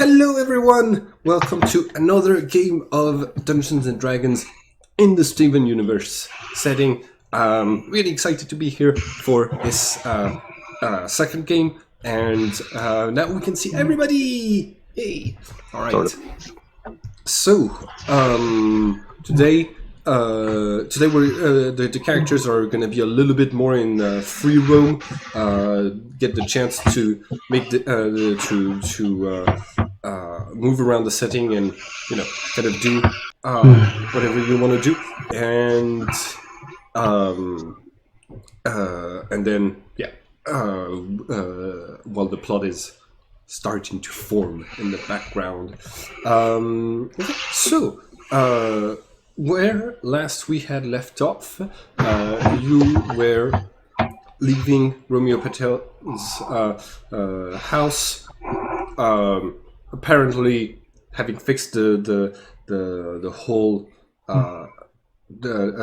Hello everyone! Welcome to another game of Dungeons and Dragons in the Steven universe setting. Really excited to be here for this second game, and now we can see everybody! Hey! Alright. So, today we're the characters are going to be a little bit more in free roam, get the chance to make the move around the setting and kind of do whatever you want to do, and then while the plot is starting to form in the background. Where last we had left off, you were leaving Romeo Patel's house, apparently having fixed the whole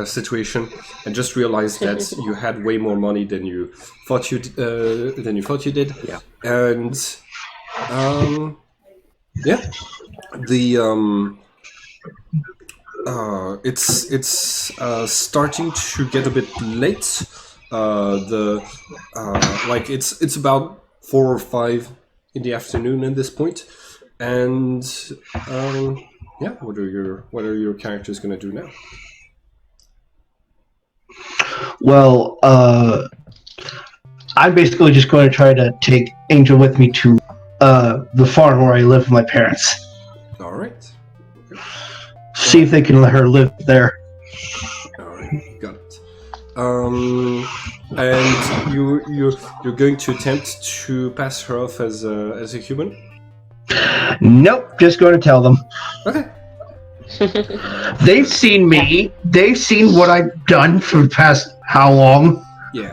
situation, and just realized that you had way more money than you thought you did. Yeah. And it's starting to get a bit late. It's about 4 or 5 in the afternoon at this point, and what are your characters gonna do now? Well, I'm basically just going to try to take Angel with me to the farm where I live with my parents. All right. See if they can let her live there. All right, got it. And you're going to attempt to pass her off as a human? Nope, just going to tell them. Okay. They've seen me. They've seen what I've done for the past how long? Yeah,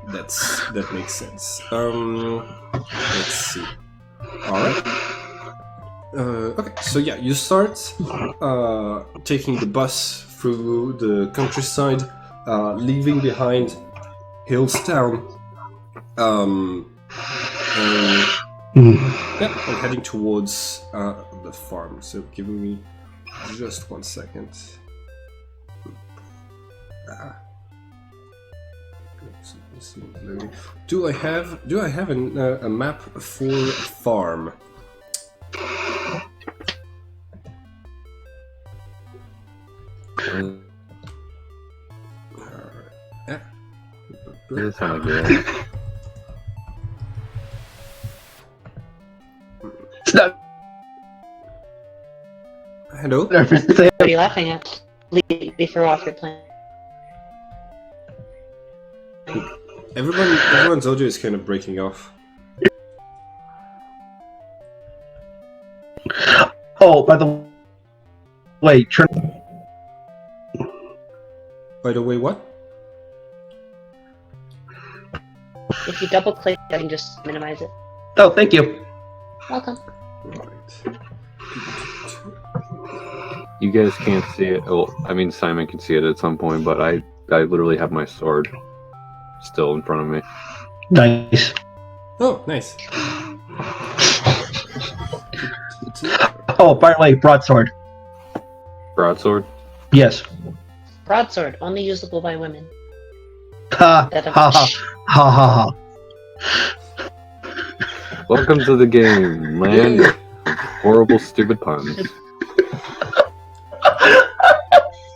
that makes sense. Let's see. All right. Okay, so you start taking the bus through the countryside, leaving behind Hillstown, and heading towards the farm. So give me just 1 second. Do I have a map for farm? That sounds good. Hello? What are you laughing at? Leave me for off your plan. Everyone's audio is kind of breaking off. Oh, by the way, By the way, what? If you double click, I can just minimize it. Oh, thank you. Welcome. Right. You guys can't see it. Well, I mean, Simon can see it at some point, but I literally have my sword still in front of me. Nice. Oh, nice. Oh, by the way, broadsword. Broadsword? Yes. Broadsword, only usable by women. Ha ha ha ha ha ha. Welcome to the game, land of horrible, stupid puns.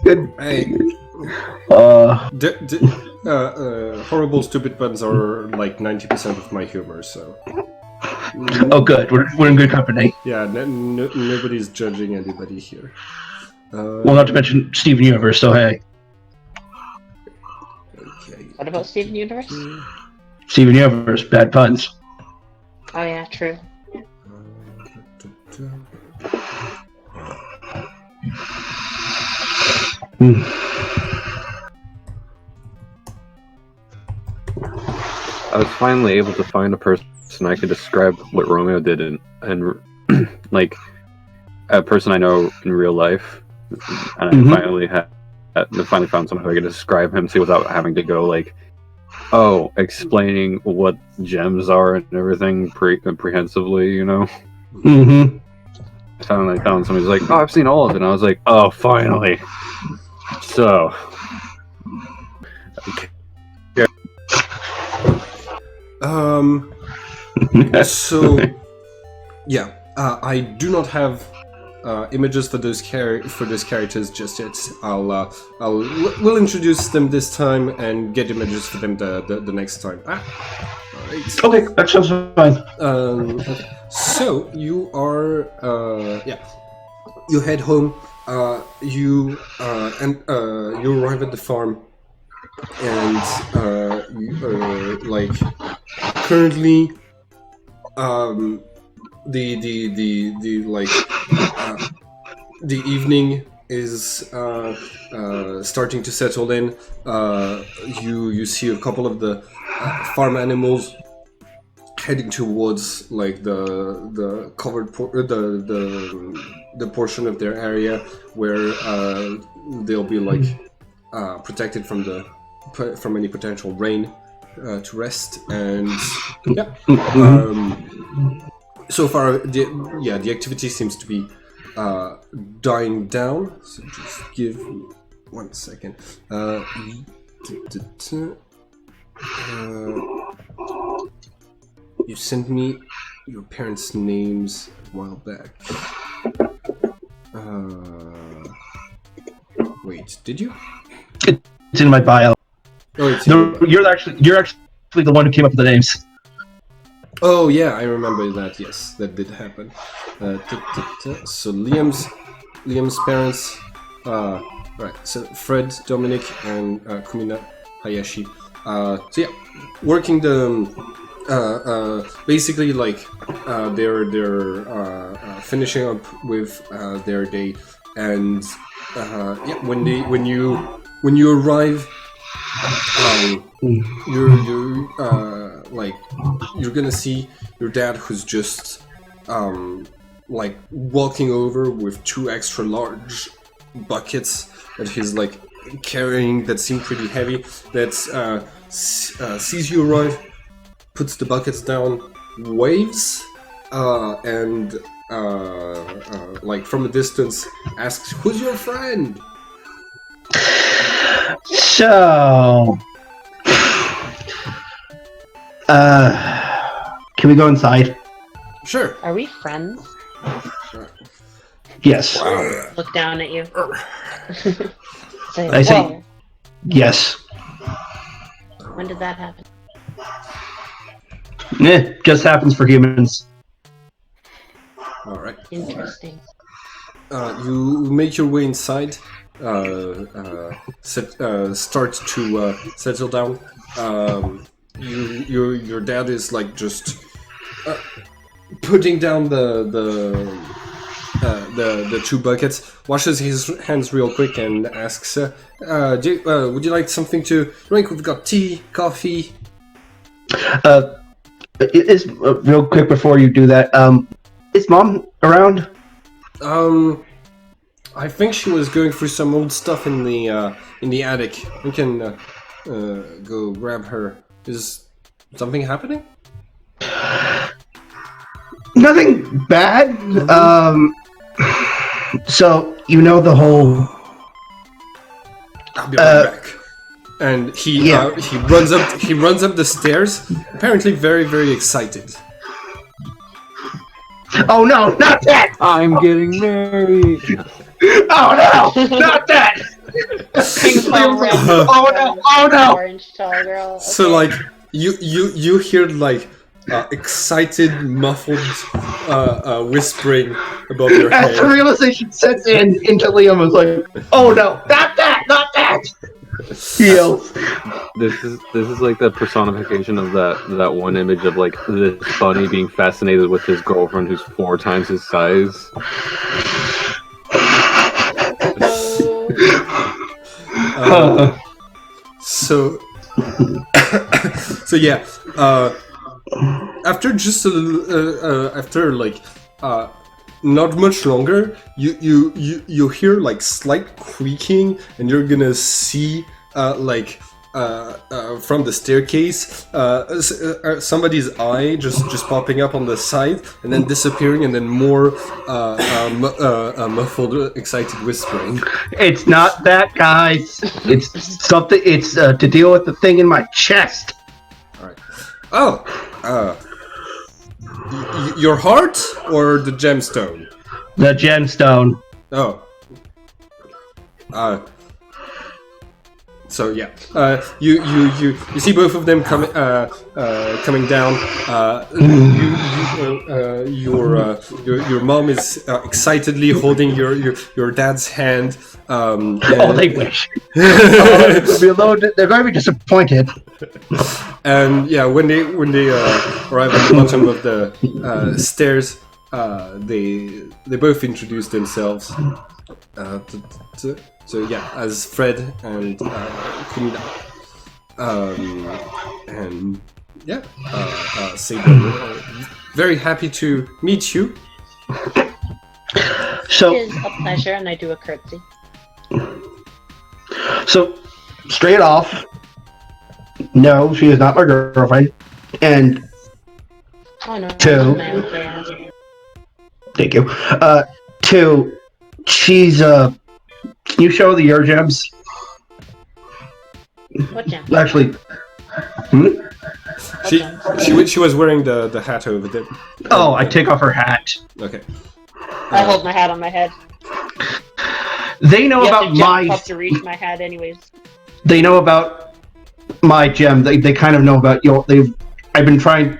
Good. Hey. Horrible, stupid puns are like 90% of my humor, so. Oh, good. We're in good company. Yeah, nobody's judging anybody here. Well, not to mention Steven Universe, so hey. Okay. What about Steven Universe? Steven Universe, bad puns. Oh yeah, true. I was finally able to find a person I could describe what Romeo did, and like a person I know in real life, and I finally found someone who I could describe him to without having to go like, explaining what gems are and everything comprehensively, you know. Mm-hmm. finally found somebody's like, oh, I've seen all of it. And I was like, oh, finally. So. So, yeah, I do not have images for those characters just yet. We'll introduce them this time and get images for them the next time. Alright. Okay, that sounds fine. Okay. So you are you head home. You arrive at the farm, and currently, the evening is starting to settle in. You see a couple of the farm animals heading towards like the covered the portion of their area where they'll be like protected from any potential rain to rest. And yeah, so far the activity seems to be dying down. So just give me 1 second. You sent me your parents' names a while back. Wait, did you? It's in my bio. Oh, it's No, you're actually the one who came up with the names. Oh yeah, I remember that. Yes, that did happen. So Liam's parents, right? So Fred, Dominic, and Kumina Hayashi. So yeah, working the basically like they're finishing up with their day, and yeah, when you arrive. You're gonna see your dad, who's just like walking over with 2 extra large buckets that he's like carrying that seem pretty heavy. That sees you arrive, puts the buckets down, waves, and like from a distance asks, "Who's your friend?" So, can we go inside? Sure. Are we friends? Yes. Look down at you. Say, I say- "Whoa, Yes. when did that happen?" Just happens for humans. All right. Interesting. You make your way inside. Start to settle down. Your dad is like just putting down the 2 buckets, washes his hands real quick, and asks, "Would you like something to drink? We've got tea, coffee." Is real quick before you do that. Is Mom around? I think she was going through some old stuff in the attic. We can go grab her. Is something happening? Nothing bad. So you know the whole. I'll be right back. And he runs up the stairs, apparently very, very excited. Oh no, not that! I'm getting married. Oh no, not that! Ping pong red. Oh no! Oh no! 4-inch tall girl. So Okay. like you hear like excited, muffled whispering above your As the head. realization sets into Liam, was like, "Oh no, not that! Not that!" He yells. This is like the personification of that one image of like this bunny being fascinated with his girlfriend who's 4 times his size. So so yeah. After just a little, after like not much longer, you hear like slight creaking, and you're gonna see like from the staircase, somebody's eye just popping up on the side and then disappearing, and then more muffled, excited whispering. It's not that, guys. It's something. It's to deal with the thing in my chest. All right. Oh, your heart or the gemstone? The gemstone. Oh. So yeah, you see both of them coming down. Your mom is excitedly holding your dad's hand. They wish. They're going to be disappointed. And yeah, when they arrive at the bottom of the stairs, they both introduce themselves. So yeah, as Fred and Kumida, and yeah, say they're very happy to meet you. So It is a pleasure, and I do a curtsy. So, straight off, no, she is not my girlfriend. And Oh no, Two. my own fan. thank you. Two, she's can you show your gems? What gem? Actually, She was wearing the hat over there. oh, I take off her hat. Okay. I hold my hat on my head. They know You have about to jump my. up to reach my hat, anyways. They know about my gem. They kind of know about I've been trying.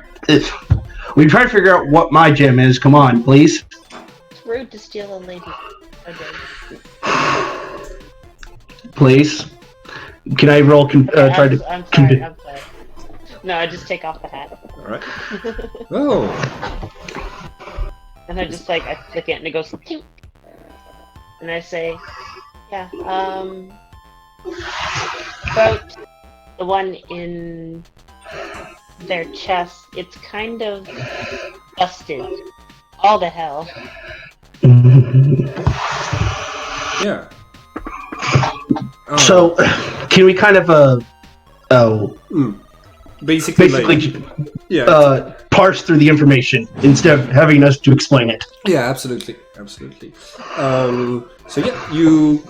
We've tried to figure out what my gem is. Come on, please. It's rude to steal a lady. Okay. Please. Can I roll? Try to. I'm sorry. No, I just take off the hat. All right. Oh. And I just I flick it and it goes tink. And I say, yeah, about the one in their chest, it's kind of busted. All the hell. Yeah. Oh. So, can we kind of Basically, parse through the information instead of having us to explain it? yeah, absolutely. So yeah, you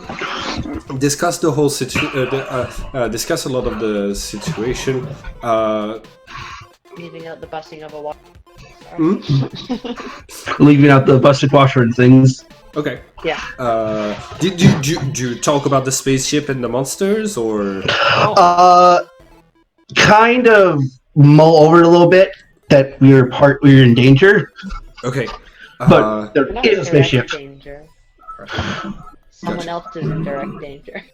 discuss the whole discuss a lot of the situation. Leaving out the busting of a wall. Leaving out the busted washer and things. Okay. Yeah. Did you talk about the spaceship and the monsters, or? Kind of mull over it a little bit that we're in danger, Okay. but there We're not is in a spaceship. direct danger. Someone else is in direct danger.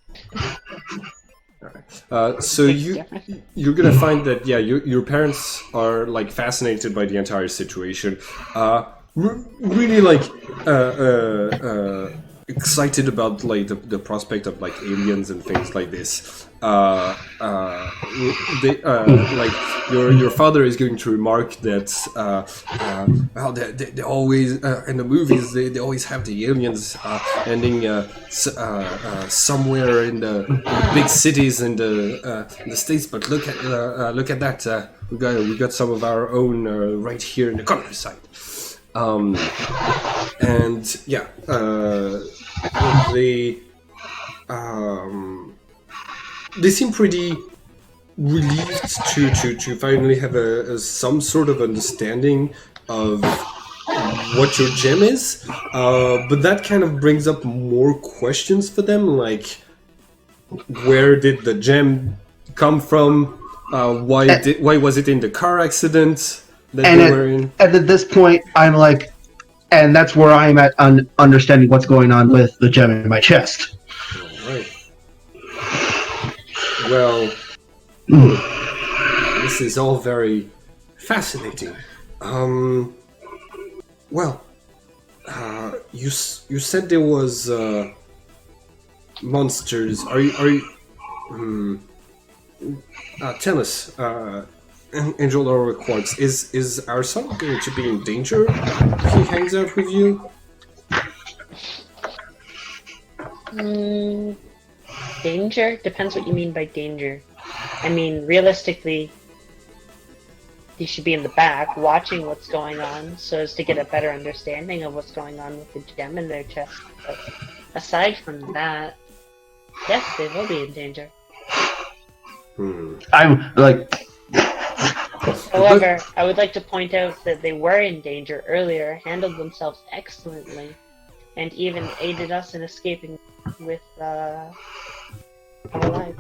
So you're gonna find that your parents are fascinated by the entire situation, really excited about the prospect of aliens and things like this. Your father is going to remark that they always in the movies they always have the aliens ending somewhere in the big cities in the States, but look at that, we got some of our own right here in the countryside. And yeah, they seem pretty relieved to finally have some sort of understanding of what your gem is, but that kind of brings up more questions for them, like where did the gem come from? Why was it in the car accident that they were in? And at this point, I'm like, and that's where I'm at understanding what's going on with the gem in my chest. All right. Well, this is all very fascinating. You said there was monsters. Are you? Tell us, Angel or Quartz. Is our son going to be in danger if he hangs out with you? Danger? Depends what you mean by danger. I mean, realistically, you should be in the back watching what's going on so as to get a better understanding of what's going on with the gem in their chest. But aside from that, yes, they will be in danger. I'm like, However, I would like to point out that they were in danger earlier, handled themselves excellently, and even aided us in escaping with our lives.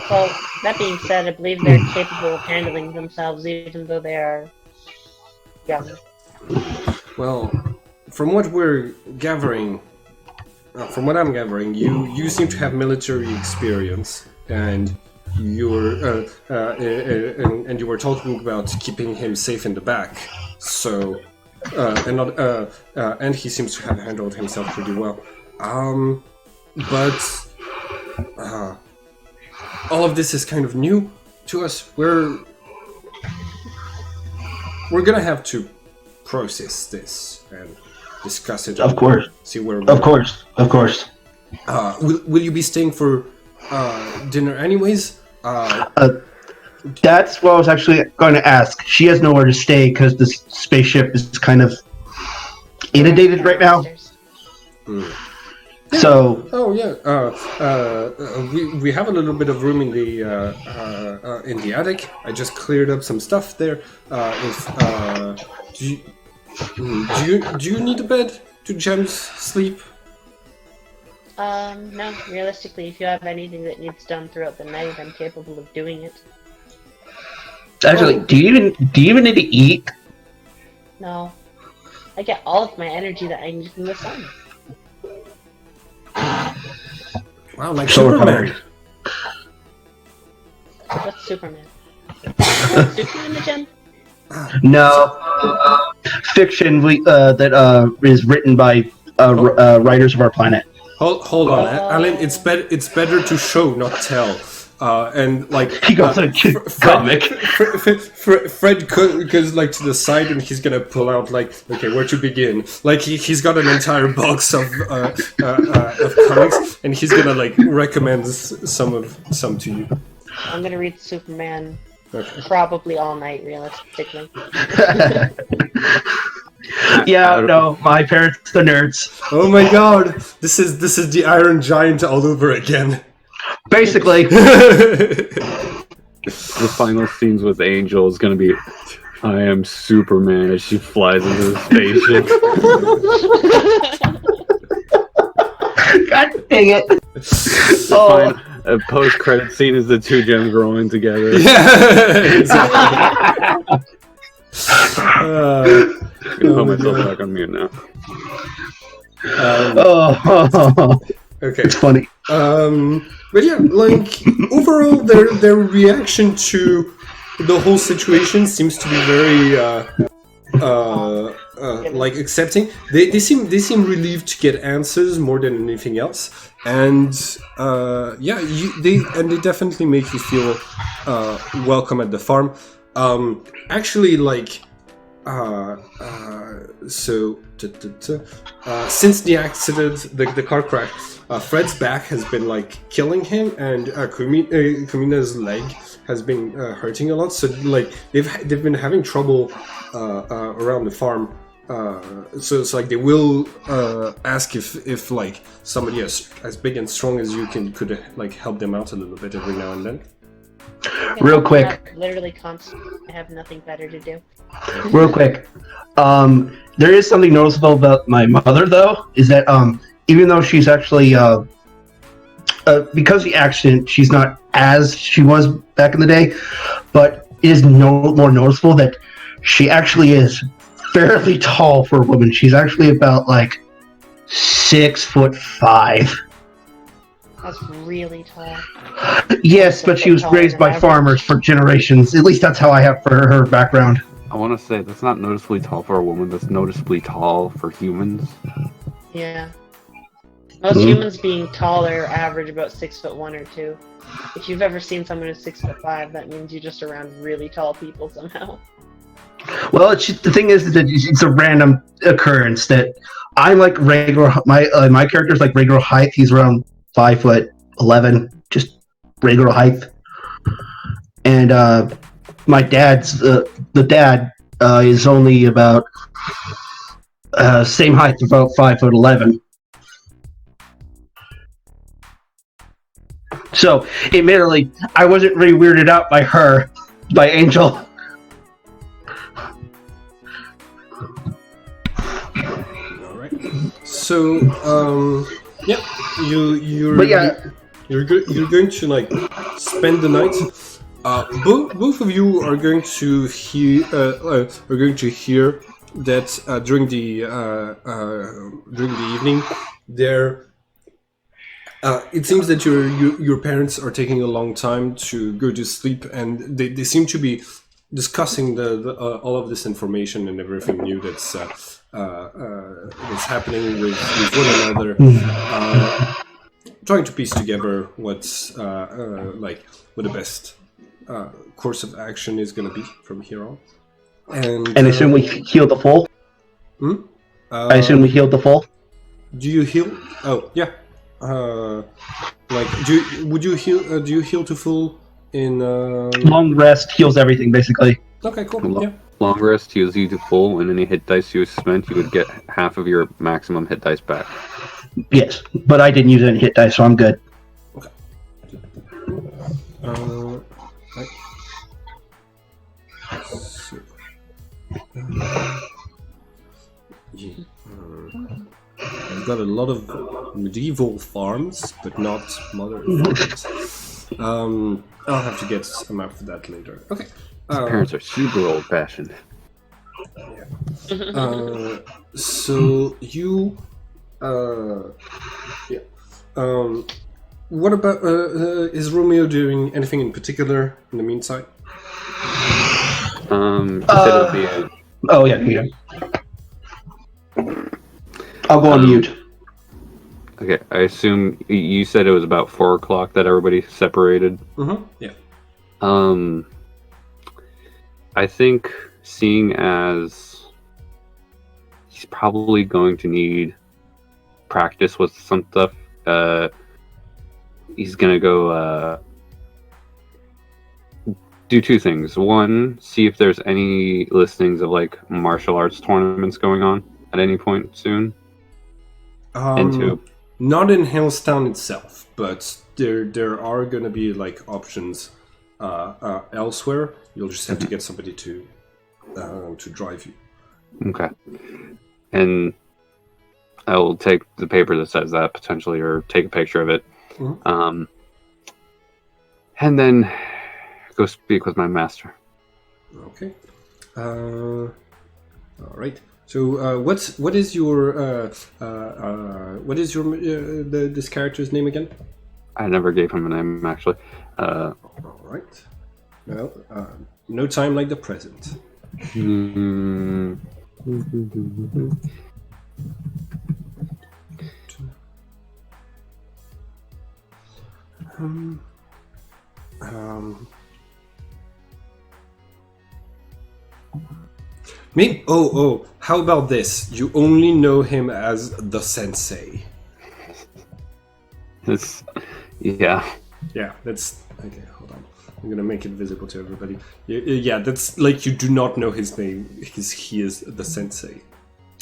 So, that being said, I believe they're capable of handling themselves even though they are young. Well, from what we're gathering, from what I'm gathering, you seem to have military experience, and you were and you were talking about keeping him safe in the back. So, and he seems to have handled himself pretty well. But all of this is kind of new to us. We're gonna have to process this and discuss it. of course, See where. of course. Will you be staying for dinner anyways? That's what I was actually going to ask. She has nowhere to stay because the spaceship is kind of inundated right now. So. Oh yeah. We have a little bit of room in the attic. I just cleared up some stuff there. Do you need a bed to Gem's sleep? No. Realistically, if you have anything that needs done throughout the night, I'm capable of doing it. Actually, do you even need to eat? No. I get all of my energy that I need from the sun. Wow, like Solar Superman. What's Superman? Superman the gem? No. Fiction that is written by writers of our planet. Hold on, Alan. It's better to show, not tell. And like He goes a comic. Fred goes like to the side, and he's gonna pull out like, okay, where to begin? Like he's got an entire box of comics, and he's gonna like recommend some to you. I'm gonna read Superman Okay. probably all night, realistically. Yeah, no, my parents are nerds. Oh my God, this is the Iron Giant all over again. Basically. The final scenes with Angel is gonna be, I am Superman as she flies into the spaceship. God dang it. A post-credit scene is the two gems growing together. I can put myself back on mute now. Okay. It's funny. But yeah, like overall, their reaction to the whole situation seems to be very like accepting. They seem relieved to get answers more than anything else, and yeah, they definitely make you feel welcome at the farm. Actually, like. Since the accident, the car crash, Fred's back has been like killing him, and Kumina's leg has been hurting a lot. So like they've been having trouble around the farm. So it's like they will ask if like somebody as big and strong as you could like help them out a little bit every now and then. Real quick. Literally constant. I have nothing better to do. Real quick. There is something noticeable about my mother, though, is that even though she's actually because of the accident, she's not as she was back in the day, but it is more noticeable that she actually is fairly tall for a woman. She's actually about like 6'5". That's really tall. Yes, but she was raised by farmers for generations. At least that's how I have for her background. I want to say that's not noticeably tall for a woman. That's noticeably tall for humans. Yeah. Most humans being taller average about 6'1" or 2. If you've ever seen someone who's 6'5", that means you're just around really tall people somehow. Well, the thing is that it's a random occurrence that I'm like regular. My character's like regular height. He's around 5'11", just regular height. And my dad's the dad is only about same height, about 5'11". So admittedly, I wasn't really weirded out by her, by Angel. All right. So, yeah, you're But yeah. you're going to like spend the night. Both of you are going to hear that during the evening there. It seems that your parents are taking a long time to go to sleep, and they seem to be discussing the all of this information and everything new that's happening with one another, trying to piece together what's what the best course of action is going to be from here on. And I assume we healed the full. I assume we healed the full. Do you heal? Oh yeah. Would you heal? Do you heal to full in? Long rest heals everything, basically. Okay, cool. Yeah. Long rest heals you to full, and any hit dice you spent, you would get half of your maximum hit dice back. Yes, but I didn't use any hit dice, so I'm good. Okay. Right. So, I've got a lot of medieval farms, but not modern farms. I'll have to get a map for that later. Okay. Parents are super old-fashioned. Yeah. So you, yeah. What about is Romeo doing anything in particular in the meantime? You said it would be a... Oh yeah. I'll go on mute. Okay, I assume you said it was about 4 o'clock that everybody separated. Mm-hmm. Yeah. I think, seeing as he's probably going to need practice with some stuff, he's gonna go do 2 things. One, see if there's any listings of like martial arts tournaments going on at any point soon. And 2, not in Hillstown itself, but there are gonna be like options elsewhere. You'll just have to get somebody to drive you. Okay. And I will take the paper that says that potentially, or take a picture of it. Mm-hmm. And then go speak with my master. Okay. All right. So, what is your this character's name again? I never gave him a name, actually. All right. Well, no time like the present. Maybe. Oh. How about this? You only know him as the sensei. Yeah. Yeah, that's okay. Hold on. I'm gonna make it visible to everybody. Yeah, that's like you do not know his name because he is the sensei.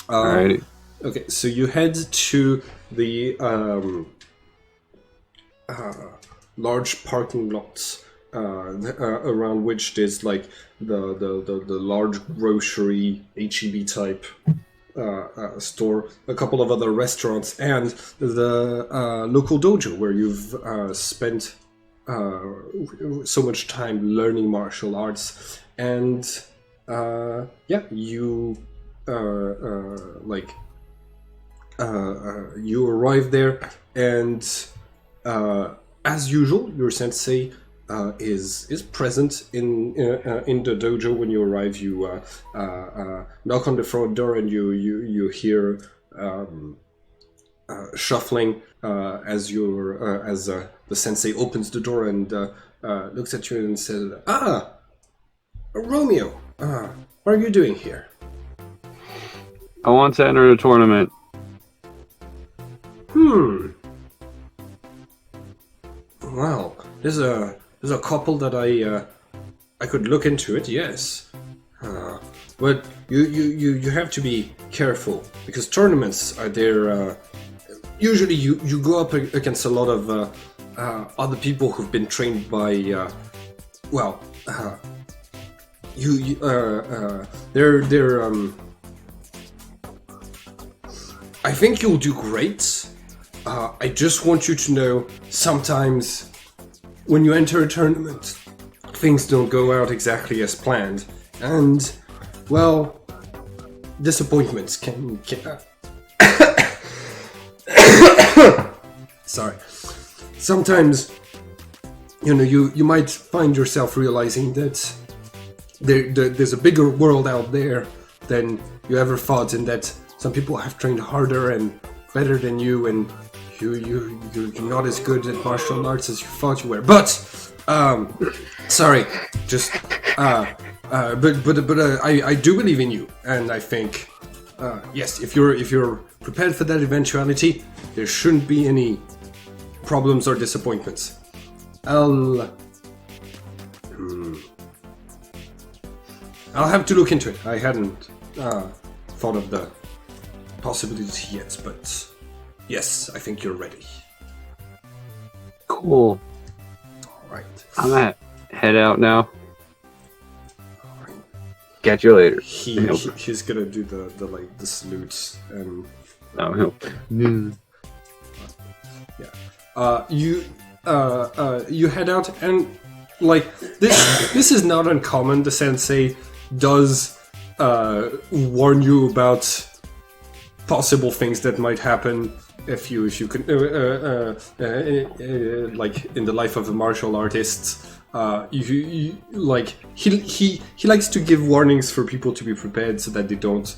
Alrighty. Okay, so you head to the large parking lots around which there's like the large grocery HEB type store, a couple of other restaurants, and the local dojo where you've spent so much time learning martial arts, and you you arrive there, and as usual, your sensei is present in the dojo. When you arrive, you knock on the front door, and you hear shuffling as the sensei opens the door and looks at you and says, Romeo, what are you doing here? I want to enter the tournament. there's a couple that I could look into it. Yes, but you have to be careful because tournaments are there. Usually, you go up against a lot of other people who've been trained by they're I think you'll do great. I just want you to know sometimes when you enter a tournament, things don't go out exactly as planned, and well, disappointments can sorry. Sometimes, you might find yourself realizing that there's a bigger world out there than you ever thought, and that some people have trained harder and better than you, and you're not as good at martial arts as you thought you were. But sorry, just but I do believe in you, and I think yes, if you're prepared for that eventuality, there shouldn't be any problems or disappointments. I'll have to look into it. I hadn't thought of the possibility yet, but yes, I think you're ready. Cool. All right. I'm gonna head out now. All right. Catch you later. He's gonna do the salutes and No. yeah. You head out, and like this is not uncommon. The sensei does warn you about possible things that might happen if you could like in the life of a martial artist. He likes to give warnings for people to be prepared so that they don't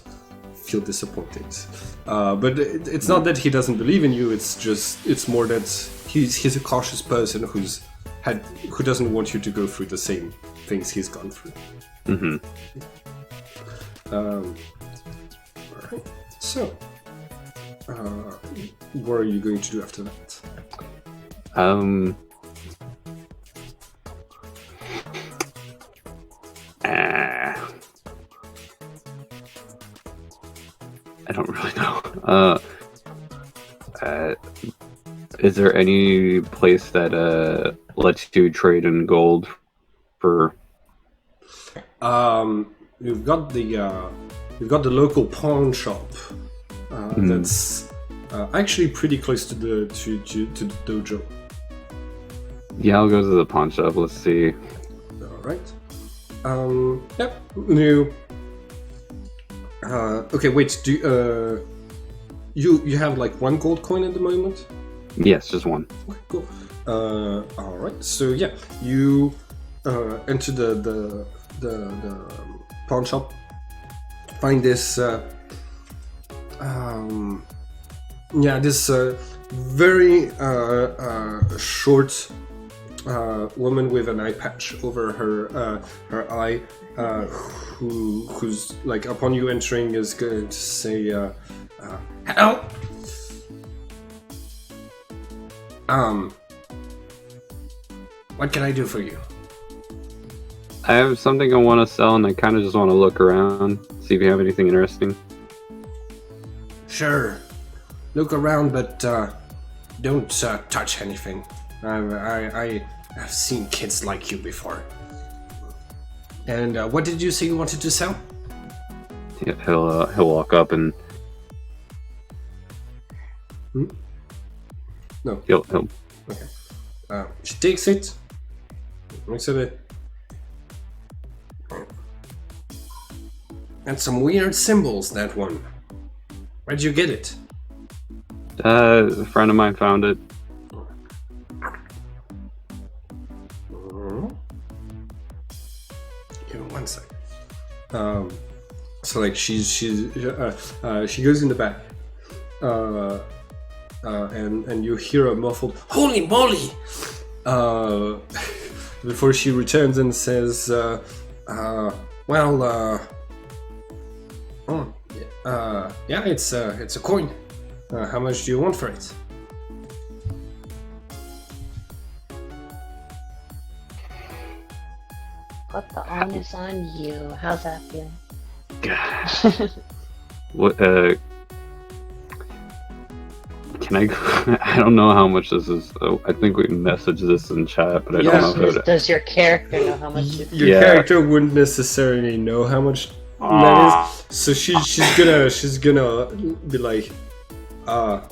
feel disappointed. But it's not that he doesn't believe in you. It's more that he's a cautious person who doesn't want you to go through the same things he's gone through. Mm-hmm. Alright. So, what are you going to do after that? I don't really know. Is there any place that lets you trade in gold for? You've got the local pawn shop. That's actually pretty close to the dojo. Yeah, I'll go to the pawn shop. Let's see. All right. Yep. New. Okay. Wait. Do you have like one gold coin at the moment? Yes, just one. Okay, cool. All right. So yeah, you enter the pawn shop. Find this. This very short woman with an eye patch over her eye, who's like upon you entering is going to say, "Hello. What can I do for you?" I have something I want to sell, and I kind of just want to look around, see if you have anything interesting. Sure. Look around, but don't touch anything. I've seen kids like you before. And what did you say you wanted to sell? Yeah, he'll walk up and No. he'll Okay. She takes it. Looks at it. And some weird symbols, that one. Where'd you get it? a friend of mine found it. Give me 1 second. So like she goes in the back, and you hear a muffled "Holy moly!" Before she returns and says, yeah, it's a coin. How much do you want for it?" is on you. How's that feel? What? Can I? I don't know how much this is. Oh, I think we messaged this in chat, but I Yeah. don't know how to. Does your character know how much it Your Yeah. character wouldn't necessarily know how much that Ah. is, so she's gonna be like, I'll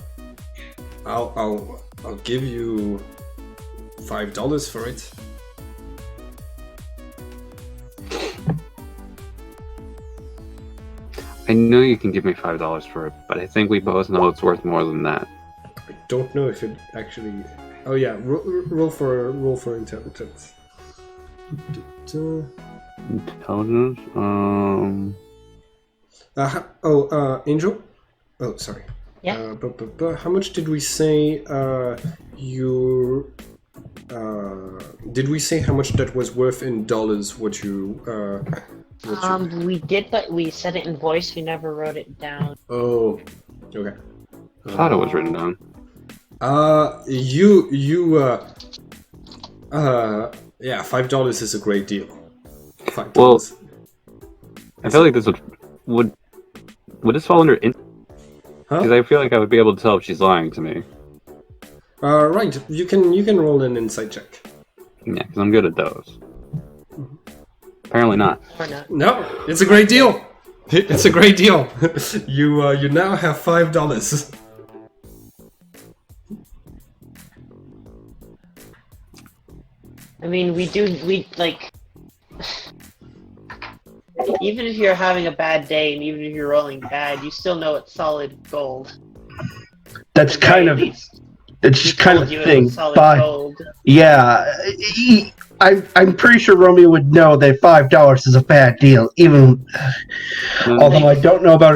give you $5 for it. I know you can give me $5 for it, but I think we both know it's worth more than that. I don't know if it actually. Oh yeah, roll for intelligence. Intelligence? Angel. Oh, sorry. Yeah. But how much did we say? You. Did we say how much that was worth in dollars? What you? We did, but we said it in voice. We never wrote it down. Oh. Okay. I thought it was written down. Yeah, $5 is a great deal. $5. Well, I feel like this would this fall under because I feel like I would be able to tell if she's lying to me. Right. You can roll an insight check. Yeah, because I'm good at those. Apparently not. Or not. No, it's a great deal. It's a great deal. You now have $5. I mean, we like. Even if you're having a bad day, and even if you're rolling bad, you still know it's solid gold. That's kind of it's He kind of told you it thing. was solid But gold. yeah, I'm pretty sure Romeo would know that $5 is a bad deal. Even although I don't know about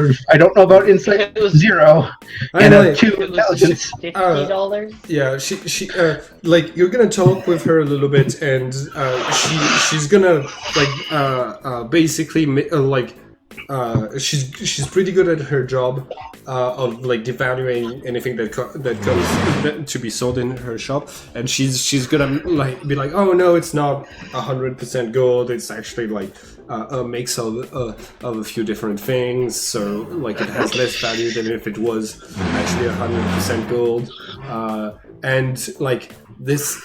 insight It was- 0 I and know a it. 2 It was intelligence. $50. Yeah, she like you're gonna talk with her a little bit, and she's gonna like basically she's pretty good at her job of like devaluing anything that comes to be sold in her shop, and she's gonna like be like, oh no, it's not 100% gold. It's actually like a mix of a few different things, so like it has less value than if it was actually 100% gold, and like this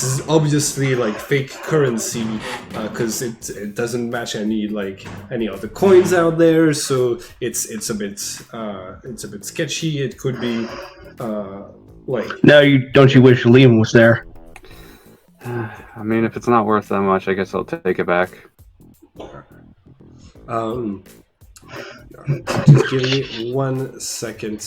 is obviously like fake currency because it doesn't match any other coins out there, so it's a bit sketchy. It could be like Now you wish Liam was there? I mean, if it's not worth that much, I guess I'll take it back. just give me 1 second.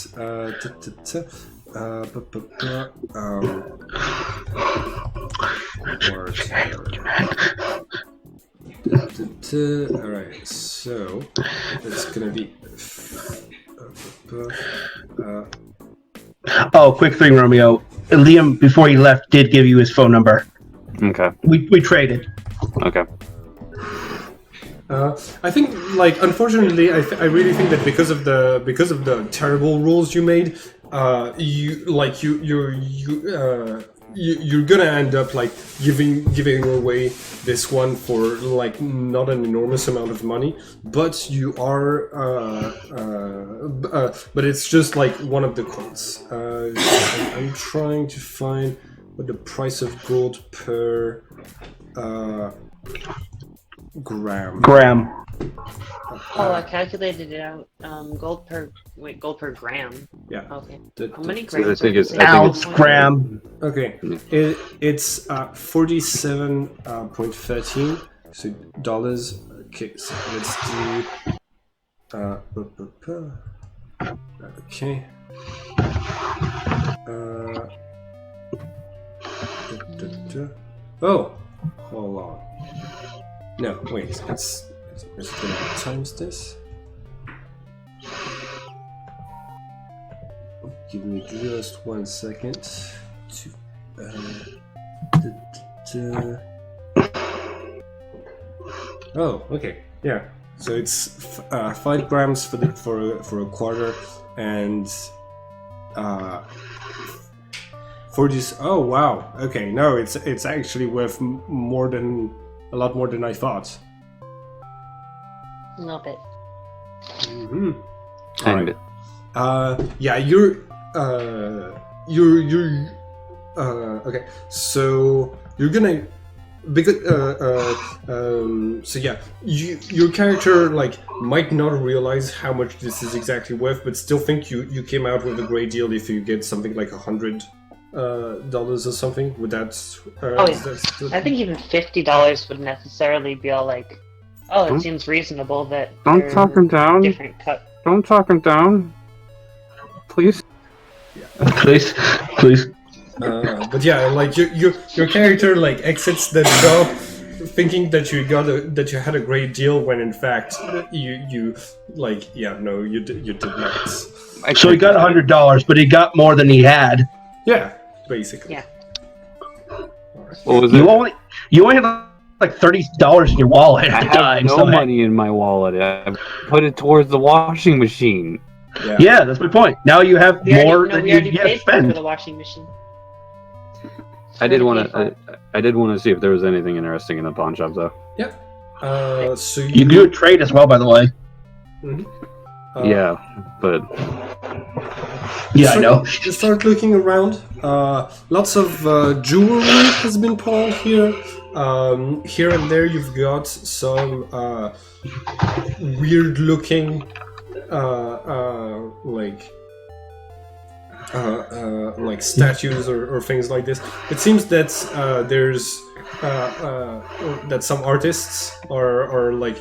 Alright, so it's gonna be Oh, quick thing, Romeo. Liam, before he left, did give you his phone number. Okay. We traded. Okay. I think, like, unfortunately, I really think that because of the terrible rules you made, you're gonna end up like giving away this one for like not an enormous amount of money, but you are but it's just like one of the coins. I'm trying to find what the price of gold per gram. Oh, I calculated it out. Gold per gram. Yeah. Okay. The- How many the- grams? I think it's- are I think Ounce, gram. Okay, it's 47.13 so dollars. Okay, so let's do. Okay. Oh, hold on. No, wait. It's gonna times this. Give me just 1 second to. Oh, okay, yeah. So it's 5 grams for a quarter, and 40. Oh wow. Okay, no, it's actually worth a lot more than I thought. A little bit. Mm-hmm. Kind Alright. Yeah, okay. So you're gonna because so yeah, your character like might not realize how much this is exactly worth, but still think you came out with a great deal if you get something like $100 or something. Would that? Oh yeah. I think even $50 would necessarily be all like, oh, it seems reasonable that. Don't talk him down. Different cut. Don't talk him down. Please. Please. But yeah, like your character like exits the job thinking that you had a great deal when in fact you like you did not. So he got $100, but he got more than he had. Yeah, basically. Yeah. What was You it? only had like $30 in your wallet I at the have time. no so money in my wallet. I put it towards the washing machine. Yeah, that's my point. Now you have more than we you already have to paid for spend. the washing machine. I did want paid for to. I did want to see if there was anything interesting in the pawn shop, though. So You do a trade as well, by the way. Yeah, but Yeah, I know. You start looking around. Lots of jewelry has been pawned here. Here and there, you've got some weird-looking, like statues or things like this. It seems that there's that some artists are like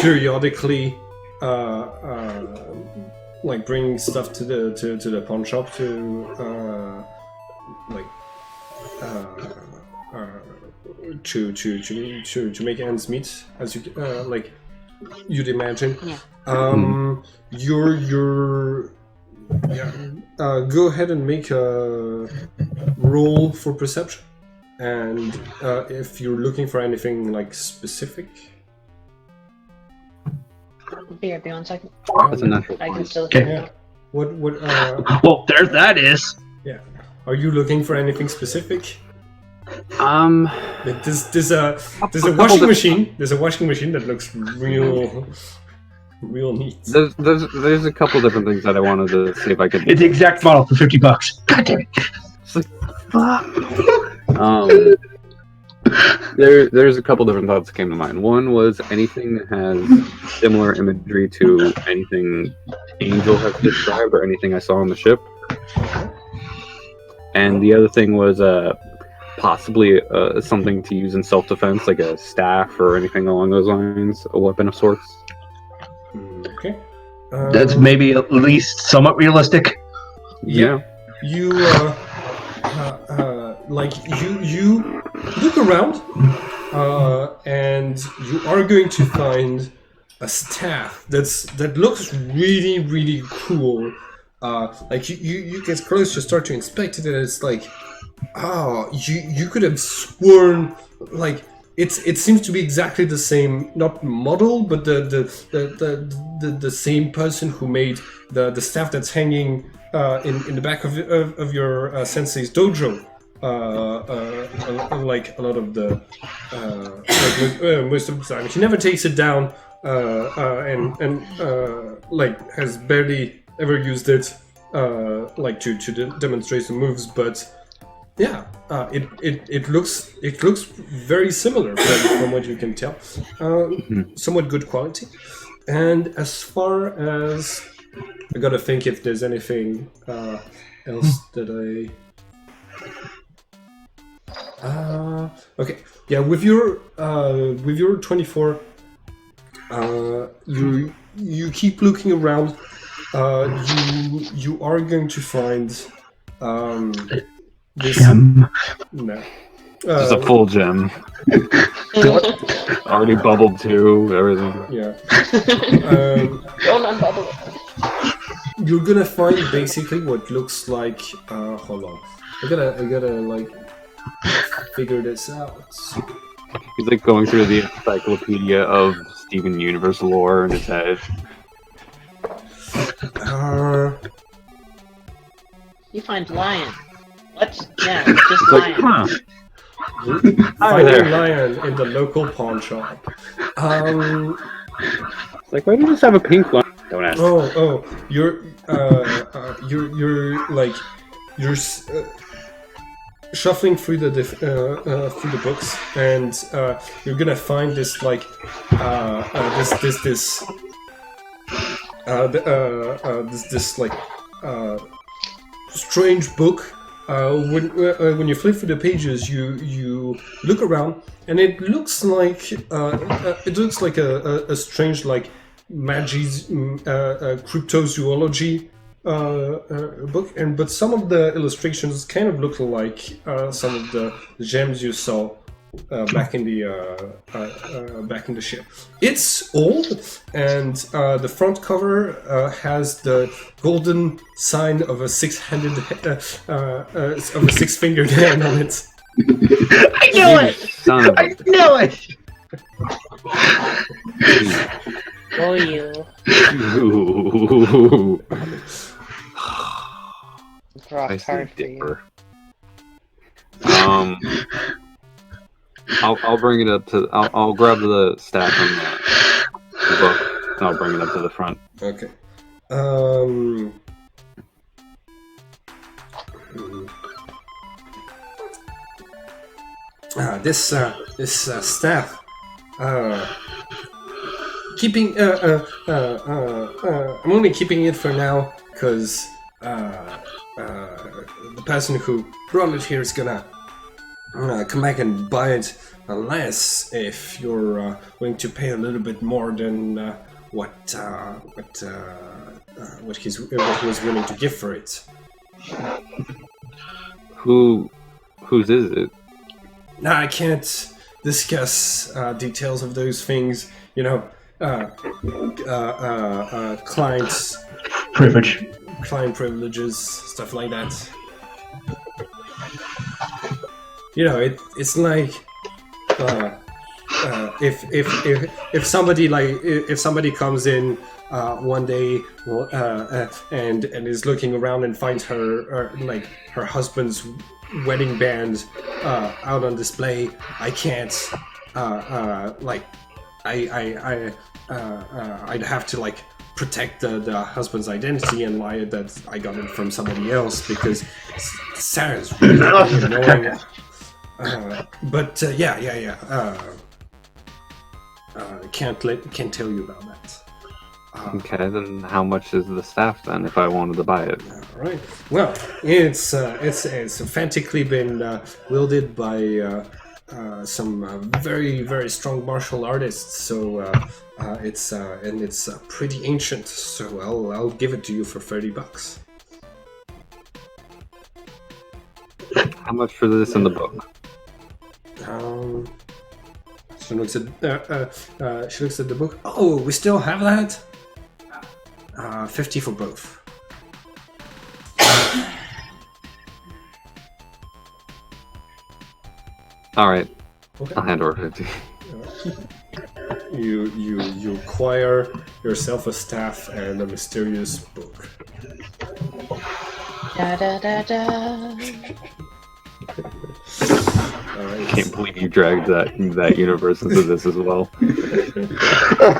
periodically like bringing stuff to the pawn shop to make ends meet, as you like you'd imagine. Yeah. Go ahead and make a roll for perception, and if you're looking for anything like specific. Be right 1 second. that's a natural I can point. still Okay. hear you. What Well, there that is. are you looking for anything specific? Like there's a washing machine. There's a washing machine that looks real neat. There's a couple different things that I wanted to see if I could. It's the exact model for $50. God damn it. It's like, fuck. There's a couple different thoughts that came to mind. One was anything that has similar imagery to anything Angel has described or anything I saw on the ship. And the other thing was possibly something to use in self-defense, like a staff or anything along those lines, a weapon of sorts. Okay. That's maybe at least somewhat realistic. Yeah. You you look around, and you are going to find a staff that looks really cool. Like you get close, you start to inspect it, and it's like, you could have sworn like it seems to be exactly the same, not model, but the same person who made the staff that's hanging in the back of your sensei's dojo. Like a lot of the most of the time, he never takes it down, and like has barely ever used it, like to demonstrate some moves, but. Yeah, it looks very similar from what you can tell. Somewhat good quality. And as far as I gotta think if there's anything else that okay, yeah, with your 24, you keep looking around. You are going to find this Gem. no. Just a full gem. Already bubbled too, everything. Yeah. Don't unbubble it. You're gonna find basically what looks like. Hold on. I gotta like figure this out. He's like going through the encyclopedia of Steven Universe lore in his head. You find lion. What? Yeah, it's just It's like, lion. Hi Finding there. lion in the local pawn shop. It's like, why do you just have a pink one? Don't ask. You're like shuffling through the books, and you're gonna find this like this like strange book. When you flip through the pages, you look around, and it looks like a strange like cryptozoology book, but some of the illustrations kind of look like some of the gems you saw back in the ship. It's old, and the front cover has the golden sign of a six-fingered hand on it. I knew it! I knew it! Oh, you. Dropped hard for you. I'll bring it up to. I'll grab the staff from the book, and I'll bring it up to the front. Okay. This staff. I'm only keeping it for now because the person who brought it here is gonna come back and buy it, unless if you're willing to pay a little bit more than what he was willing to give for it. Whose is it? Now I can't discuss details of those things. You know, client privileges, stuff like that. You know, it's like if somebody comes in one day and is looking around and finds her husband's wedding band out on display, I can't I'd have to like protect the husband's identity and lie that I got it from somebody else, because Sarah's really annoying. Can't tell you about that. Okay, then how much is the staff then? If I wanted to buy it, all right. Well, it's frantically been wielded by some very, very strong martial artists. So it's pretty ancient. So I'll give it to you for $30. How much for this in the book? She looks at the book. Oh, we still have that. 50 for both. All right, Okay. I'll hand over 50. You acquire yourself a staff and a mysterious book. Da da da da. Alright. I can't believe you dragged that universe into this as well.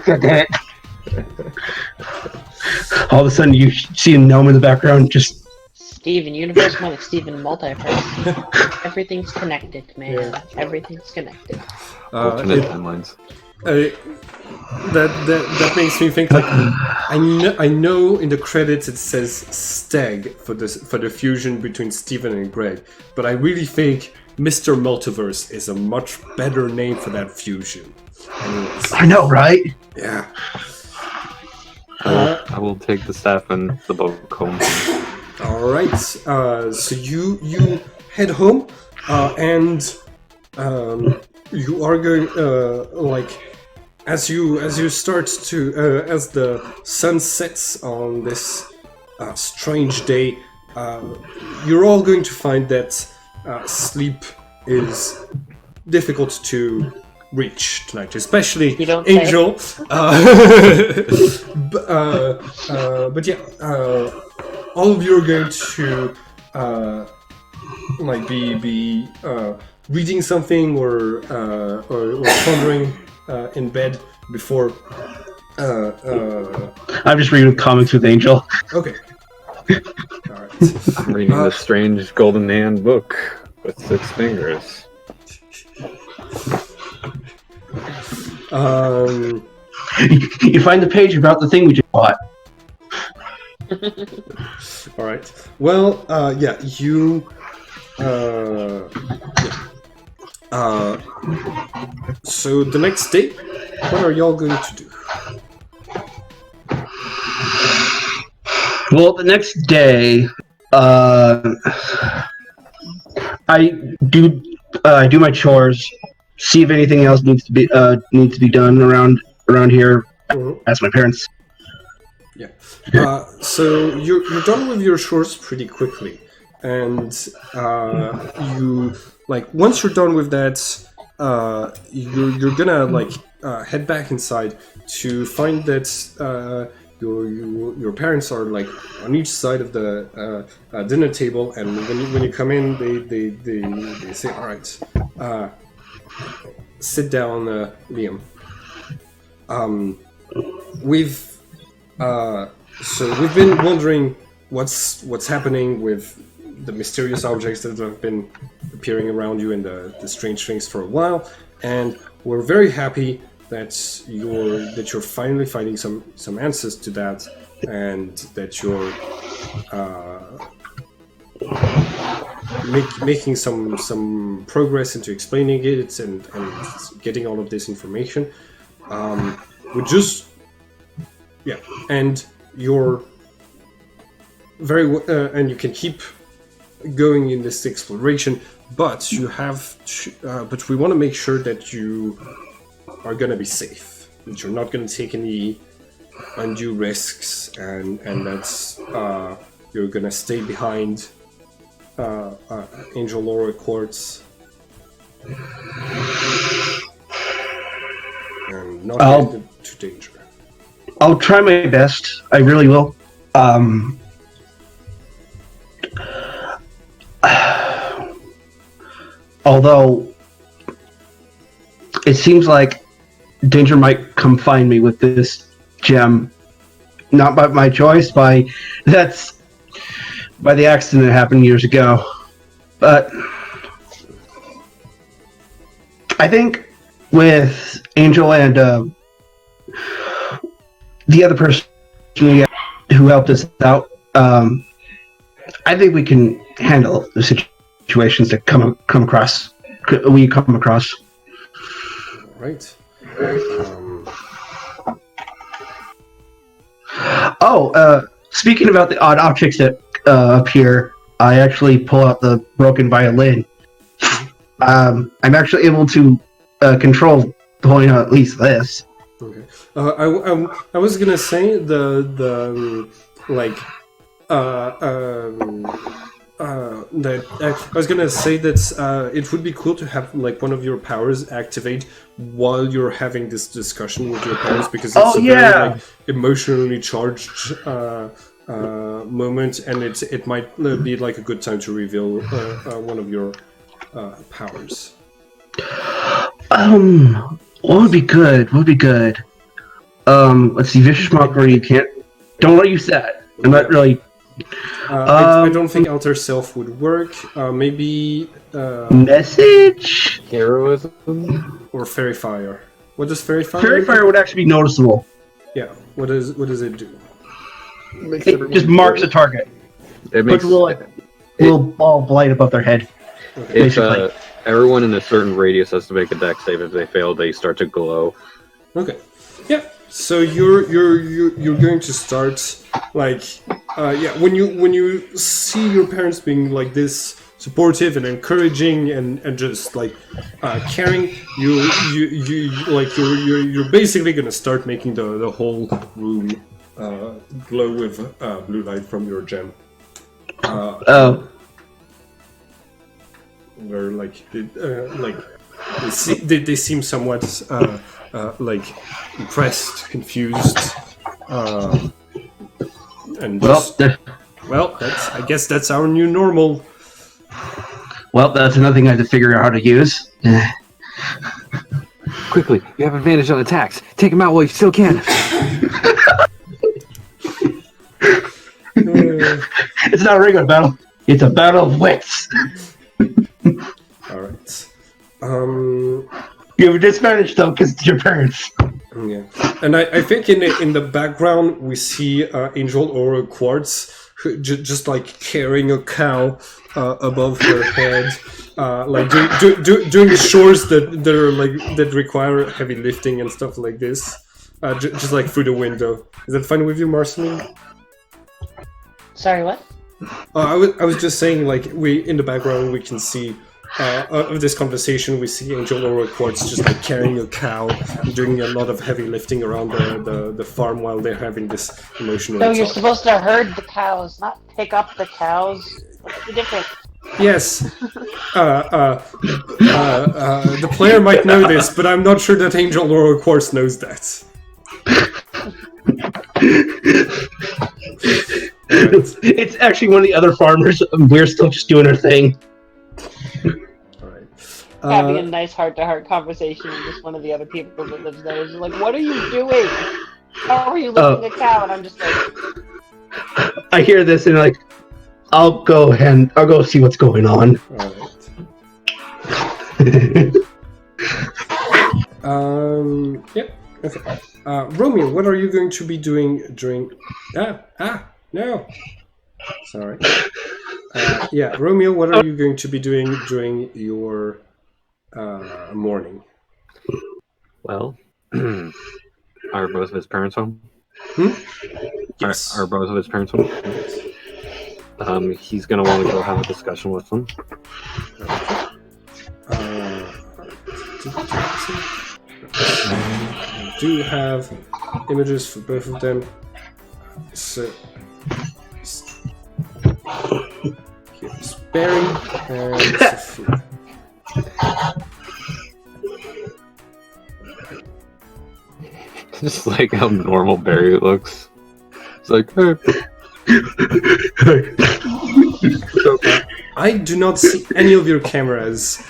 God damn it. All of a sudden, you see a gnome in the background. Just Steven, Universe 1 is Steven Multiverse. Everything's connected, man. Yeah. Everything's connected. Alternate timelines. That makes me think, like, I know in the credits it says Stag for the fusion between Steven and Greg, but I really think Mr. Multiverse is a much better name for that fusion. Anyways, I know, right? yeah. I will take the staff and the book home. All right. So you head home, and you are going as you start to as the sun sets on this strange day. You're all going to find that sleep is difficult to reach tonight, especially You don't say. Angel. But yeah, all of you are going to be reading something or pondering in bed before. I'm just reading comics with Angel. Okay. All right. I'm reading the strange golden hand book with 6 fingers. You find the page about the thing we just bought. All right. Well, yeah, you. Yeah. So the next day, what are y'all going to do? Well, the next day, I do my chores, see if anything else needs to be done around here. Mhm. Ask my parents. Yeah. So you're done with your chores pretty quickly, and you like once you're done with that, you're gonna like head back inside to find that your parents are like on each side of the dinner table, and when you come in, they say, "All right, sit down, Liam." We've been wondering what's happening with the mysterious objects that have been appearing around you and the strange things for a while, and we're very happy that you're finally finding some answers to that, and that you're making some progress into explaining it and getting all of this information. We just and you're and you can keep going in this exploration, but you have but we want to make sure that you are going to be safe, that you're not going to take any undue risks, and that you're going to stay behind Angel Laura Quartz and not get into danger. I'll try my best. I really will. Although it seems like danger might come find me with this gem, not by my choice, that's by the accident that happened years ago. But I think with Angel and the other person who helped us out, I think we can handle the situations that we come across. Right. Speaking about the odd objects that appear, I actually pull out the broken violin. I'm actually able to control pulling out at least this. Okay. I was gonna say I was gonna say that it would be cool to have like one of your powers activate while you're having this discussion with your parents, because it's very like emotionally charged moment, and it might be like a good time to reveal one of your powers. What would be good? Let's see, vicious mockery. Don't let you use that. I'm not really. I don't think Outer Self would work. Maybe message, Heroism, or Fairy Fire. What does Fairy Fire? Fairy Fire would actually be noticeable. Yeah. What does it do? It just marks a target. It makes puts a little ball of light above their head. Okay. Everyone in a certain radius has to make a dex save. If they fail, they start to glow. Okay. Yeah. So you're going to start like when you see your parents being like this supportive and encouraging and just like caring, you're basically gonna start making the whole room glow with blue light from your gem. They're they seem somewhat like impressed, confused, and just, I guess that's our new normal. Well, that's another thing I have to figure out how to use. Quickly, you have advantage on attacks. Take him out while you still can. It's not a regular battle. It's a battle of wits. All right. You have a disadvantage though, because it's your parents. Yeah, and I think in the background we see Angel Aura Quartz just like carrying a cow above her head, like doing chores that are like that require heavy lifting and stuff like this, just like through the window. Is that fine with you, Marceline? Sorry, what? I was just saying, like, in the background we can see of this conversation, we see Angel Aura Quartz just like carrying a cow, doing a lot of heavy lifting around the farm while they're having this emotional. No, you're talk. supposed to herd the cows, not pick up the cows. What's the difference? Yes. The player might know this, but I'm not sure that Angel Aura Quartz knows that. It's actually one of the other farmers. We're still just doing our thing. Alright. Having a nice heart-to-heart conversation with just one of the other people that lives there is like, what are you doing? How are you lifting a cow? And I'm just like... I hear this and like, I'll go see what's going on. Alright. Yep. Okay. Romeo, what are you going to be doing during... No! Sorry. Yeah, Romeo, what are you going to be doing during your morning? Well, are both of his parents home? Yes. Are both of his parents home? He's gonna want to go have a discussion with them. I do have images for both of them. So here's Barry and Sophia. Just like how normal Barry looks. It's like, hey. I do not see any of your cameras.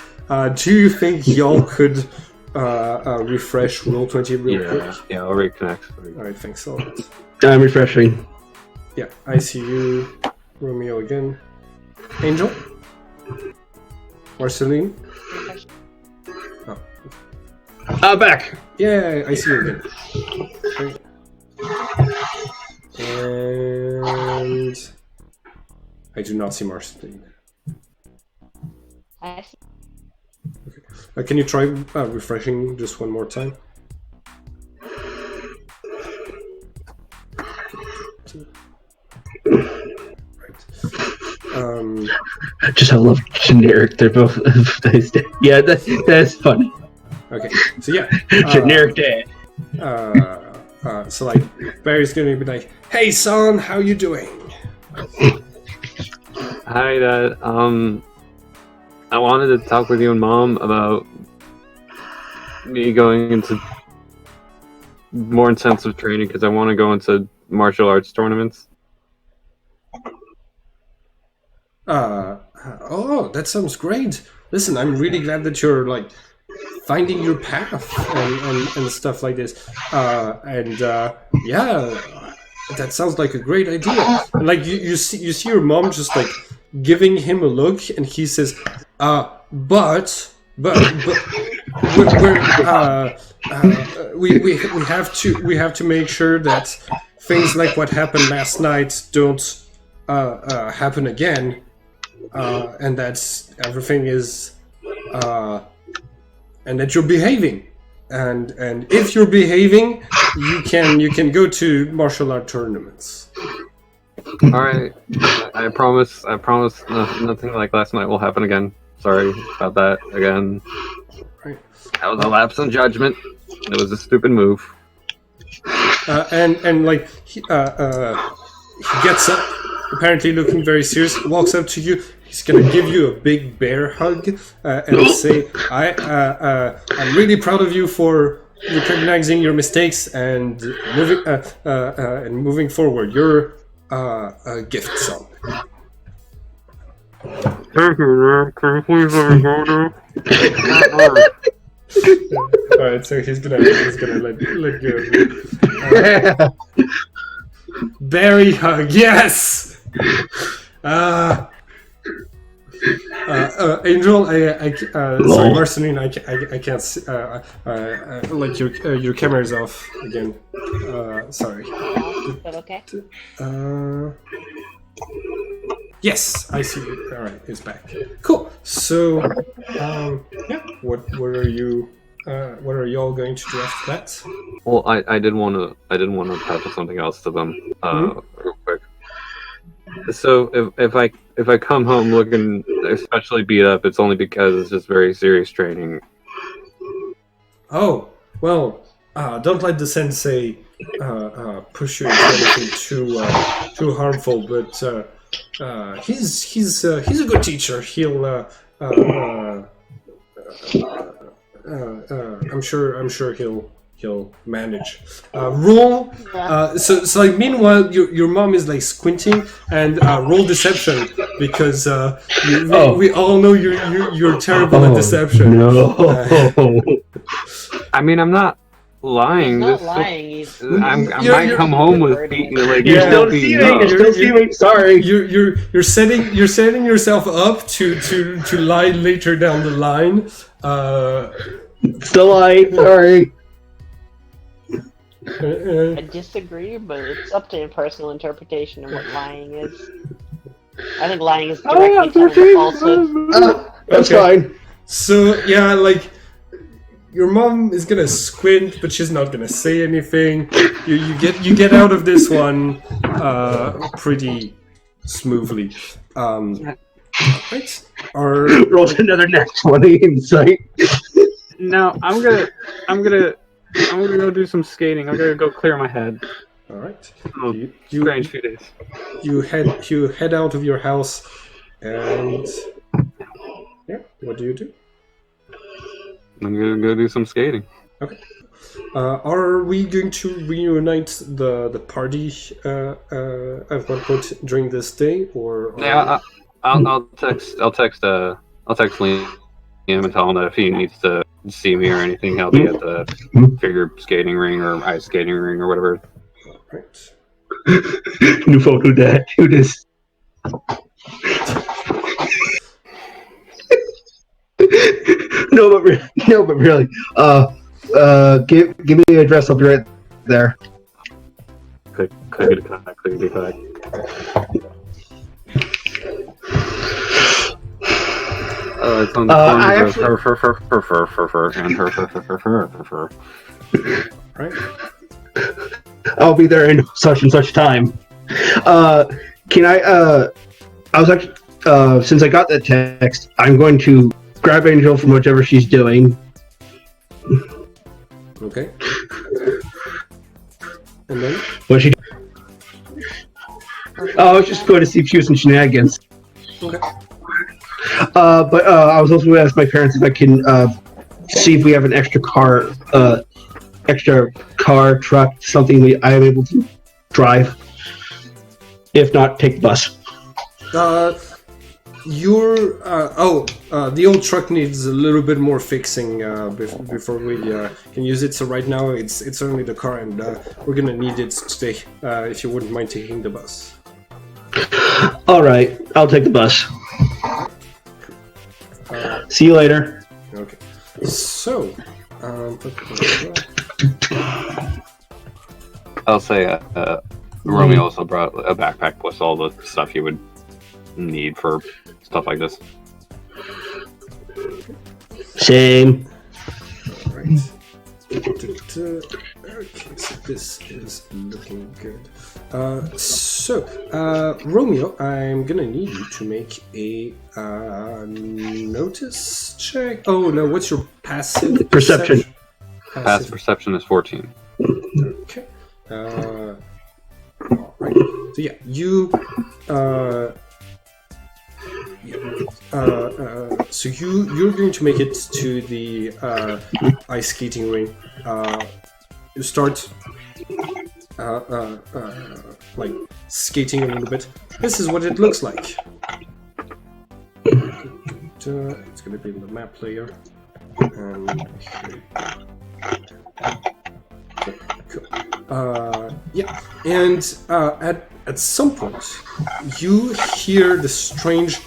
Do you think y'all could refresh Roll20 real quick? Yeah, I'll reconnect. Alright, thanks a lot. I'm refreshing. Yeah, I see you, Romeo again. Angel? Marceline? Oh. Back. Yeah, I see you again. Okay. And I do not see Marceline. I see. Can you try refreshing just one more time? Just I love generic. They're both nice. Yeah, that's funny. Okay, so yeah. Generic dad. So like Barry's gonna be like, "Hey son, how you doing?" Hi, Dad. I wanted to talk with you and Mom about me going into more intensive training because I want to go into martial arts tournaments. Oh, that sounds great. Listen, I'm really glad that you're like finding your path and stuff like this. Yeah, that sounds like a great idea. And like you see your mom just like giving him a look, and he says, but we have to make sure that things like what happened last night don't happen again, and that's everything is and that you're behaving, and if you're behaving, you can go to martial art tournaments. All right, I promise. Nothing like last night will happen again. Sorry about that again. Right. That was a lapse in judgment. It was a stupid move. And like he gets up, apparently looking very serious, walks up to you. He's gonna give you a big bear hug and say, I'm really proud of you for recognizing your mistakes and moving forward. You're a gift, son. Thank you, man. Can you please let me go now? All right, so he's gonna let go. Berry hug, yes. Angel, sorry, Marceline, I can't see, like your camera's off again. Sorry. Is that okay? Yes, I see it. All right, it's back. Cool. So, yeah, what are you? What are y'all going to do after that? Well, I did want to touch on something else to them real quick. So if I come home looking especially beat up, it's only because it's just very serious training. Oh, well, don't let the sensei push you into anything too harmful. But he's a good teacher. He'll I'm sure he'll manage. Roll. So like meanwhile, your mom is like squinting and roll deception because we all know you're terrible at deception. No. I mean, I'm not lying. He's not lying. I might come home with beating like You're Yeah. still deceiving. You're still deceiving. Sorry. You're setting yourself up to lie later down the line. Still lying. Sorry. I disagree, but it's up to personal interpretation of what lying is. I think lying is directly telling a falsehood. That's Okay. fine. So yeah, like your mom is gonna squint, but she's not gonna say anything. You get out of this one pretty smoothly. Right? Or Rolls another next 20 insight. No, I'm gonna go do some skating. I'm gonna go clear my head. all right. Oh, You strange few days. you head out of your house, and yeah, what do? I'm gonna go do some skating. Okay. Are we going to reunite the party at one point during this day, or? Yeah, I'll text Liam and tell him that if he needs to see me or anything, I'll be at the figure skating ring or ice skating ring or whatever. Right. New photo that. Who this? No, but really. Give me the address. I'll be right there. Click it, click it. It's on the I phone. actually- Right. I'll be there in such and such time. Can I? I was actually since I got that text, I'm going to grab Angel from whatever she's doing. Okay. And then? What she? I was just going to see if she was in shenanigans. Okay. But I was also going to ask my parents if I can see if we have an extra car, truck, something I am able to drive. If not, take the bus. The old truck needs a little bit more fixing before we can use it. So right now it's only the car, and we're gonna need it today. If you wouldn't mind taking the bus. All right, I'll take the bus. See you later. Okay. So, I'll say Romeo also brought a backpack with all the stuff you would need for stuff like this. Same. right. Okay, so this is looking good. Romeo, I'm gonna need you to make a notice check. Oh no, what's your passive Perception. Passive perception is 14. Okay. All right. So yeah, you're going to make it to the ice skating ring. You start like skating a little bit. This is what it looks like. It's gonna be in the map player. Okay, cool. Yeah, and at some point, you hear the strange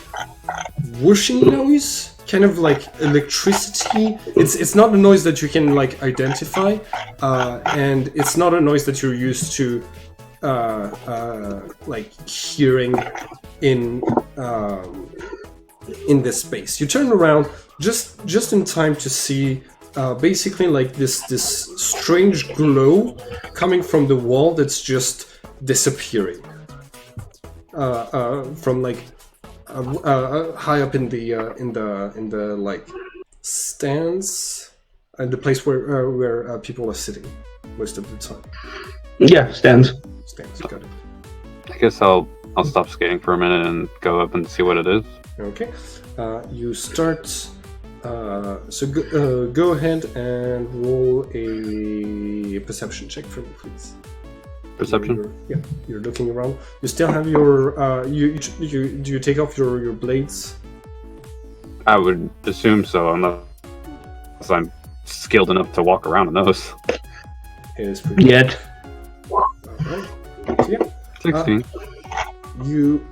whooshing noise, kind of like electricity. It's not a noise that you can like identify, and it's not a noise that you're used to like hearing in this space. You turn around just in time to see basically like this strange glow coming from the wall that's just disappearing from like high up in the like stands and the place where people are sitting most of the time. Yeah, stands. Stands, got it. I guess I'll stop skating for a minute and go up and see what it is. Okay, you start. So go ahead and roll a perception check for me, please. Perception? You're looking around. You still have your. Do you take off your blades? I would assume so, unless I'm skilled enough to walk around in those. It is pretty. Yet. Alright. So, yeah. 16. You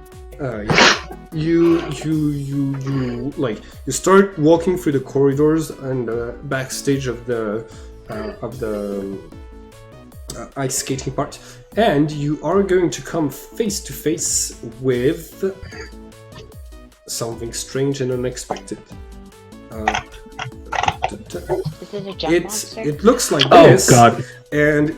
like you start walking through the corridors and the backstage of the ice skating part, and you are going to come face to face with something strange and unexpected. Is it a jump monster? It looks like Oh this. god. And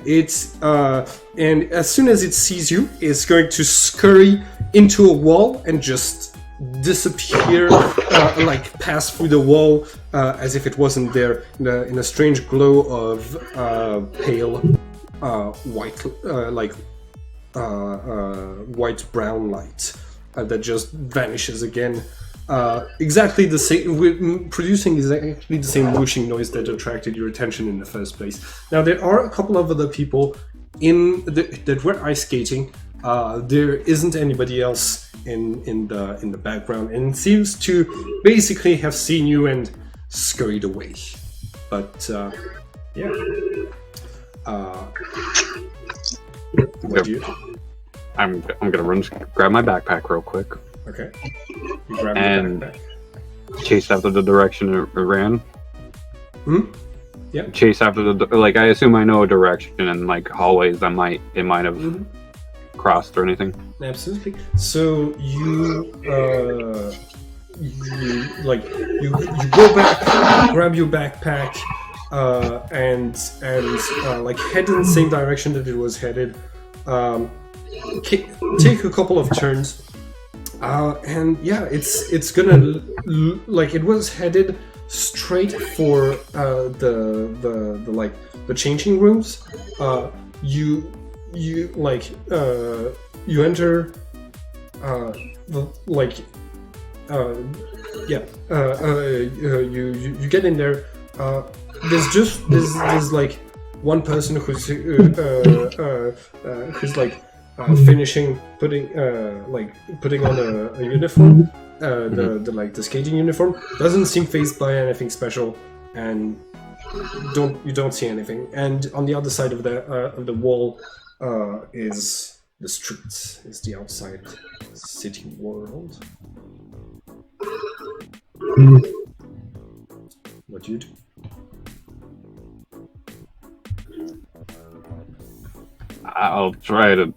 and as soon as it sees you, it's going to scurry into a wall and just disappear, like pass through the wall as if it wasn't there, in a strange glow of pale white, like white brown light that just vanishes again. Exactly the same, producing exactly the same whooshing noise that attracted your attention in the first place. Now there are a couple of other people that were ice skating. There isn't anybody else in the background, and it seems to basically have seen you and scurried away. But yeah. What do you? I'm gonna run, grab my backpack real quick, Okay. You grab and your backpack. chase after the direction it ran. Hmm? Yeah. Chase after the, like, I assume I know a direction and like hallways it might have Mhm. crossed or anything. Absolutely. So you go back, grab your backpack, and like head in the same direction that it was headed. Take a couple of turns, and yeah, it's gonna like it was headed straight for the changing rooms. You enter you get in there. There's like one person who's finishing putting on a uniform, the skating uniform. Doesn't seem fazed by anything special, and you don't see anything. And on the other side of the wall is the streets, is the outside city world. What do you do? I'll try to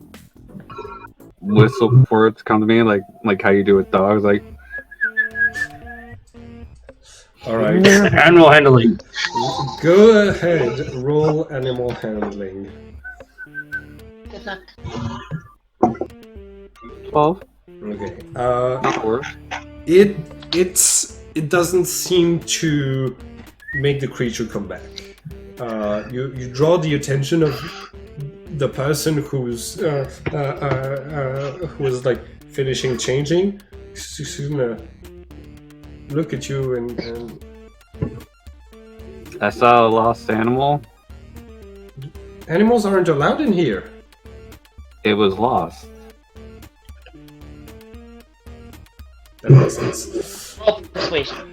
whistle for it to come to me, like how you do with dogs. Like, All right, Animal handling. go ahead, roll animal handling. Good luck. 12. Okay. Not worse. It doesn't seem to make the creature come back. You draw the attention of the person who's like finishing changing. She's gonna look at you and I saw a lost animal. animals aren't allowed in here. It was lost. That makes sense. Roll persuasion.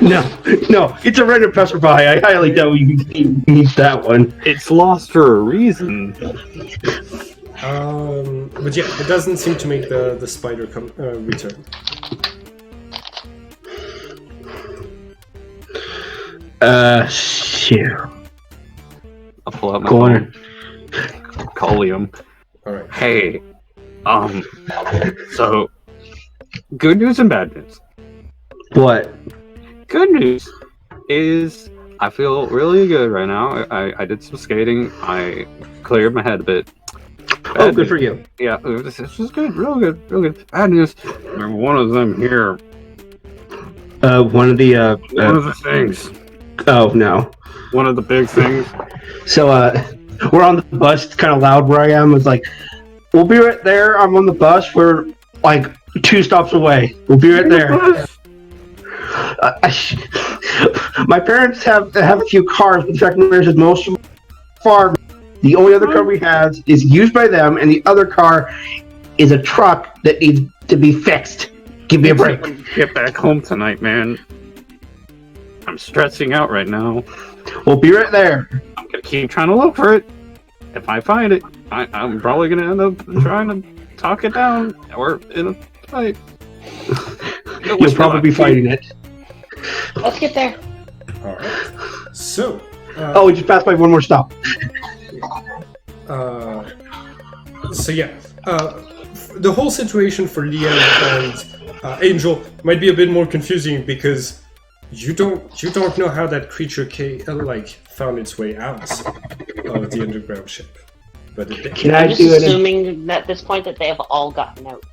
No, it's a random passerby. I highly doubt you need that one. It's lost for a reason. But yeah, it doesn't seem to make the spider return. Shit. I'll pull out my Go phone. on. Call Liam. Alright. Hey, so, good news and bad news. What? Good news is I feel really good right now. I did some skating. I cleared my head a bit. Oh, good for you. Yeah, this was good, real good, real good. Bad news. Remember one of them here. One of the One of the things. Oh no. One of the big things. So we're on the bus. It's kind of loud where I am. It's like, we'll be right there. I'm on the bus. We're like 2 stops away. We'll be right there. My parents have a few cars, but the fact of the matter is most of them are far. The only other car we have is used by them, and the other car is a truck that needs to be fixed. Give me a break. Get back home tonight, man. I'm stressing out right now. We'll be right there. I'm gonna keep trying to look for it. If I find it, I'm probably gonna end up trying to talk it down or in a fight. You'll probably be fighting it. Let's get there. Alright. So. Oh, we just passed by one more stop. So yeah. The whole situation for Liam and Angel might be a bit more confusing because you don't know how that creature found its way out of the underground ship. But Can I'm I just do it? assuming at this point that they have all gotten out.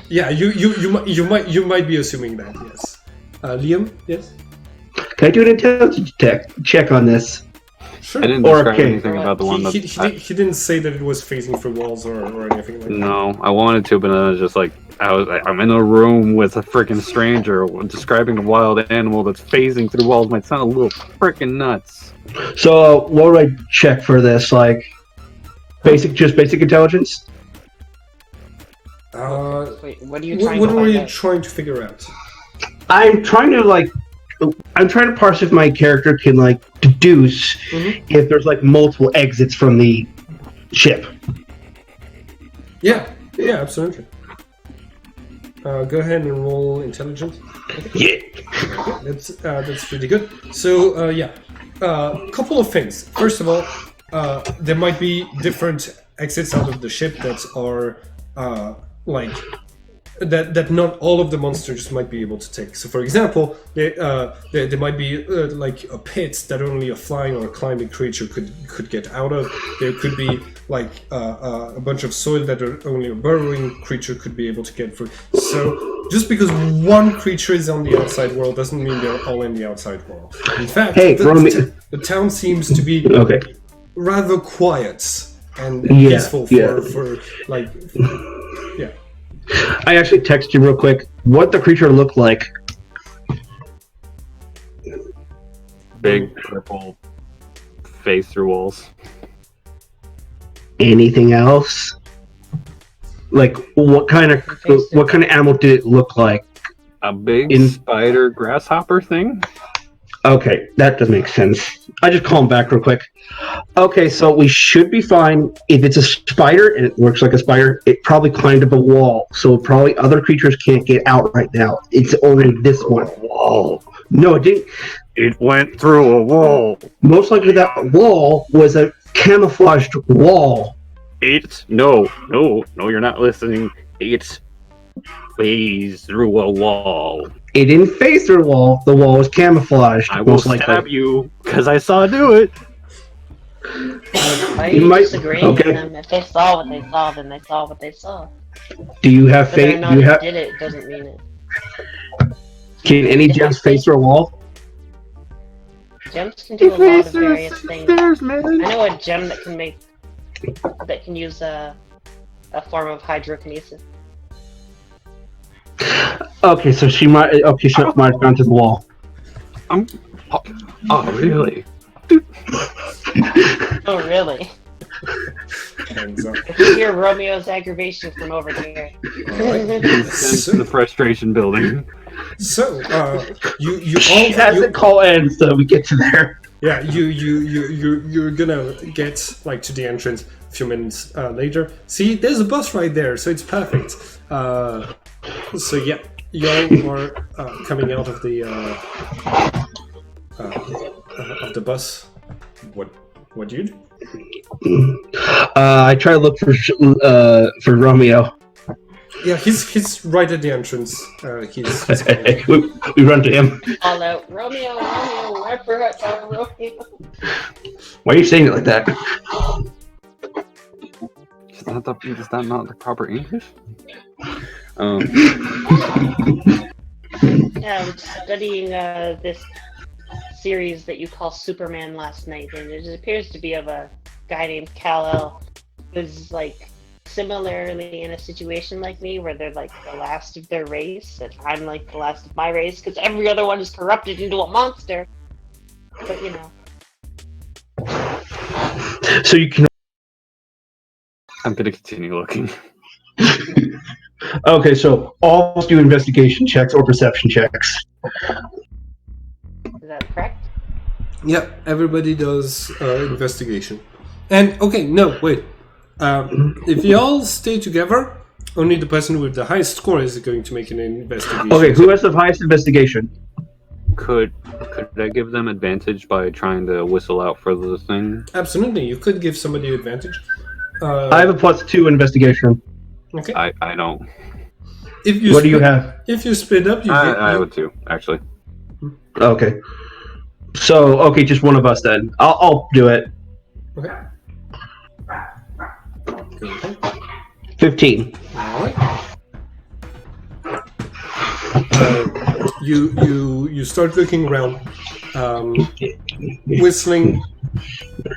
yeah, you might be assuming that, yes. Liam, yes. Can I do an intelligence check on this? Sure. I didn't Or describe okay. anything about the one that. He didn't say that it was phasing through walls or anything like that. No, I wanted to, but then I was just like, I'm in a room with a freaking stranger describing a wild animal that's phasing through walls might sound a little freaking nuts. So, what do I check for this? Like, just basic intelligence? Wait, what are you trying What to were find you out? trying to figure out? I'm trying to parse if my character can deduce if there's multiple exits from the ship. Yeah, absolutely. Go ahead and roll intelligence. Yeah. That's pretty good. So couple of things. First of all, there might be different exits out of the ship that are that not all of the monsters might be able to take. So, for example, there might be a pit that only a flying or a climbing creature could get out of. There could be a bunch of soil that only a burrowing creature could be able to get through. So, just because one creature is on the outside world doesn't mean they're all in the outside world. In fact, the town seems to be rather quiet and peaceful for yeah. I actually texted you real quick what the creature looked like. Big purple face through walls. Anything else? What kind of animal did it look like? A big spider grasshopper thing? Okay, that does make sense. I just call him back real quick. Okay, so we should be fine. If it's a spider and it works like a spider, it probably climbed up a wall. So probably other creatures can't get out right now. It's only this one. Wall. No, it didn't. It went through a wall. Most likely that wall was a camouflaged wall. No, you're not listening. It phased through a wall. It didn't phase through the wall. The wall was camouflaged. I will stab you because I saw it do it. Why are you disagreeing with them? If they saw what they saw, then they saw what they saw. Do you have faith? Whether or not it did it doesn't mean it. Can any gems phase through a wall? Gems can do a lot of various things. I know a gem that can use a form of hydrokinesis. Okay, so she might. Okay, she might have gone to the wall. Oh, really? Oh, really? hands up. I can hear Romeo's aggravation from over here. Sense the frustration building. So, you As the all call ends, so we get to there. yeah, you're gonna get like to the entrance a few minutes later. See, there's a bus right there, so it's perfect. So yeah, y'all are coming out of the bus. What do you do? I try to look for Romeo. Yeah, he's right at the entrance. He's we run to him. All out, Romeo, where for us, Romeo? Why are you saying it like that? Is that not the proper English? Yeah, I was studying this series that you call Superman last night, and it appears to be of a guy named Kal-El who's like similarly in a situation like me, where they're like the last of their race, and I'm like the last of my race because every other one is corrupted into a monster. But you know. So you can. I'm gonna continue looking. Okay, so all do investigation checks or perception checks. Is that correct? Yeah, everybody does investigation. And okay, no, wait. If you all stay together, only the person with the highest score is going to make an investigation. Okay, who has the highest investigation? Could I give them advantage by trying to whistle out for the thing? Absolutely, you could give somebody advantage. I have a +2 investigation. Okay. I don't. If you What do you have? If you split up, you get. I would too, actually. Okay. So, okay, just one of us then. I'll do it. Okay. Go ahead. 15. All right. You start looking around. Whistling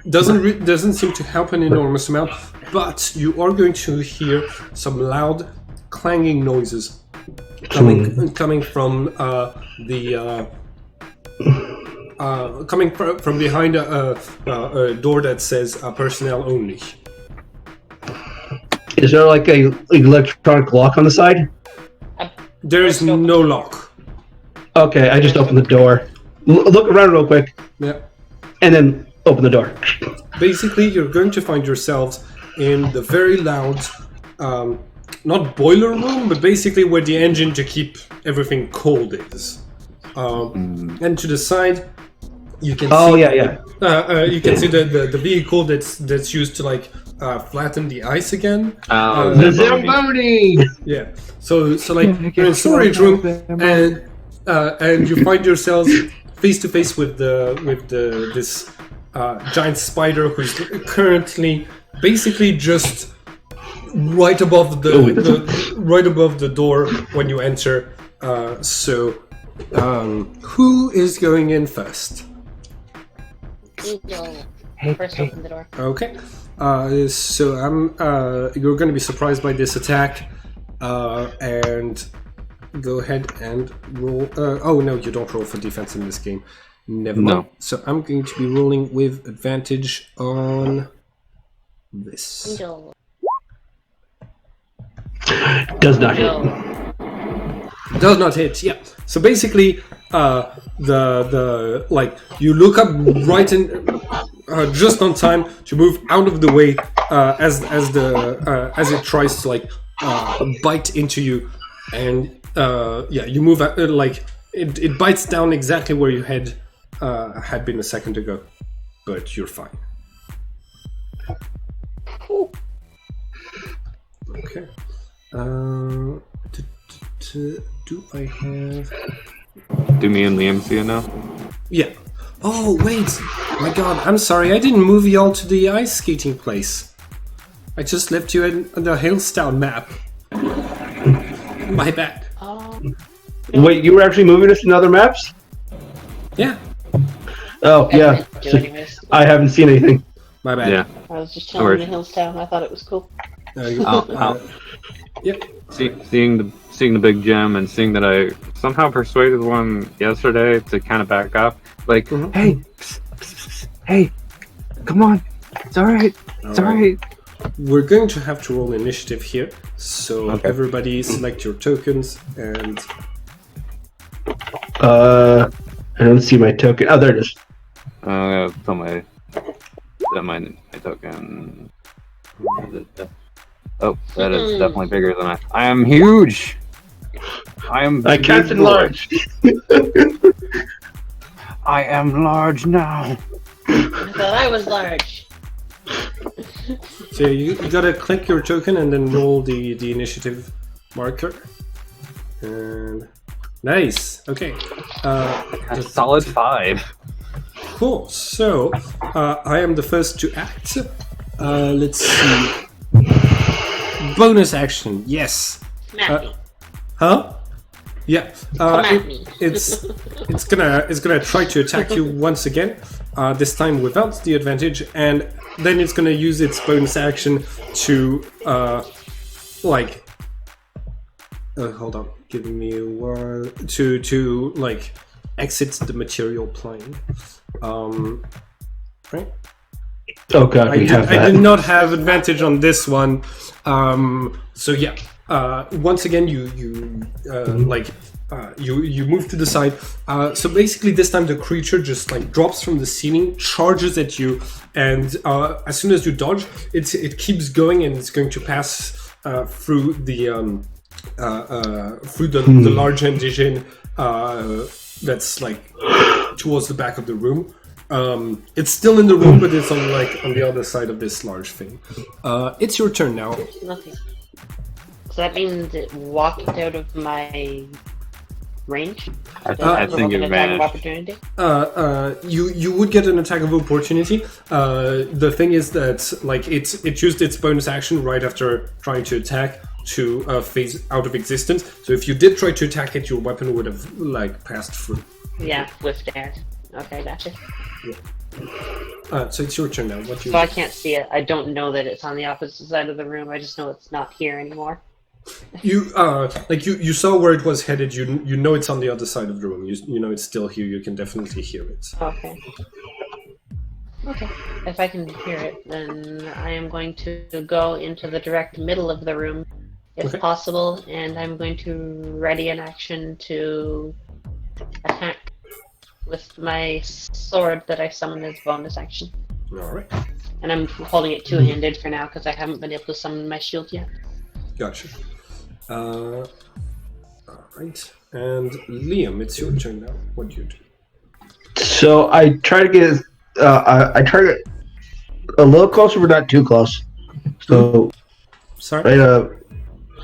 doesn't seem to help an enormous amount, but you are going to hear some loud clanging noises coming from from behind a door that says personnel only. Is there like a electronic lock on the side? There is no lock. Okay, I just open the door. Look around real quick, Yeah. and then open the door. Basically, you're going to find yourselves in the very loud, not boiler room, but basically where the engine to keep everything cold is. And to the side, you can Oh see. yeah. You can see the vehicle that's used to like flatten the ice again. The Zamboni! Yeah. So like you're in a storage room, and you find yourselves face to face with this giant spider who's currently basically just right above the door when you enter. Who is going in first? First open the door. Okay. So you're going to be surprised by this attack, and go ahead and roll. Oh no, you don't roll for defense in this game. Never mind. No. So I'm going to be rolling with advantage on this. Angel. Does not hit. Does not hit. Yeah. So basically, the like you look up right in just on time to move out of the way as it tries to like bite into you, and you move like it bites down exactly where your head had been a second ago, but you're fine. Okay. Do I have? Do me and Liam see it now? Yeah. Oh wait, my God! I'm sorry. I didn't move y'all to the ice skating place. I just left you in the Hillstown map. My bad. Wait, you were actually moving us to other maps? Yeah. Oh, yeah. So I haven't seen anything. My bad. Yeah. I was just chilling in Hillstown. I thought it was cool. Yep. Seeing the big gem and seeing that I somehow persuaded one yesterday to kind of back up, like, hey, psst, psst, psst, hey, come on, it's all right, it's all right. we're going to have to roll initiative here. So Okay. everybody select your tokens and I don't see my token. Oh, there it is. Put my token. Oh, that is definitely bigger than I am huge. I can't big boy. enlarge. I am large now. I thought I was large. so you gotta click your token and then roll the initiative marker. And nice. Okay. A solid 5. Cool. So I am the first to act. Let's see. Bonus action. Yes. Come at me. Huh? Yeah. Come at me. It's gonna try to attack you once again. This time without the advantage, and then it's gonna use its bonus action to hold on. Give me one to like exit the material plane. Right. Oh god, we have I that. did not have advantage on this one. So yeah. Once again, you move to the side. So basically, this time the creature just like drops from the ceiling, charges at you, and as soon as you dodge, it keeps going, and it's going to pass through the large engine that's like towards the back of the room. It's still in the room, but it's on the other side of this large thing. It's your turn now. Nothing. So that means it walked out of my range? I think an it attack of vanished. opportunity? You would get an attack of opportunity. The thing is that like it used its bonus action right after trying to attack to phase out of existence. So if you did try to attack it, your weapon would have like passed through. Yeah, whiffed air. Okay, gotcha. So it's your turn now. What do you? So I can't see it. I don't know that it's on the opposite side of the room. I just know it's not here anymore. You you saw where it was headed. You know it's on the other side of the room. You know it's still here. You can definitely hear it. Okay. Okay. If I can hear it, then I am going to go into the direct middle of the room, if Okay. possible, and I'm going to ready an action to attack with my sword that I summon as bonus action. All right. And I'm holding it two-handed for now because I haven't been able to summon my shield yet. Gotcha. All right. And Liam, it's your turn now. What do you do? So I try to get I try to get a little closer, but not too close. So Sorry.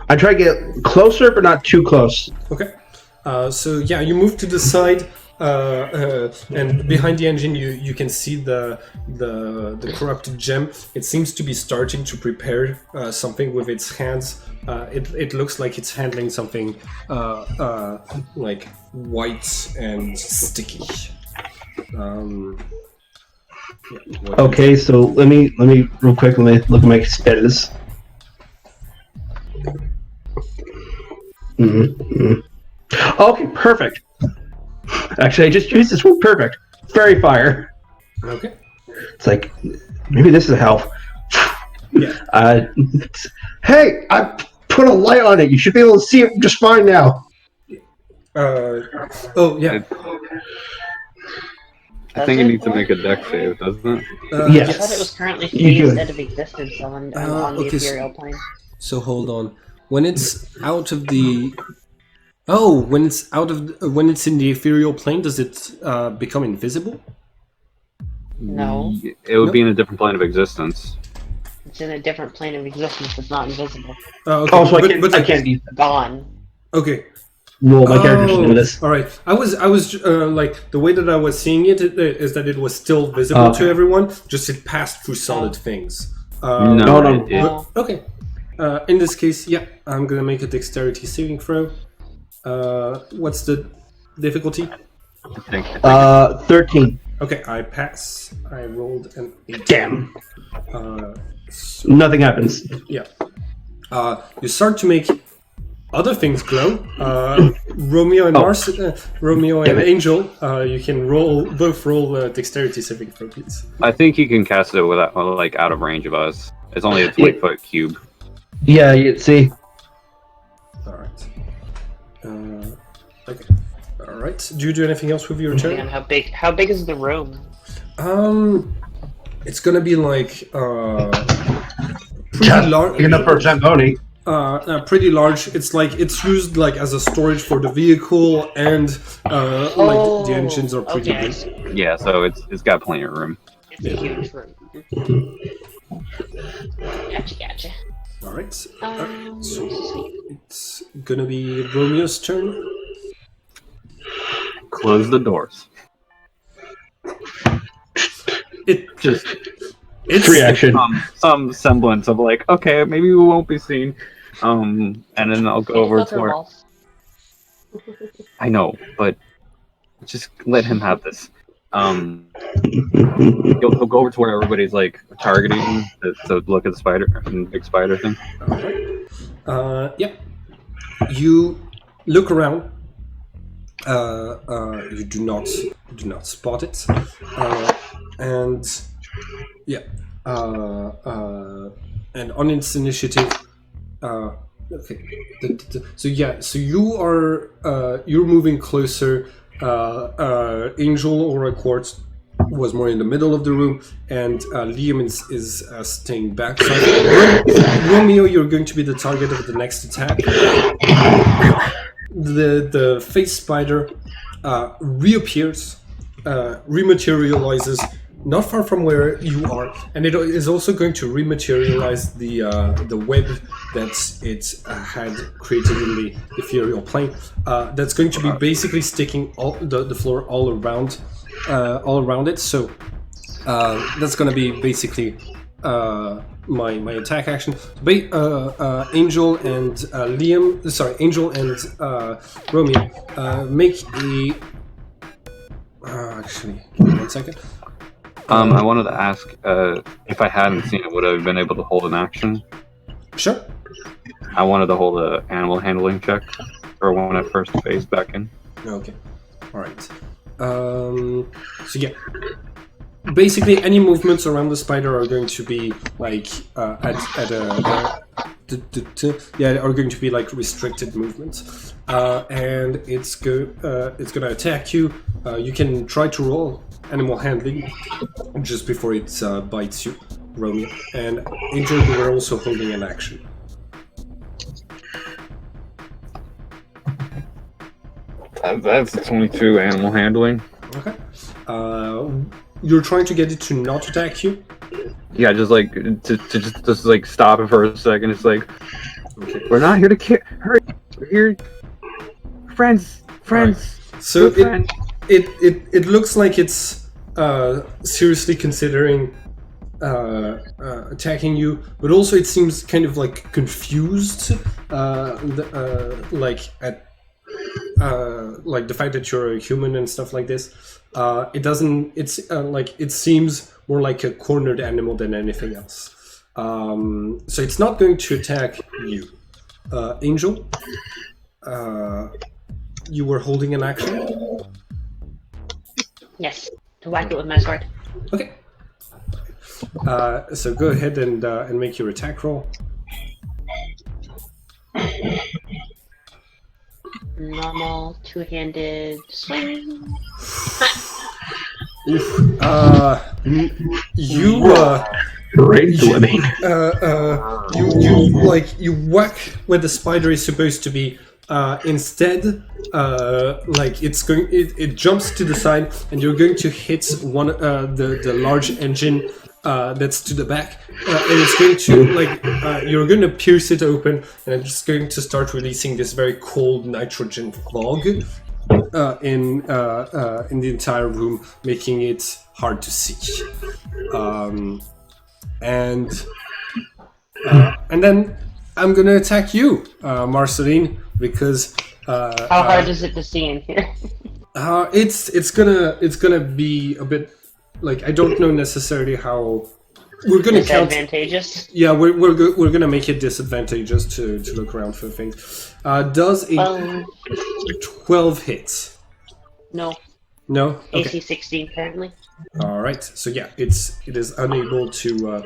I try to get closer, but not too close. Okay. So yeah, you move to the side, and behind the engine, you can see the corrupted gem. It seems to be starting to prepare something with its hands. It looks like it's handling something like white and sticky. Okay, so let me real quick. Let me look at my status. Okay, perfect. Actually, I just used this one. Perfect. Fairy fire. Okay. It's like maybe this is health. Yeah. Hey, I put a light on it. You should be able to see it just fine now. Oh yeah. I think it needs to make a deck save, doesn't it? Yes. I thought it was currently You phased do. out of existence on the okay, ethereal plane. So hold on. When it's out of the when it's in the ethereal plane, does it become invisible? No, It would be in a different plane of existence. it's in a different plane of existence. It's not invisible. Okay. Also, I can't use Gone. Okay. roll my character to do this. All right. I was like the way that I was seeing it is that it was still visible Okay. to everyone. Just it passed through solid things. No. Okay. In this case, yeah, I'm gonna make a dexterity saving throw. What's the difficulty? I think. 13. Okay, I pass. I rolled an 8. Damn. So, Nothing happens. yeah. You start to make other things glow. Romeo and Romeo and Damn it. Angel. You can both roll dexterity saving throw, please. I think he can cast it without, like, out of range of us. It's only a 20-foot cube. Yeah, you see. All right. Okay. All right. Do you do anything else with your turn? And how big is the room? It's gonna be like pretty large. You're gonna for Zamboni. Pretty large. It's like it's used like as a storage for the vehicle, and like the engines are pretty okay, I big. see. Yeah, so it's got plenty of room. It's a huge room. Gotcha. All right. So it's gonna be Romeo's turn. Close the doors. It's Reaction. Some semblance of like, okay, maybe we won't be seen. And then I'll go over to where. I know, but just let him have this. He'll go over to where everybody's like targeting to look at the spider, big spider thing. Yeah. You look around. You do not spot it, and yeah. And on its initiative. Okay. So you're moving closer. Angel or Quartz was more in the middle of the room, and Liam is staying back. So Romeo, you're going to be the target of the next attack. The face spider reappears, rematerializes not far from where you are, and it is also going to rematerialize the web that it had created in the ethereal plane. That's going to be basically sticking all the floor all around it. So that's going to be basically my attack action. Angel and Liam, sorry, Angel and Romeo, make a. Actually, give me 1 second. I wanted to ask if I hadn't seen it, would I have been able to hold an action? Sure. I wanted to hold an animal handling check, or when I first phased back in. Okay. All right. So yeah. Basically, any movements around the spider are going to be like are going to be like restricted movements, and it's gonna attack you. You can try to roll animal handling just before it bites you, Romeo. And Angel, you were also holding an action. That's 22 animal handling. Okay. You're trying to get it to not attack you. Yeah, just like to just like stop it for a second. It's like, Okay. we're not here to kill. Hurry, we're here, friends. Right. So Good friends. it looks like it's seriously considering attacking you, but also it seems kind of like confused, like at like the fact that you're a human and stuff like this. It doesn't. It's like it seems more like a cornered animal than anything else. So it's not going to attack you, Angel. You were holding an action. Yes, to whack it with my sword. Okay. So go ahead and make your attack roll. Normal two-handed swing. Range living. You whack where the spider is supposed to be. Instead, like it jumps to the side, and you're going to hit the large engine that's to the back, and it's going to you're going to pierce it open, and it's just going to start releasing this very cold nitrogen fog in the entire room, making it hard to see. And then I'm gonna attack you, Marceline, because How hard is it to see in here? it's gonna be a bit like I don't know necessarily how we're gonna count. Disadvantageous? Yeah, we're gonna make it disadvantageous to look around for things. Does a 12 hits? No. No. Okay. AC 16 currently. All right. So yeah, it is unable to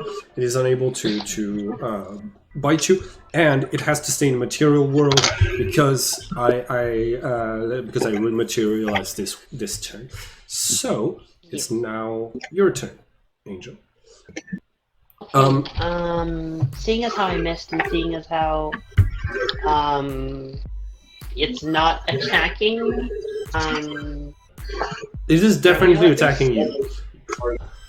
bite you, and it has to stay in the material world because I rematerialized this turn. So it's now your turn, Angel. Seeing as how I missed and seeing as how it's not attacking It is definitely attacking you.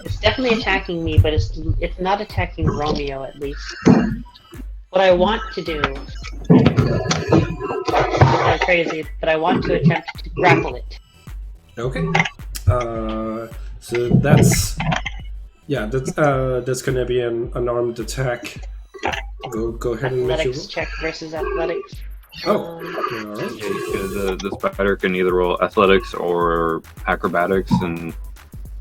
It's definitely attacking me, but it's not attacking Romeo at least. What I want to do it's not crazy, but I want to attempt to grapple it. Okay. So that's gonna be an armed attack. Go ahead and make your Athletics check versus athletics. Oh, alright. The spider can either roll athletics or acrobatics, and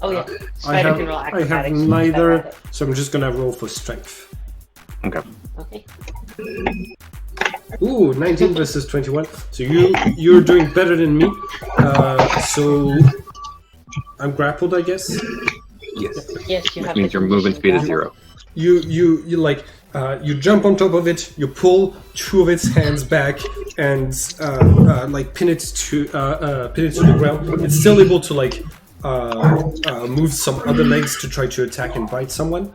Oh yeah, I spider have can roll acrobatics. neither, so I'm just gonna roll for strength. okay. Okay. Ooh, 19 versus 21. So you're doing better than me. So I'm grappled, I guess. Yes. Yes, you Which have means the your movement speed is condition 0. You jump on top of it, you pull two of its hands back, and pin it to the ground. It's still able to move some other legs to try to attack and bite someone,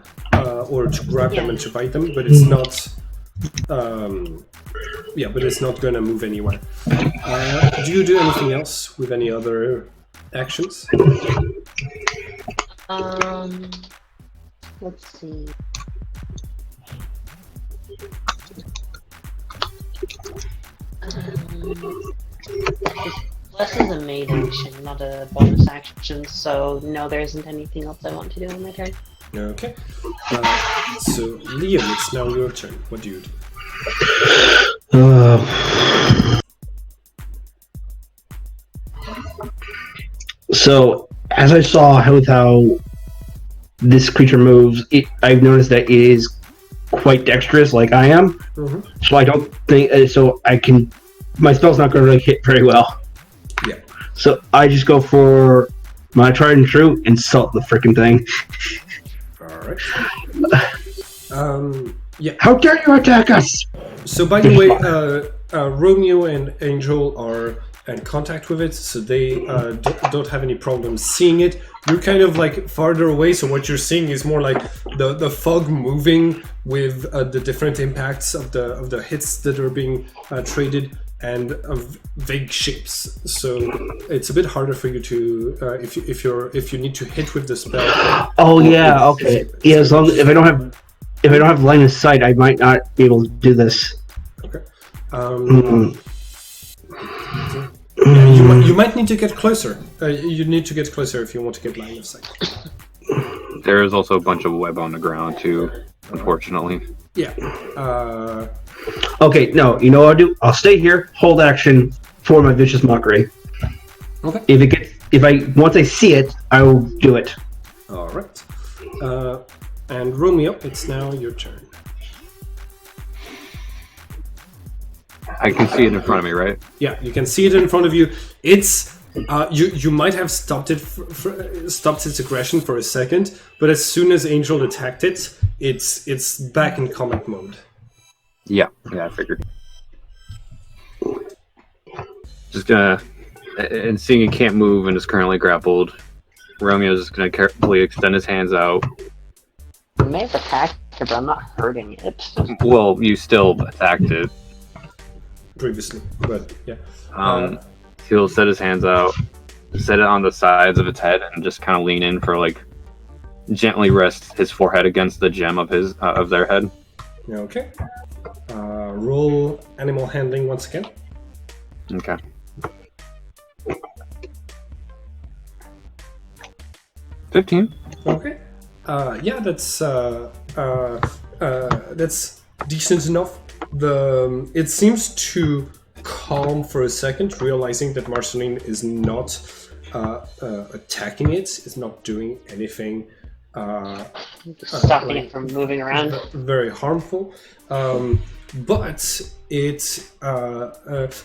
or to grab them and to bite them, but it's not. But it's not gonna move anywhere. Do you do anything else with any other actions? Let's see. Bless is a main action, not a bonus action, so no, there isn't anything else I want to do on my turn. Okay. So Liam, it's now your turn. What do you do? So, as I saw how this creature moves, I've noticed that it is quite dexterous, like I am. Mm-hmm. So I don't think my spell's not going to really hit very well. Yeah. So I just go for my tried and true, insult the freaking thing. All right. Yeah. How dare you attack us? So by the way, Romeo and Angel are in contact with it, so they don't have any problems seeing it. You're kind of like farther away, so what you're seeing is more like the fog moving with the different impacts of the hits that are being traded, and of vague shapes. So it's a bit harder for you to if you need to hit with the spell. Oh yeah, okay. Yeah, as long if I don't have line of sight, I might not be able to do this. Okay. Yeah, you might need to get closer. You need to get closer if you want to get line of sight. There is also a bunch of web on the ground too, unfortunately. Yeah. Okay, no, you know what I'll do? I'll stay here, hold action for my vicious mockery. Okay. Once I see it, I will do it. All right. And Romeo, it's now your turn. I can see it in front of me, right? Yeah, you can see it in front of you. It's you might have stopped its aggression for a second, but as soon as Angel attacked it, it's back in combat mode. Yeah, I figured. Just gonna, and seeing it can't move and is currently grappled, Romeo's just gonna carefully extend his hands out. I may have attacked it, but I'm not hurting it. Well, you still attacked it. Previously, but yeah. He'll set his hands out, set it on the sides of its head, and just kind of lean in for gently rest his forehead against the gem of their head. Okay. Roll animal handling once again. Okay. $15. Okay. Yeah, that's decent enough. It seems to calm for a second, realizing that Marceline is not attacking it, is not doing anything Just stopping it from moving around. Very harmful. But it's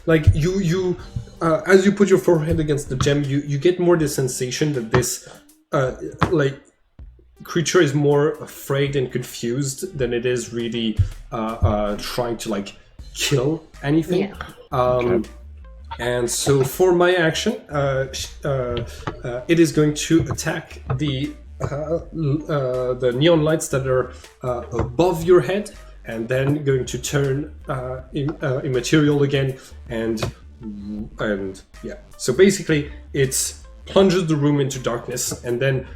like you as you put your forehead against the gem, you get more the sensation that this like creature is more afraid and confused than it is really trying to like kill anything. Yeah. And so for my action, it is going to attack the neon lights that are above your head, and then going to turn immaterial again, and yeah. So basically, it's plunges the room into darkness, and then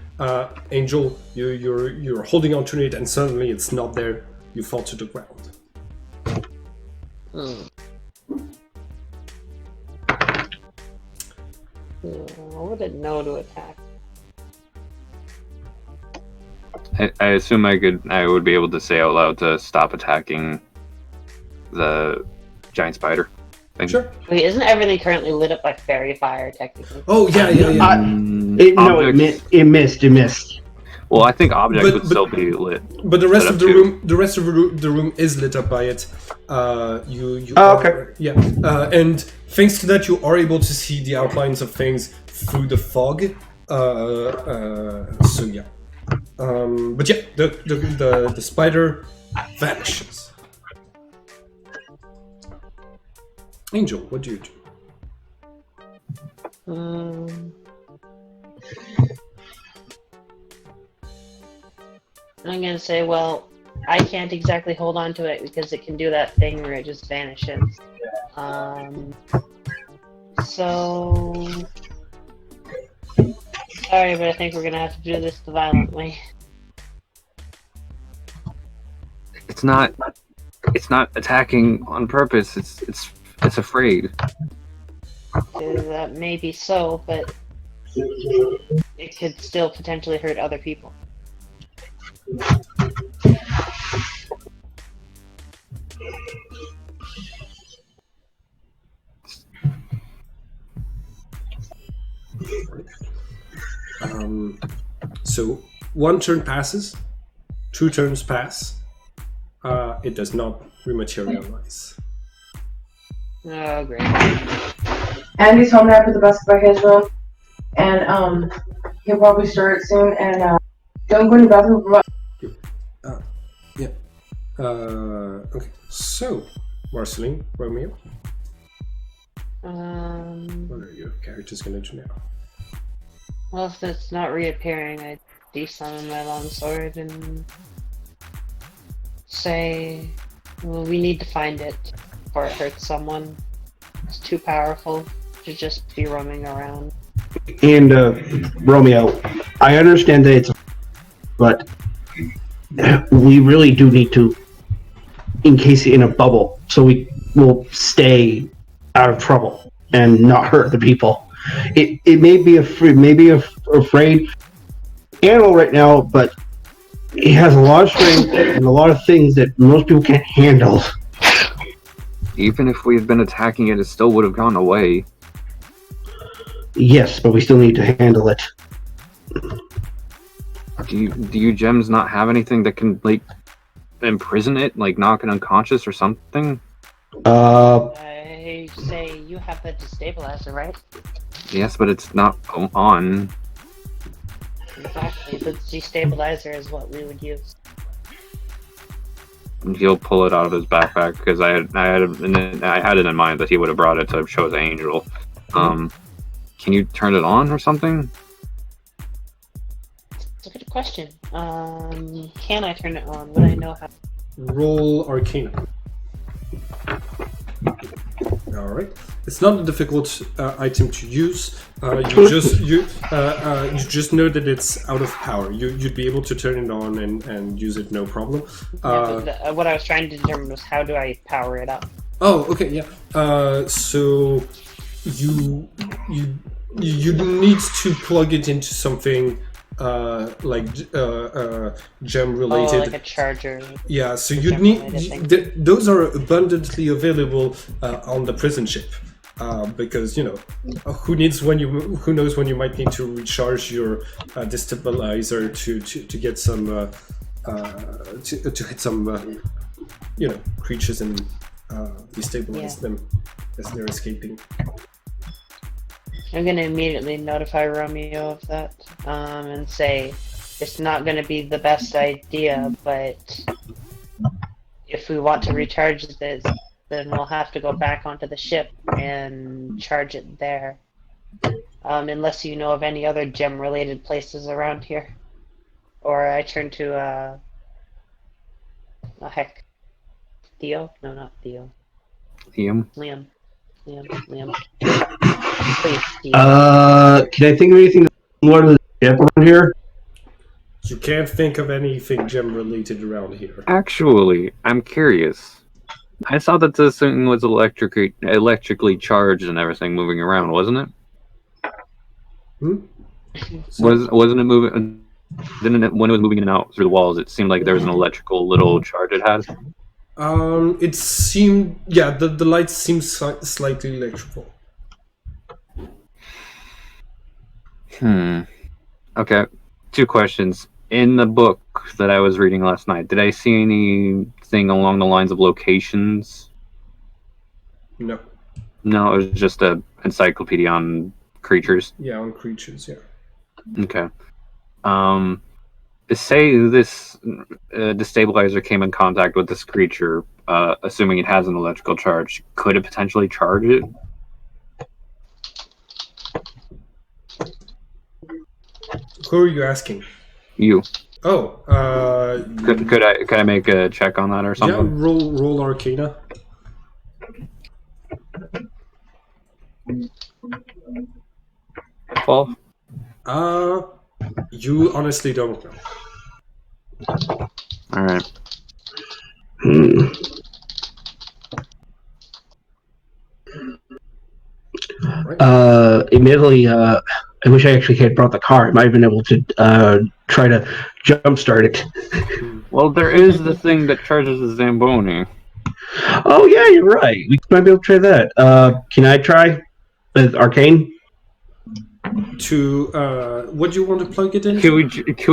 Angel, you're holding on to it, and suddenly it's not there. You fall to the ground. What would it know to attack? I assume I would be able to say out loud to stop attacking the giant spider thing. Sure. Wait, isn't everything currently lit up by fairy fire, technically? Oh yeah. It missed. Well, I think objects would still be lit. But the rest Set of up the too. room, the rest of the room is lit up by it. You. Okay. Yeah. And thanks to that, you are able to see the outlines of things through the fog. So yeah. But yeah, the spider vanishes. Angel, what do you do? I'm gonna say, well, I can't exactly hold on to it because it can do that thing where it just vanishes. So sorry, but I think we're gonna have to do this the violent way. It's not attacking on purpose. It's afraid. That may be so, but it could still potentially hurt other people. So one turn passes, 2 turns pass. It does not rematerialize. Oh, great. Andy's home now for the best of his room, and he'll probably start soon. And don't go to the bathroom for about. Okay. So, Marceline, Romeo, what are your characters gonna do now? Well, if it's not reappearing, I desummon my longsword and say, well, we need to find it before it hurts someone. It's too powerful to just be roaming around. And Romeo, I understand that it's, but we really do need to encase it in a bubble so we will stay out of trouble and not hurt the people. It may be afraid animal right now, but it has a lot of strength and a lot of things that most people can't handle. Even if we had been attacking it, it still would have gone away. Yes, but we still need to handle it. Do you gems not have anything that can like imprison it, like knock it unconscious or something? I say you have the destabilizer, right? Yes, but it's not on. Exactly. The destabilizer is what we would use. And he'll pull it out of his backpack because I had it in mind that he would have brought it to show the angel. Can you turn it on or something? It's a good question. Can I turn it on? Would I know how? Roll Arcana. All right. It's not a difficult item to use. You just know that it's out of power. You'd be able to turn it on and use it no problem. What I was trying to determine was how do I power it up? Oh, okay, yeah. So you need to plug it into something like gem related. Oh, like a charger. Yeah, so you'd need those are abundantly available on the prison ship. because who knows when you might need to recharge your destabilizer to get some to hit some creatures and destabilize them as they're escaping. I'm gonna immediately notify Romeo of that, and say it's not gonna be the best idea, but if we want to recharge this, then we'll have to go back onto the ship and charge it there. Unless you know of any other gem-related places around here. Or I turn to, Theo? No, not Theo. Liam? Liam. Please, Theo. Can I think of anything similar to the ship around here? You can't think of anything gem-related around here. Actually, I'm curious. I saw that this thing was electrically charged and everything moving around, wasn't it? Wasn't it moving? Didn't it, when it was moving in and out through the walls, it seemed like there was an electrical little charge it had? It seemed, the lights seemed slightly electrical. Okay, 2 questions. In the book that I was reading last night, did I see anything along the lines of locations? No. No, it was just a encyclopedia on creatures. Yeah, on creatures, yeah. Okay. Say this destabilizer came in contact with this creature, assuming it has an electrical charge. Could it potentially charge it? Who are you asking? You. Oh, Could I make a check on that or something? Yeah, roll Arcana. Well, you honestly don't know. all right. Admittedly, I wish I actually had brought the car. I might have been able to try to jumpstart it. Well, there is the thing that charges the Zamboni. Oh yeah, you're right. We might be able to try that. Can I try with Arcane? What do you want to plug it in? Can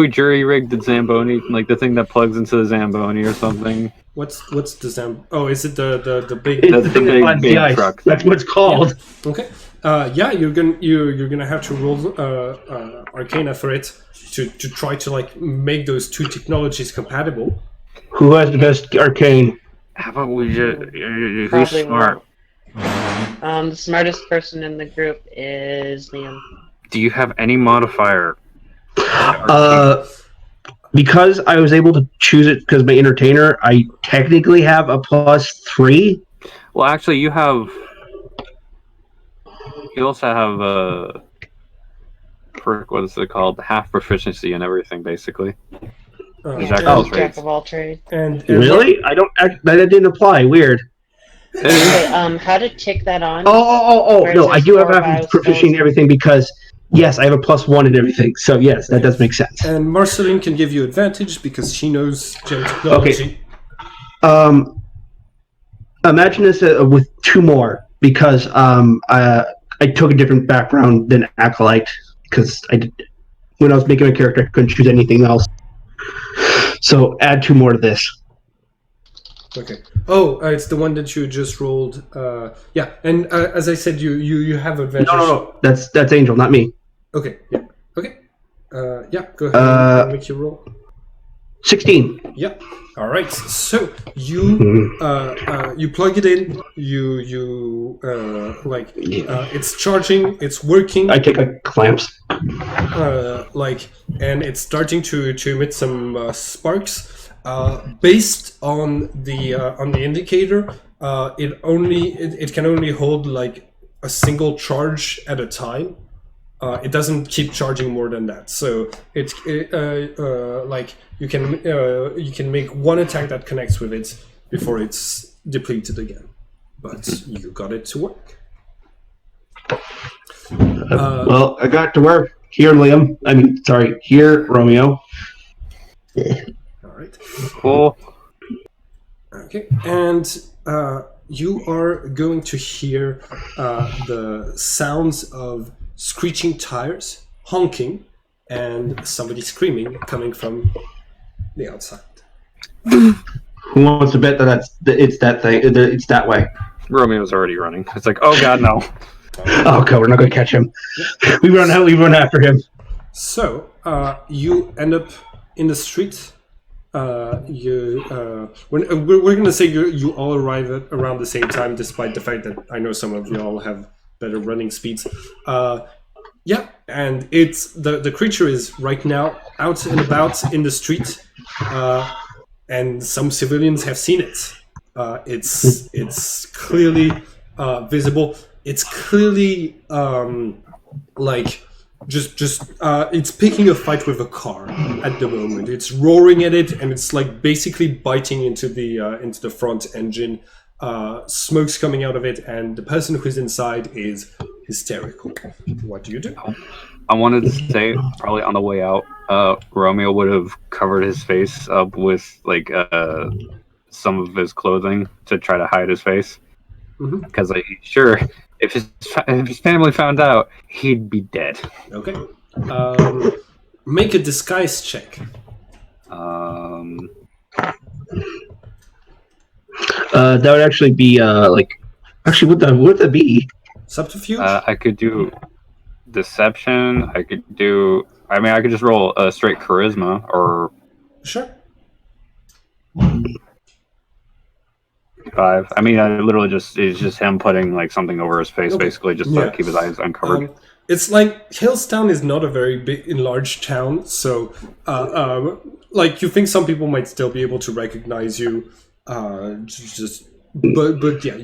we jury rig the Zamboni, like the thing that plugs into the Zamboni or something? What's the Oh, is it the big? It's That's the the thing that big- finds the big ice. truck. That's what it's called. Okay. You're gonna have to roll Arcana for it to try to make those two technologies compatible. Who has the best Arcane? How about we just who's Probably smart? The smartest person in the group is Liam. Do you have any modifier? Because I was able to choose it because my entertainer, I technically have a +3. Well, actually, you also have what is it called? Half proficiency and everything, basically. Jack of all trades. Jack of all trades. And Really? That didn't apply. Weird. Okay, how to tick that on? Oh, Where it no, I says do have 4 a proficiency and everything because, yes, I have a +1 and everything. So, yes, that does make sense. And Marceline can give you advantage because she knows gem technology. Okay. Imagine this with 2 more because I took a different background than Acolyte because when I was making a character, I couldn't choose anything else. So, add 2 more to this. Okay. Oh, it's the one that you just rolled. Yeah, and as I said, you have advantage. No. That's Angel, not me. Okay. Yeah. Okay. Yeah. Go ahead and make your roll. 16. Yeah. All right. So you you plug it in. It's charging. It's working. I take a clamps. And it's starting to emit some sparks. Based on the indicator, it can only hold a single charge at a time. It doesn't keep charging more than that. So you can make one attack that connects with it before it's depleted again. But you got it to work. Well, I got to work. Here, Liam. Here, Romeo. All right. Cool. Okay, and you are going to hear the sounds of screeching tires, honking, and somebody screaming coming from the outside. Who wants to bet that it's that thing? It's that way. Romeo's already running. It's like, oh god, no. Oh, okay, we're not going to catch him. We run after him. So you end up in the street. We're going to say you all arrive at around the same time, despite the fact that I know some of you all have better running speeds. Yeah, and it's the creature is right now out and about in the street, and some civilians have seen it. It's clearly visible. It's clearly it's picking a fight with a car at the moment. It's roaring at it, and it's like basically biting into the front engine. Smoke's coming out of it, and the person who's inside is hysterical. What do you do? I wanted to say, probably on the way out, Romeo would have covered his face up with like some of his clothing to try to hide his face, because sure, if his family found out, he'd be dead. Okay. Make a disguise check. That would actually be actually, what would that be? Subterfuge? I could do deception. I could just roll a straight charisma or Sure. 5. I mean, I literally it's just him putting like something over his face, basically, just to keep his eyes uncovered. It's like Hillstown is not a very big, enlarged town, so like you think some people might still be able to recognize you. But yeah,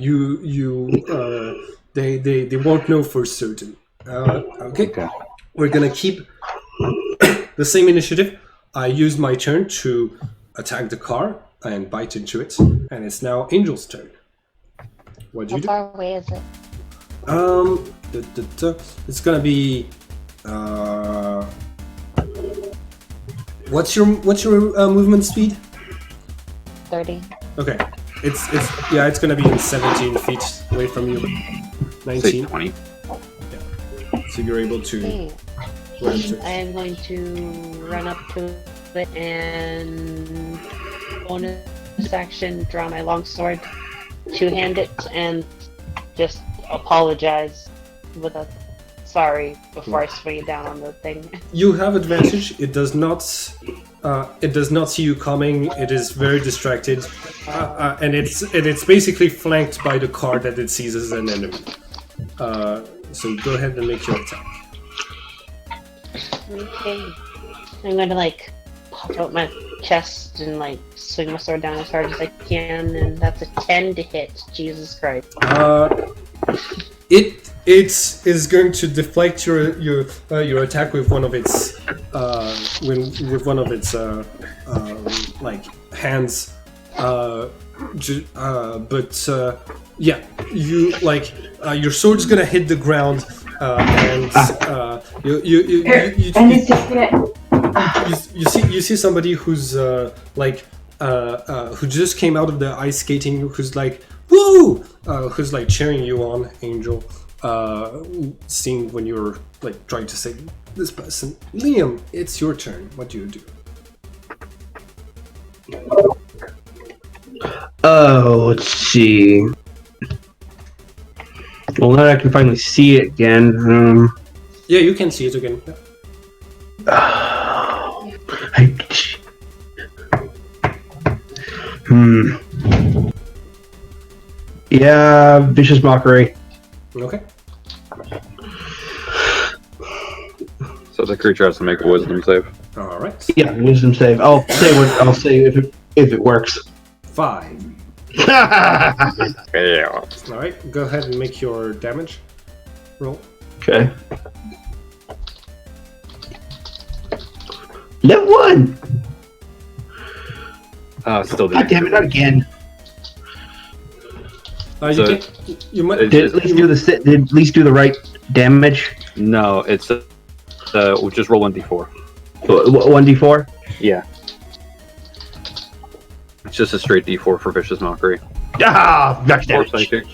they won't know for certain. Okay. We're gonna keep the same initiative. I used my turn to attack the car and bite into it, and it's now Angel's turn. What do you do? How far away is it? It's gonna be. What's your movement speed? 30. Okay, it's gonna be 17 feet away from you. 19. Say 20. So you're able to. Okay. run to it. I am going to run up to it and bonus action, draw my longsword, two-hand it, and just apologize with a sorry before I swing it down on the thing. You have advantage. It does not see you coming. It is very distracted, and it's basically flanked by the car that it sees as an enemy. So go ahead and make your attack. Okay. I'm gonna like pop out my chest and like swing my sword down as hard as I can, and that's a 10 to hit. Jesus Christ. It is going to deflect your attack with one of its like hands, yeah, you like your sword's gonna hit the ground, and you see somebody who's who just came out of the ice skating, who's like, woo, who's like cheering you on, Angel. Seeing when you're like trying to say this person. Liam, it's your turn. What do you do? Let's see. Well, now I can finally see it again. Yeah, you can see it again. Yeah, vicious mockery. Okay. So the creature has to make a wisdom save. All right. Yeah, wisdom save. I'll say if it works. 5. Yeah. All right. Go ahead and make your damage roll. Okay. Level 1. Still God damn it! Not again. You might. Did at least do the right damage. No, it's we'll just roll 1d4. 1d4. Yeah. It's just a straight d4 for vicious mockery. Max Or damage. psychic.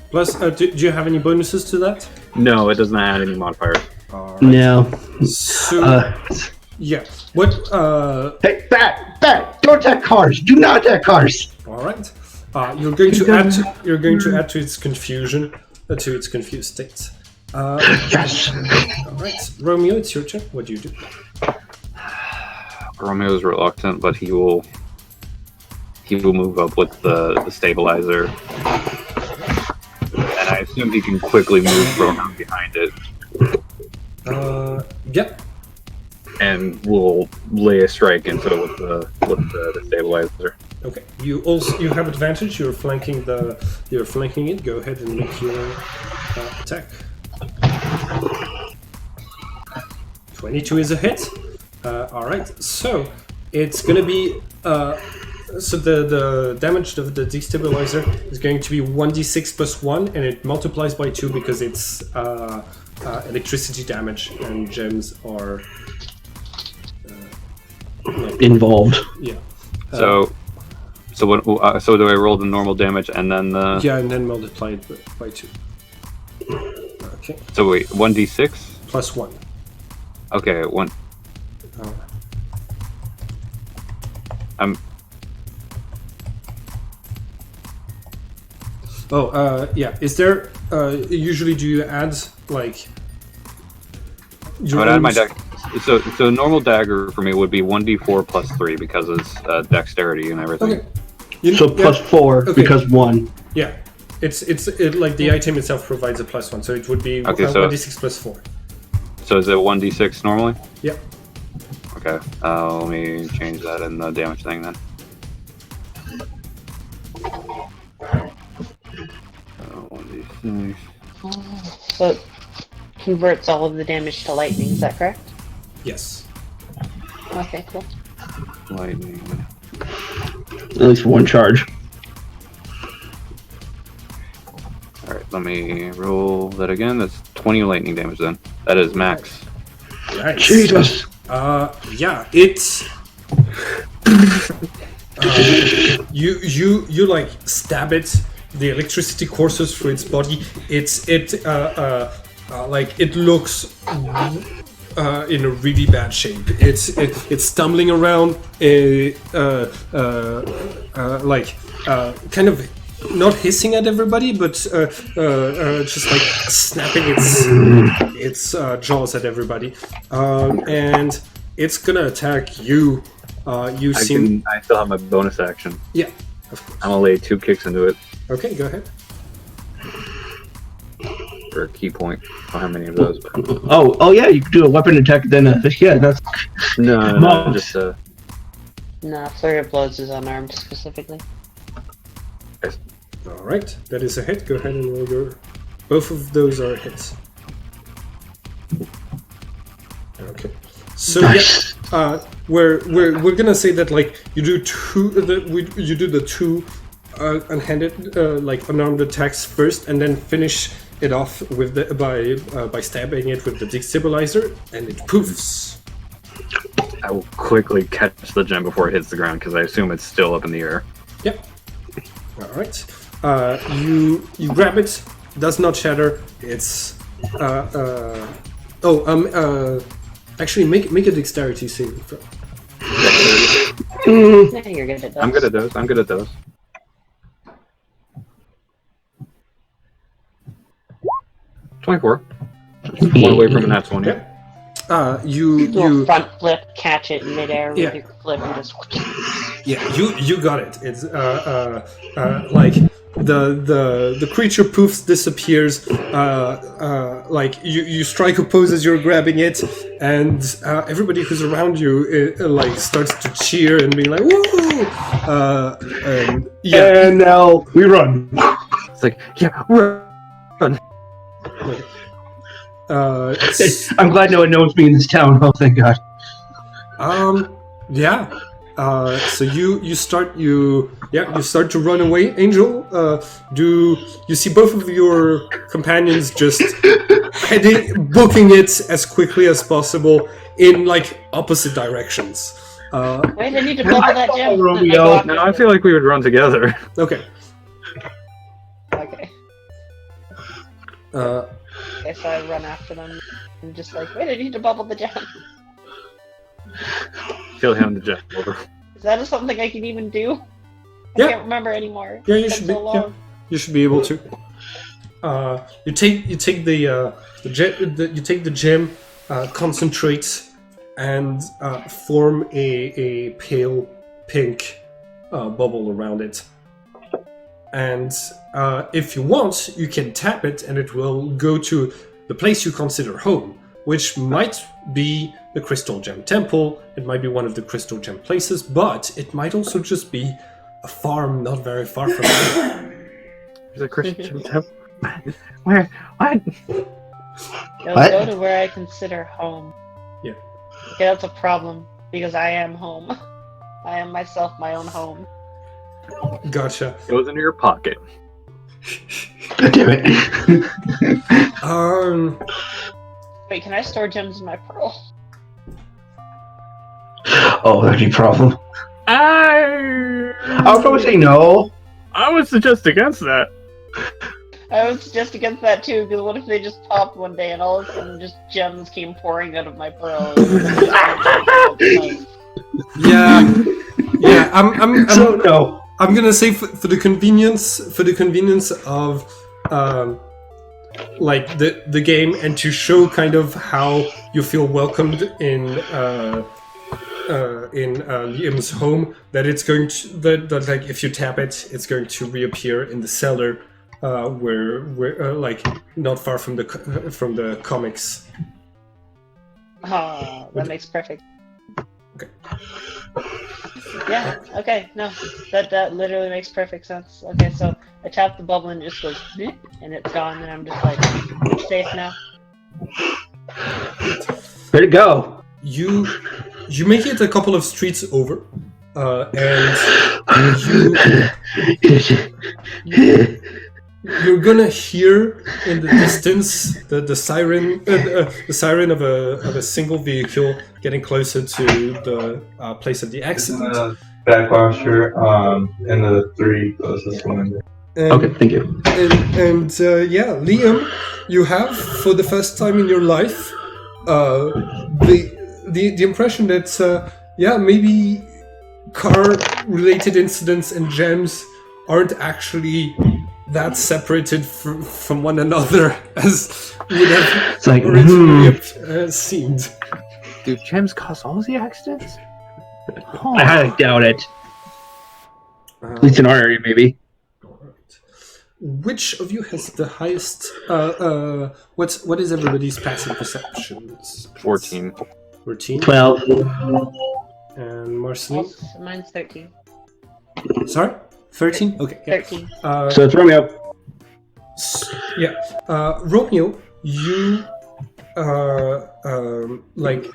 Plus, do you have any bonuses to that? No, it doesn't add any modifiers. Alright. No. So, yeah. What, Hey, bat! Don't attack cars! Do not attack cars! alright. You're going to add to its confusion, to its confused state. Yes! Alright. Romeo, it's your turn. What do you do? Romeo's reluctant, but he will move up with the stabilizer. And I assume he can quickly move from behind it. Yeah. And will lay a strike into it with the stabilizer. Okay. You have advantage. You're flanking it. Go ahead and make your attack. 22 is a hit. All right. So it's gonna be so the damage of the destabilizer is going to be 1d6 plus 1, and it multiplies by 2 because it's electricity damage, and gems are Involved. yeah. So what? So do I roll the normal damage and then the? Yeah, and then multiply it by 2. Okay. So wait, 1d6. Plus 1. Okay, one. I'm. Yeah. Is there? Usually, do you add like? I would add my deck. So normal dagger for me would be 1d4 plus 3 because it's dexterity and everything. Okay. So plus 4 Okay. because 1. Yeah. It's like the item itself provides a plus 1, so it would be Okay, so- 1d6 plus 4. So is it 1d6 normally? Yep. Okay. Let me change that in the damage thing then. So 1d6. So it converts all of the damage to lightning, is that correct? Yes. Okay, cool. Lightning. At least 1 charge. Alright, let me roll that again. That's 20 lightning damage then. That is max. Nice. Jesus! Yeah. It's. You like stab it. The electricity courses through its body. Like it looks in a really bad shape. It's stumbling around, kind of not hissing at everybody, but just like snapping its jaws at everybody, and it's gonna attack you. You seem I still have my bonus action. yeah. Of course. I'm gonna lay 2 kicks into it Okay, go ahead. for a key point. I don't have many of those. But... Oh yeah, you could do a weapon attack then. Yeah, that's. No, just Nah, Flurry of Blows is unarmed specifically. All right, that is a hit. Go ahead and roll your. Both of those are hits. Okay. So Nice. yeah, we're gonna say that like you do you do the 2 unhanded like unarmed attacks first, and then finish it off with by stabbing it with the destabilizer, and it poofs. I will quickly catch the gem before it hits the ground because I assume it's still up in the air. Yep. All right. You grab it. Does not shatter. It's actually make a dexterity saving throw. Yeah, you're good at those. I'm good at those. 24. One away from a nat 20. Yep. Do a You front flip, catch it in midair Yeah. with your flip, and just. yeah you got it. It's like the creature poofs, disappears. Like you strike a pose as you're grabbing it, and everybody who's around you like starts to cheer and be like whoa. And yeah. And now we run. It's like, yeah, run. I'm glad no one knows me in this town. Oh, thank God. Yeah. So you start to run away. Angel, do you see both of your companions just booking it as quickly as possible in like opposite directions? Wait, I need to blow up that gem. Romeo. No, I feel like we would run together. Okay. Okay, so I run after them and just like, wait, I need to bubble the gem. He'll hand the gem over. Is that something I can even do? Yeah. I can't remember anymore. Yeah, you It's should been be. so Yeah, long. you should be able to. You take the gem, concentrate, and form a pale pink bubble around it. And if you want, you can tap it, and it will go to the place you consider home, which might be the Crystal Gem Temple. It might be one of the Crystal Gem places, but it might also just be a farm not very far from here. There's a Christian temple. Where? What? It'll What? go to where I consider home. Yeah. Okay, that's a problem, because I am home. I am myself my own home. Gotcha. Goes into your pocket. God damn it. Wait, can I store gems in my pearl? Oh, that'd be a problem. I would probably say no. I would suggest against that. I would suggest against that too, because what if they just popped one day and all of a sudden just gems came pouring out of my pearl? Yeah. So no. I'm gonna say for the convenience of like the game, and to show kind of how you feel welcomed in Liam's home, that it's going to that like if you tap it, it's going to reappear in the cellar, where like not far from the comics. That makes perfect. Okay. Yeah, okay, no. That literally makes perfect sense. Okay, so I tap the bubble and it just goes "Bleep," and it's gone, and I'm just like, it's safe now. Where'd it go? You make it a couple of streets over, and you're gonna hear in the distance the siren of a single vehicle getting closer to the place of the accident. Back posture, and the 3 closest one. And, Okay, thank you. Yeah, Liam, you have for the first time in your life the impression that maybe car-related incidents and gems aren't actually that separated from one another as would have It's like, originally seemed. Dude, gems cause all the accidents? Oh. I highly doubt it. At least in our area, maybe. Which of you has the highest? What is everybody's passive perceptions? 14. 12. And Marceline? Mine's 13. Sorry, 13. Okay. Yeah. 13. So it's Romeo. Romeo, you like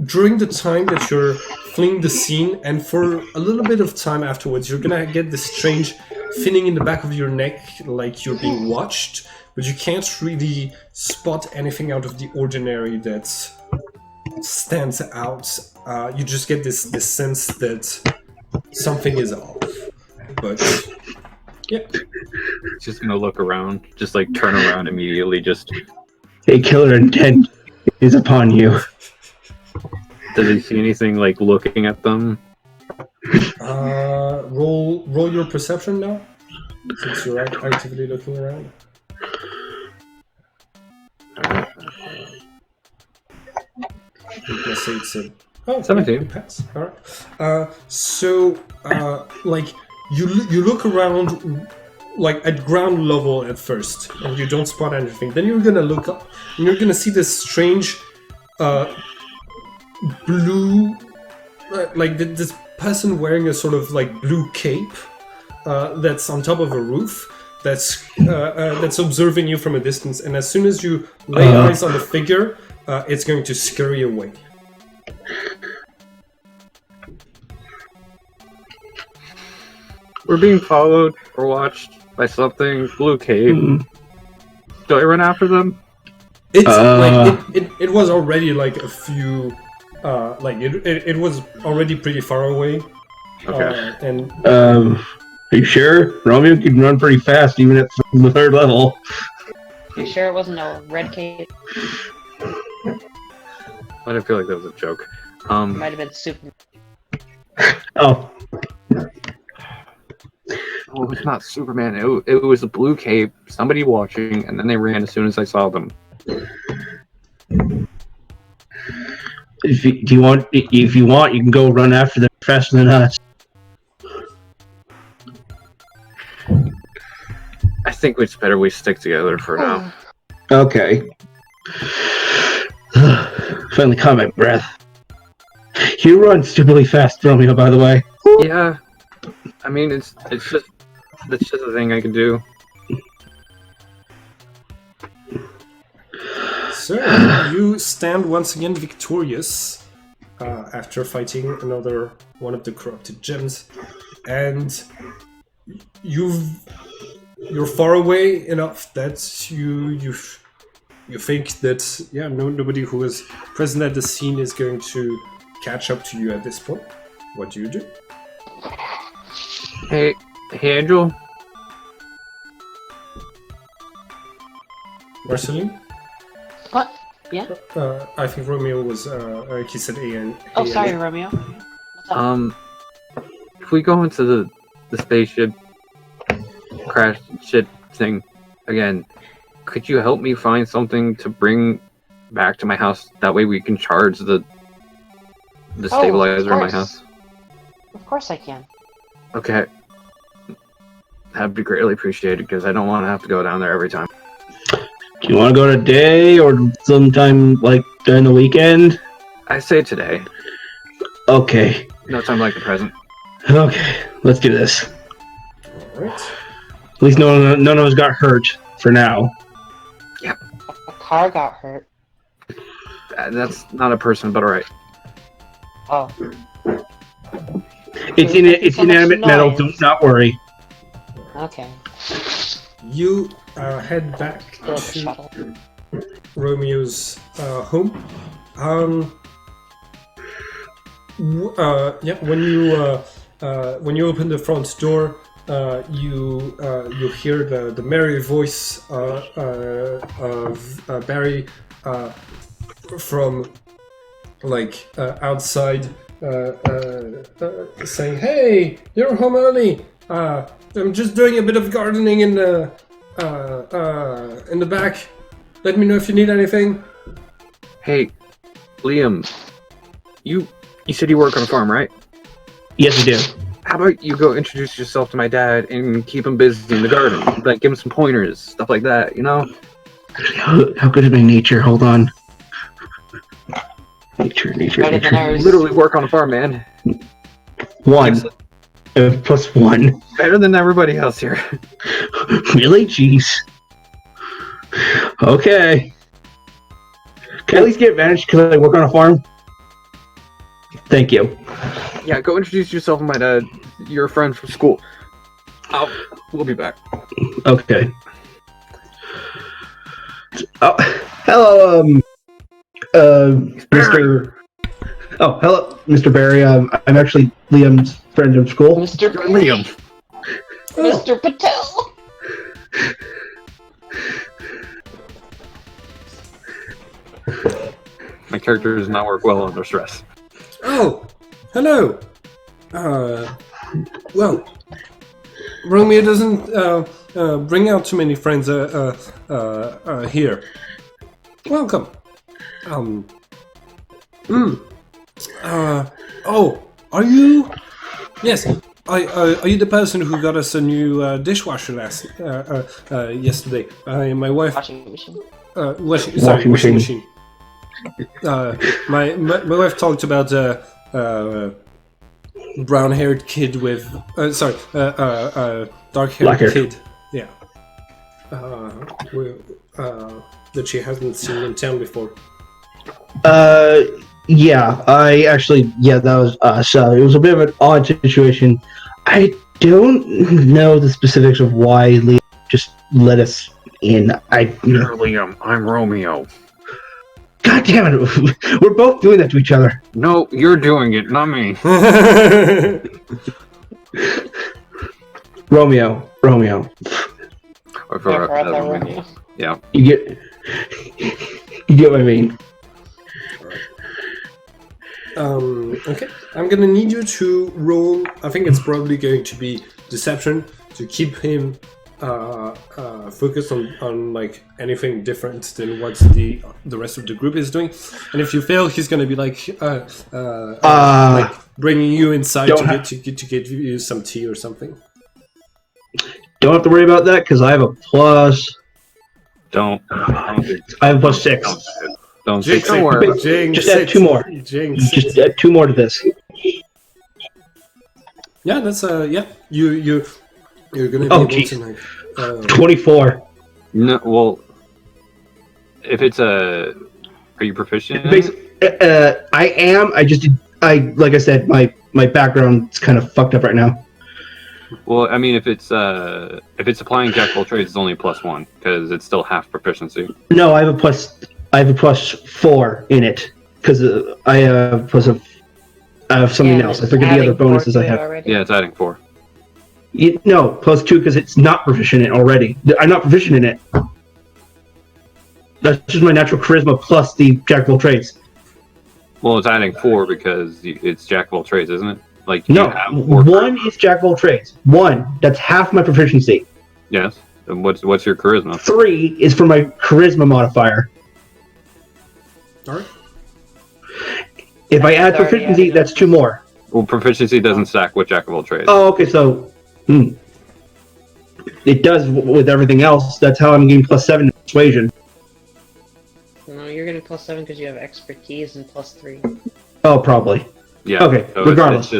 during the time that you're fleeing the scene, and for a little bit of time afterwards, you're gonna get this strange feeling in the back of your neck, like you're being watched, but you can't really spot anything out of the ordinary that stands out. You just get this sense that something is off. But yeah, Just gonna look around, just like turn around immediately, just... A killer intent is upon you. Does he see anything like looking at them? roll your perception now, since you're actively looking around. Let's say it's a 17. you pass. All right. Like you look around, like at ground level at first, and you don't spot anything. Then you're gonna look up, and you're gonna see this strange, blue, like this person wearing a sort of like blue cape, that's on top of a roof. That's observing you from a distance, and as soon as you lay eyes on the figure, it's going to scurry away. We're being followed or watched by something. Blue cape. Do I run after them? It's like it was already like a few, like it was already pretty far away. Okay. And Are you sure? Romeo can run pretty fast even at the 3rd level. You sure it wasn't a red cape? I didn't feel like that was a joke. It might have been Superman. Oh, Oh, it's not Superman. It was a blue cape. Somebody watching, and then they ran as soon as I saw them. if you want, you can go run after them faster than us. I think it's better we stick together for now. Okay. Finally caught my breath. You run stupidly fast, Romeo, by the way. Yeah, I mean it's just a thing I can do. So you stand once again victorious after fighting another one of the corrupted gems, and you're far away enough that you think that nobody who is present at the scene is going to catch up to you at this point. What do you do? Hey, Angel. Marceline? What? Yeah? I think Romeo was, he said A and... Oh, sorry, Romeo. What's up? If we go into the spaceship crash shit thing again, could you help me find something to bring back to my house? That way we can charge the stabilizer in my house. Of course I can. Okay. That'd be greatly appreciated, because I don't want to have to go down there every time. Do you want to go today or sometime like during the weekend? I say today. Okay. No time like the present. Okay, let's do this. Alright. At least none of us got hurt for now. A car got hurt. That's not a person, but alright. Oh. It's So much inanimate metal. noise. Do not worry. Okay. You head back Build the to shuttle. Romeo's home. When you open the front door, you hear the merry voice of Barry from outside, saying, "Hey, you're home early. I'm just doing a bit of gardening in the back. Let me know if you need anything." Hey, Liam. You said you work on a farm, right? Yes, we do. How about you go introduce yourself to my dad and keep him busy in the garden? Like, give him some pointers, stuff like that, you know? How good is my nature? Hold on. Nature. Better than ours. Literally work on a farm, man. 1. Plus 1. Better than everybody else here. Really? Jeez. Okay. Can I at least get advantage because I work on a farm? Thank you. Yeah, go introduce yourself to my dad. You're a friend from school. We'll be back. Okay. Oh, hello, Mr. Oh, hello, Mr. Barry. I'm actually Liam's friend from school. Mr. Liam. Mr. Patel! My character does not work well under stress. Oh, hello. Well, Romeo doesn't bring out too many friends here. Welcome. Oh, are you? Yes. Are you the person who got us a new dishwasher yesterday? My wife. Washing machine. Washing machine. My wife talked about brown-haired kid with dark-haired Black hair. kid. Yeah. That she hasn't seen in town before. Yeah, that was us. It was a bit of an odd situation. I don't know the specifics of why Liam just let us in. You're Liam. I'm Romeo. God damn it! We're both doing that to each other. No, you're doing it, not me. Romeo. Or Yeah, for other Romeo. Romeo. Yeah. You get what I mean. Okay, I'm gonna need you to roll. I think it's probably going to be deception to keep him focused on like anything different than what the rest of the group is doing. And if you fail, he's gonna be like bringing you inside to get you some tea or something. Don't have to worry about that because I have a plus. Don't. I have a plus 6. Don't Jinx don't it. worry. Jinx Just add it. 2 more. Jinx it. Just add 2 more to this. Yeah, that's yeah. You're gonna be Oh, able geez. to like 24. No, well, if it's a, are you proficient? in Basi- it? I am. Like I said, my background's kind of fucked up right now. Well, I mean, if it's applying jack of all trades, it's only +1 because it's still half proficiency. No, I have a plus 4 in it because I have something else. I forget the other bonuses I have. Already. Yeah, it's adding 4. No, plus 2 because it's not proficient in it already. I'm not proficient in it. That's just my natural charisma plus the jack of all trades. Well, it's adding 4 because it's jack of all trades, isn't it? Like you No, have 4 1 is jack of all trades. 1, that's half my proficiency. Yes. And what's your charisma? 3 is for my charisma modifier. all right. If I add That's already proficiency, added that's 2 more. Well, proficiency doesn't stack with jack of all trades. Oh, okay, so it does with everything else. That's how I'm getting plus 7 in persuasion. No, you're getting +7 because you have expertise and +3. Oh, probably. Yeah. Okay, So regardless.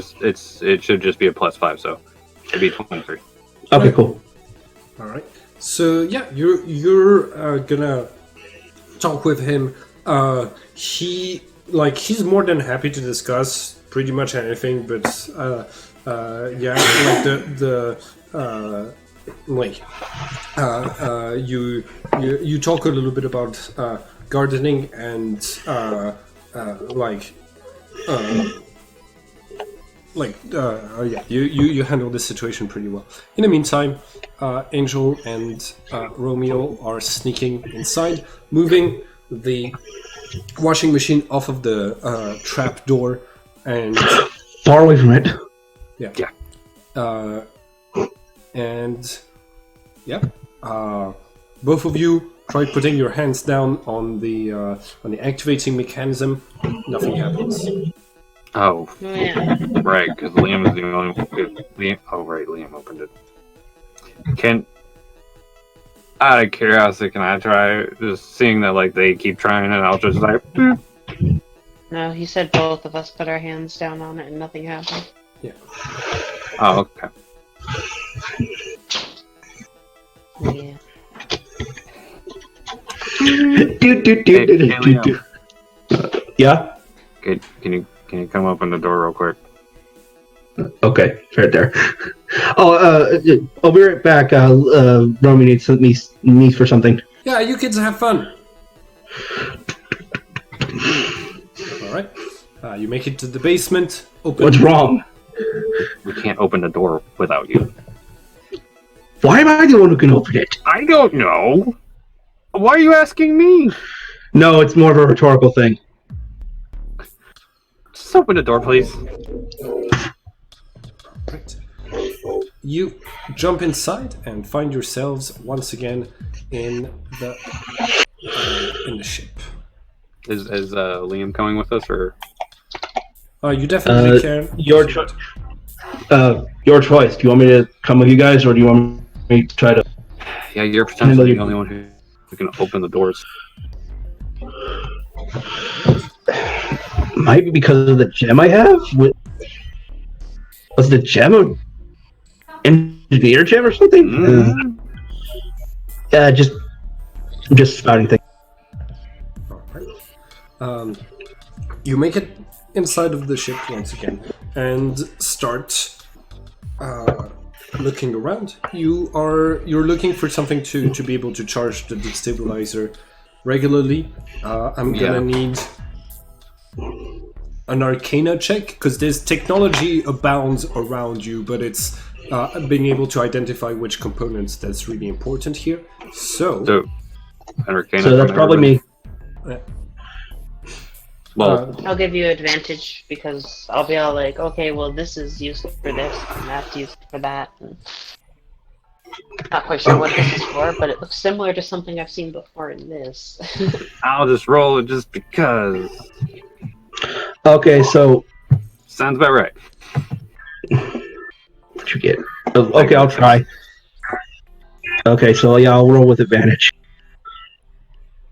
it should just be a +5, so it'd be 23. Okay, cool. All right. So yeah, you're gonna talk with him. He's more than happy to discuss pretty much anything, but yeah, like you talk a little bit about gardening and yeah, you handle this situation pretty well. In the meantime, Angel and Romeo are sneaking inside, moving the washing machine off of the trap door, and Far away from it. and yeah, both of you try putting your hands down on the activating mechanism. Nothing happens. Oh, Yeah. right, because Liam is the only one. Liam opened it. Out of curiosity, can I try? Just seeing that like they keep trying, and I'll just like. No, he said both of us put our hands down on it and nothing happened. Oh, okay. Yeah. Yeah? Can you come open the door real quick? Okay, it's right there. I'll be right back. Romy needs for something. Yeah, you kids have fun. All right. You make it to the basement. Open. What's wrong? We can't open the door without you. Why am I the one who can open it? I don't know. Why are you asking me? No, it's more of a rhetorical thing. Just open the door, please. Right. You jump inside and find yourselves once again in the ship. Is Liam coming with us, or? You definitely can. Your choice. Your choice. Do you want me to come with you guys, or do you want me to try to? Yeah, you're potentially the only one who can open the doors. Might be because of the gem I have. Was the gem a engineer gem or something? Mm. Just spouting things. Alright. You make it inside of the ship once again and start looking around. You're looking for something to be able to charge the destabilizer regularly. I'm gonna need an Arcana check because there's technology abounds around you, but it's being able to identify which components that's really important here. So So, Arcana So that's from probably everybody. me. Well, I'll give you advantage because I'll be all like, okay, well, this is used for this, and that's used for that. And not quite sure what this is for, but it looks similar to something I've seen before in this. I'll just roll it just because. Okay, so Sounds about right. what you get? Oh, okay, I'll try. Okay, so yeah, I'll roll with advantage.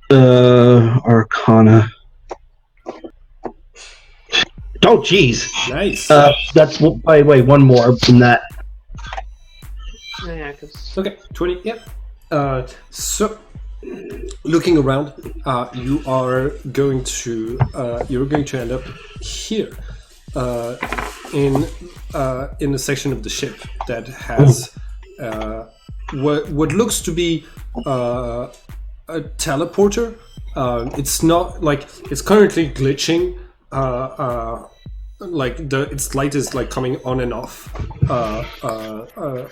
Arcana. Oh, jeez. nice. That's wait, one more than that. Yeah, 'cause Okay, 20. Yep. So, looking around, you're going to end up here, in the section of the ship that has what looks to be a teleporter. It's not like it's currently glitching. Like its light is like coming on and off a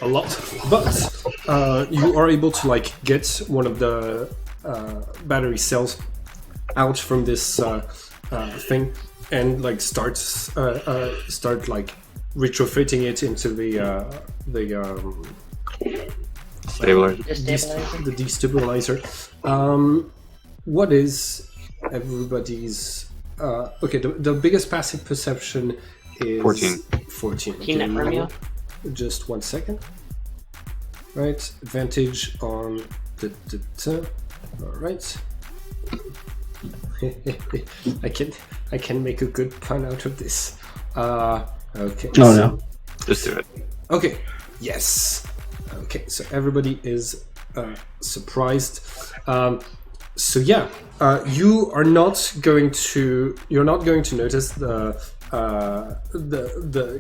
lot, but you are able to like get one of the battery cells out from this thing and like start like retrofitting it into the Stabilizer. destabilizing. the destabilizer. What is everybody's? Okay, the biggest passive perception is 14. 14. Peanut Okay, Romeo. just 1 second. Right, advantage on the. All right. I can make a good pun out of this. Okay. Oh no. Just do it. Okay. Yes. Okay. So everybody is surprised. So yeah, you're not going to notice the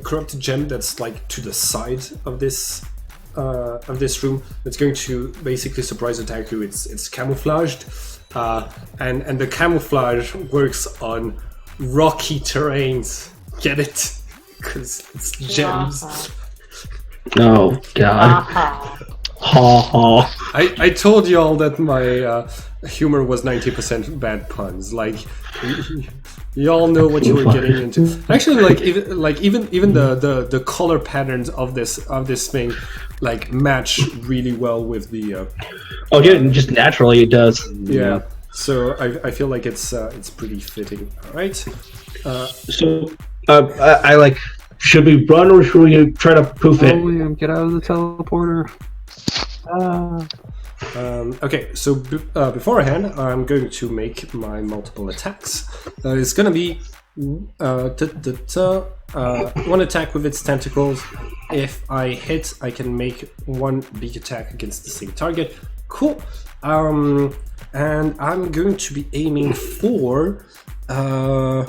corrupted gem that's like to the side of this room. It's going to basically surprise attack you. It's camouflaged, and the camouflage works on rocky terrains. Get it? Because it's gems. Oh god. Aha. Ha ha. I told you all that my humor was 90% bad puns. Like you all know what you were getting into. Actually, even the color patterns of this thing like match really well with the Oh, yeah, just naturally it does. yeah. So I feel like it's pretty fitting. All right. So, I like. Should we run or should we try to poof it? William, get out of the teleporter. Okay, so beforehand, I'm going to make my multiple attacks. It's going to be one attack with its tentacles. If I hit, I can make one big attack against the same target. Cool. And I'm going to be aiming for. The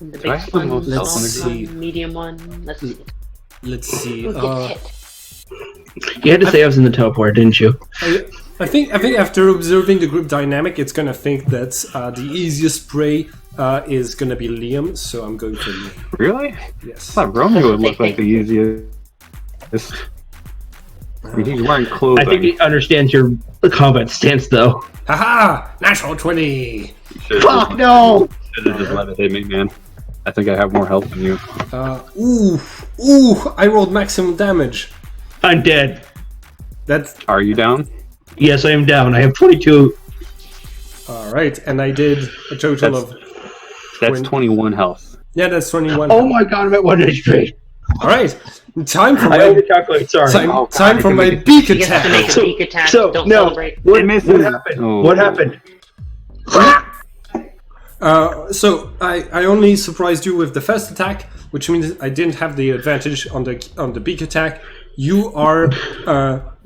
Do I big have the one, most the health small on the one, medium one. Let's see. Who gets hit? You had to say I was in the teleport, didn't you? I think after observing the group dynamic, it's gonna think that the easiest prey is gonna be Liam. So I'm going for Liam. Really? Yes. I thought Romeo would look like the easiest. He's wearing clothes. I think he understands your combat stance, though. Haha! Natural 20. Fuck no! Should have just let it hit me, man. I think I have more health than you. Ooh! I rolled maximum damage. I'm dead. That's Are you down? Yes, I am down. I have 22. all right, and I did a total of. That's 21 health. Yeah, that's 21. Oh my god, I'm at 1 HP. All right, time for I my overcalculate, sorry. time for you my can make beak You get to make attack. a peek attack. So, Don't no. celebrate. What misses. happened? Oh. What happened? So I only surprised you with the first attack, which means I didn't have the advantage on the beak attack. You are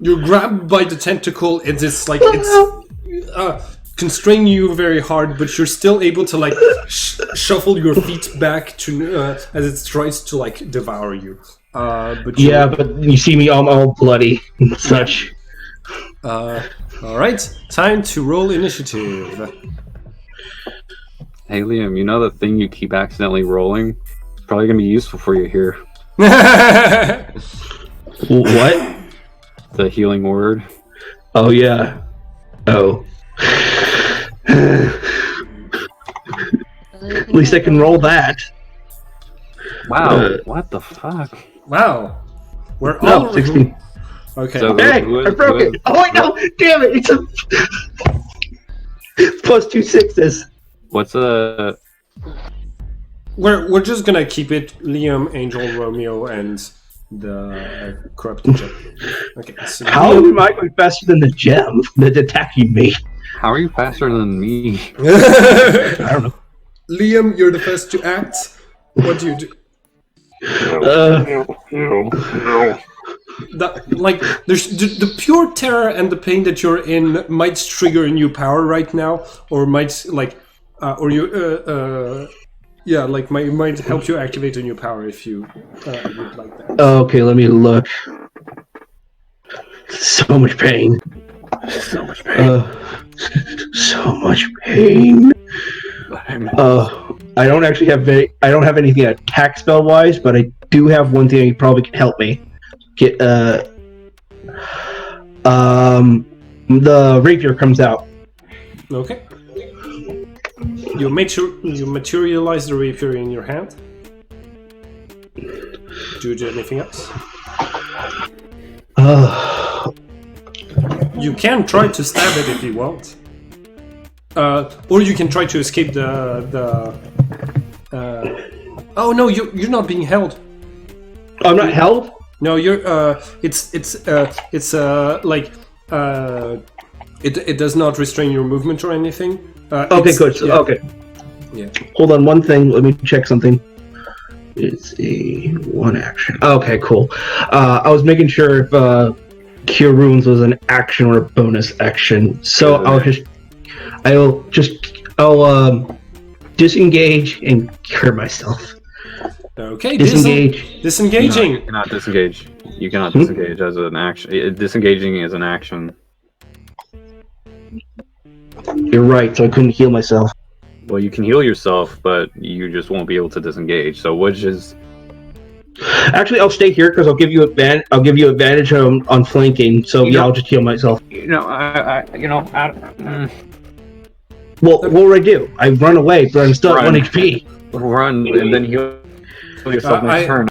you're grabbed by the tentacle, and it's like it's constraining you very hard, but you're still able to like shuffle your feet back to as it tries to like devour you. But Yeah, but you see me all bloody and such. all right, time to roll initiative. Hey, Liam, you know the thing you keep accidentally rolling? It's probably going to be useful for you here. What? The healing word. Oh yeah. Oh. At least I can roll that. Wow, what the fuck? Wow. We're No, all 16. Okay. So- Hey, who is- I broke who it. is- Oh wait, no! Damn it! It's a plus 2 6s. What's a We're just gonna keep it Liam, Angel, Romeo, and the corrupted gem. Okay. So How Liam, am I going faster than the gem that's attacking me? how are you faster than me? I don't know. Liam, you're the first to act. What do you do? There's the pure terror and the pain that you're in might trigger a new power right now, or might might help you activate a new power if you would like that. Okay, let me look. So much pain. So much pain. So much pain. I don't actually have I don't have anything attack spell wise, but I do have one thing that probably can help me. Get the rapier comes out. Okay. You materialize the rapier in your hand. Do you do anything else? You can try to stab it if you want. Or you can try to escape oh no, you're not being held. I'm not held. No, you're. It does not restrain your movement or anything. Okay, good. So, yeah. Okay. Yeah. Hold on, one thing. Let me check something. It's a one action. Okay, cool. I was making sure if Cure Wounds was an action or a bonus action. So I'll disengage and cure myself. Okay. Disengage. Disengaging. No, you cannot disengage. You cannot disengage as an action. Disengaging is an action. You're right. So I couldn't heal myself. Well, you can heal yourself, but you just won't be able to disengage. So, which is Actually, I'll stay here because I'll give you advantage on flanking. So I'll just heal myself. Well, what would I do? I run away, but I'm still at 1 HP. Run and then heal yourself next turn.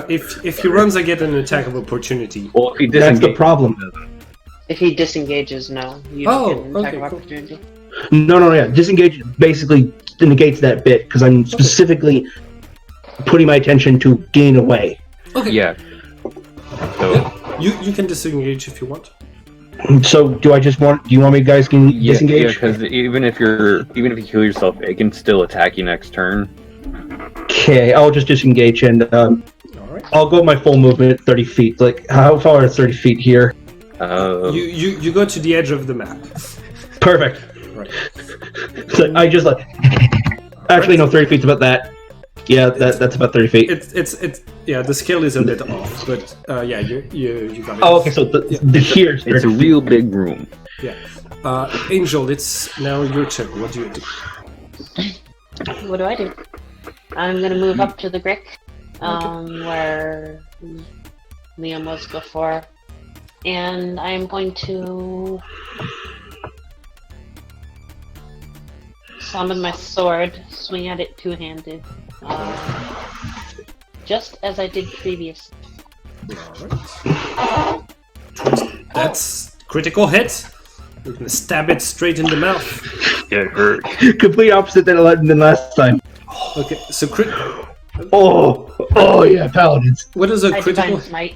If he runs, I get an attack of opportunity. Well, if he That's the disengages, problem. If he disengages, no. You don't get an attack of opportunity. No, yeah. Disengage basically negates that bit because I'm specifically putting my attention to getting away. Okay. yeah. So You can disengage if you want. So do you want me guys can yeah, disengage? because even if you heal yourself, it can still attack you next turn. Okay, I'll just disengage and All right. I'll go my full movement 30 feet. Like how far is 30 feet here? You go to the edge of the map. Perfect. Right. So I just actually no, 30 feet's about that. Yeah, that's about 30 feet. It's yeah. The scale is a bit off, but yeah, you got it. Oh, okay. So the here's It's a real big room. Yeah. Angel, it's now your turn. What do you do? What do I do? I'm gonna move up to the brick, where Liam was before, and I'm going to summon my sword, swing at it two-handed, just as I did previously. All right. That's critical hit. You're gonna stab it straight in the mouth. It hurt. complete opposite than last time. Okay, so Oh yeah, paladins. what is a I critical? Divine Smite.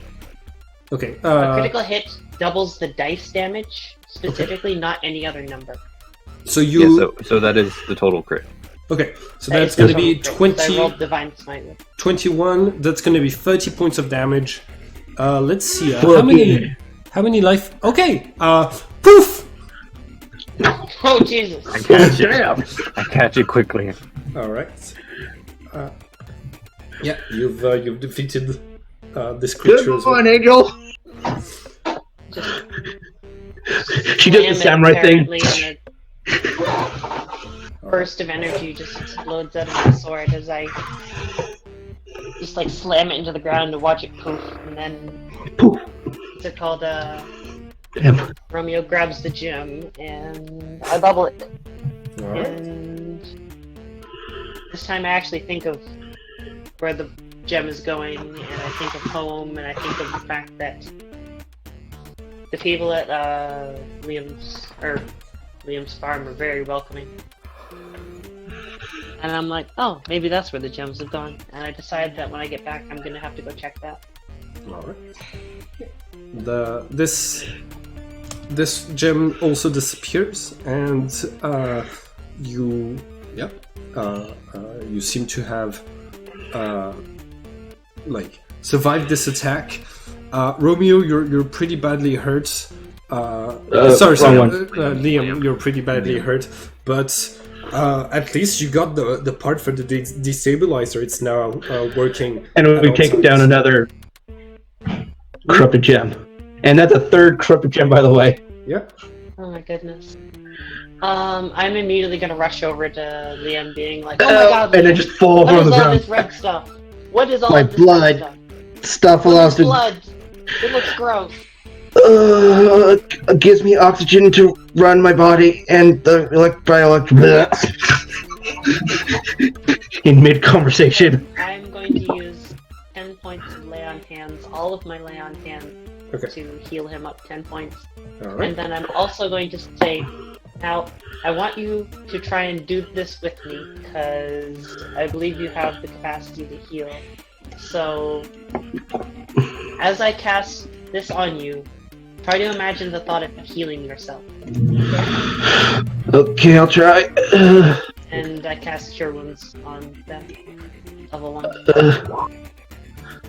Okay. A critical hit doubles the dice damage, specifically, not any other number. So you. Yeah, so that is the total crit. Okay, so That that's is going to the be total crit, 'cause I 20, rolled Divine Smite with. 21. That's going to be 30 points of damage. Let's see. Well, How many life? Okay. Poof. Oh Jesus! I catch it. I catch it quickly. All right. Yeah, you've defeated this creature. Good as well. one, Angel. She did the Slam samurai it thing. apparently, and a burst of energy just explodes out of my sword as I just like slam it into the ground and watch it poof, and then Poof. what's it called? Damn. Romeo grabs the gem and I bubble it. Alright. And this time I actually think of where the gem is going, and I think of home, and I think of the fact that the people at Liam's farm are very welcoming. And I'm like, oh, maybe that's where the gems have gone. And I decide that when I get back, I'm gonna have to go check that. Alright. This gem also disappears, and you seem to have survived this attack. Romeo, you're pretty badly hurt. Sorry, Liam, you're pretty badly hurt, but at least you got the part for the destabilizer. It's now working. And we take down another corrupted gem. And that's a third corrupted gem, by the way. Yeah. Oh my goodness. I'm immediately gonna rush over to Liam, being like, "Oh my god!" And Liam, then just fall what over is the all ground. this red stuff? What is all My this blood. red stuff? Stuff What allows is to. blood? It looks gross. Gives me oxygen to run my body, and the in mid conversation. I'm going to use 10 points of lay on hands, all of my lay on hands, Okay. to heal him up 10 points. Alright. And then I'm also going to say, now, I want you to try and do this with me, because I believe you have the capacity to heal. So, as I cast this on you, try to imagine the thought of healing yourself. Okay, I'll try. And I cast Cure Wounds on them. Level 1.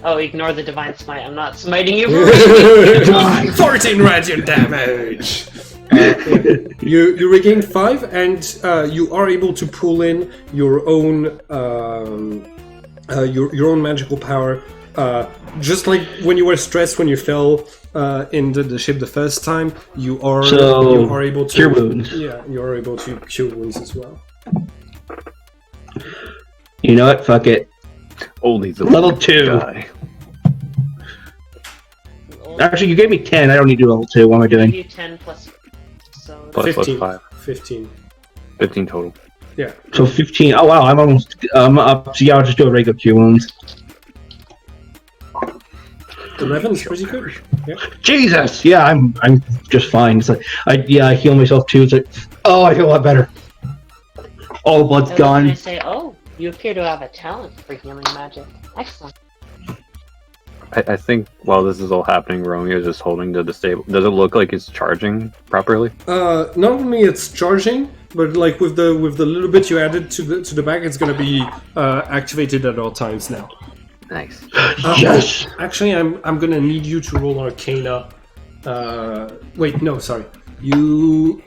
Oh, ignore the Divine Smite. I'm not smiting you for 14 radiant damage! You regain 5, and you are able to pull in your own your own magical power. Just like when you were stressed when you fell into the ship the first time, you are able to cure wounds. Yeah, you are able to cure wounds as well. You know what? Fuck it. Only the Level 2. guy. Actually, you gave me 10. I don't need to do level 2. What am I doing? you 10 plus. So Plus 15. 5. 15. 15 total. Yeah. So 15. Oh wow, I'm almost up. So yeah, I'll just do a regular cure wounds. 11 is pretty good. Yeah. Jesus. Yeah, I'm just fine. It's like I heal myself too. It's like, oh, I feel a lot better. All the blood's I was gonna gone. say, oh, you appear to have a talent for healing magic. Excellent. I think while this is all happening, Romeo is just holding the disable. Does it look like it's charging properly? Not only it's charging, but like with the little bit you added to the back, it's gonna be activated at all times now. Nice. Yes. Actually, I'm gonna need you to roll Arcana. Wait, no, sorry. You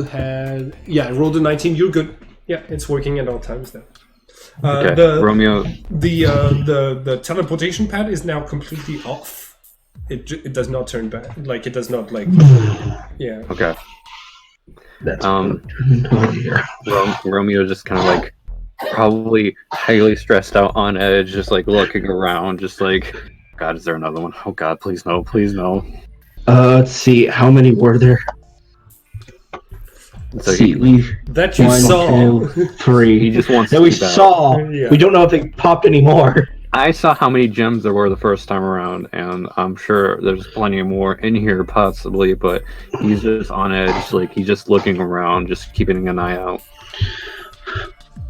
had rolled a 19. You're good. Yeah, it's working at all times now. Okay, Romeo. The teleportation pad is now completely off. It does not turn back. Like it does not like. Yeah. Okay. That's Romeo just kind of like probably highly stressed out on edge, just like looking around, just like, God, is there another one? Oh God, please no, please no. let's see. How many were there? So Let's see. That you One, saw. 2, 3. he just wants that to we keep out. saw. Yeah. We don't know if they popped anymore. I saw how many gems there were the first time around, and I'm sure there's plenty more in here possibly, but he's just on edge, like he's just looking around, just keeping an eye out.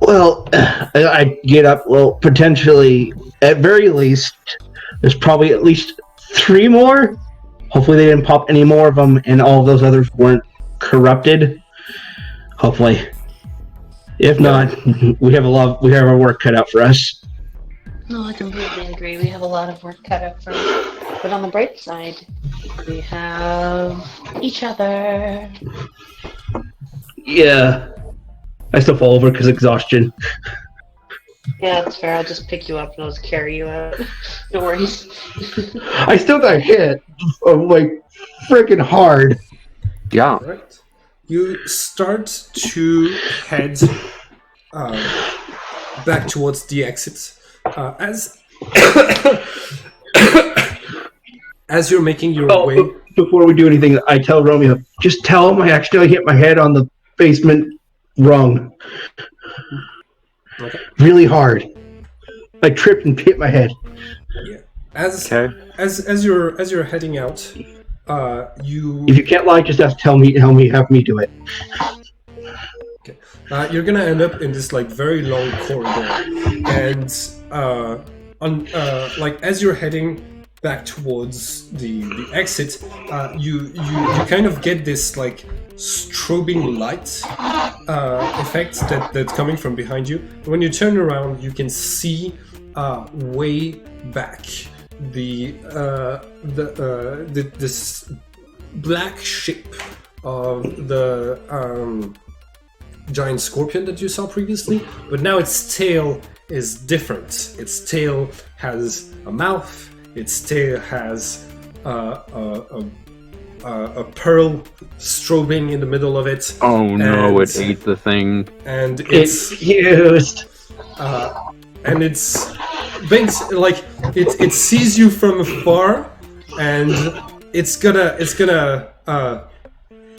Well, I get up. Well, potentially, at very least, there's probably at least 3 more. Hopefully, they didn't pop any more of them, and all of those others weren't corrupted. Hopefully, if not, we have our work cut out for us. No, I completely agree. We have a lot of work cut out for us. But on the bright side, we have each other. Yeah, I still fall over because exhaustion. Yeah, that's fair. I'll just pick you up and I'll just carry you out. No worries. I still got hit, like freaking hard. Yeah. Right. You start to head back towards the exit. As as you're making your Oh, way, before we do anything, I tell Romeo, just tell him I accidentally hit my head on the basement rung. okay. Really hard. I tripped and hit my head. Yeah. As Okay. as you're heading out, you If you can't lie, just have me do it. you're gonna end up in this like very long corridor, and like as you're heading back towards the exit, you kind of get this like strobing light effect that's coming from behind you. When you turn around, you can see way back this black shape of the giant scorpion that you saw previously, but now its tail is different. Its tail has a mouth. Its tail has a pearl strobing in the middle of it. Oh no! And- It ate the thing. and It's used. and it's like it sees you from afar, and it's gonna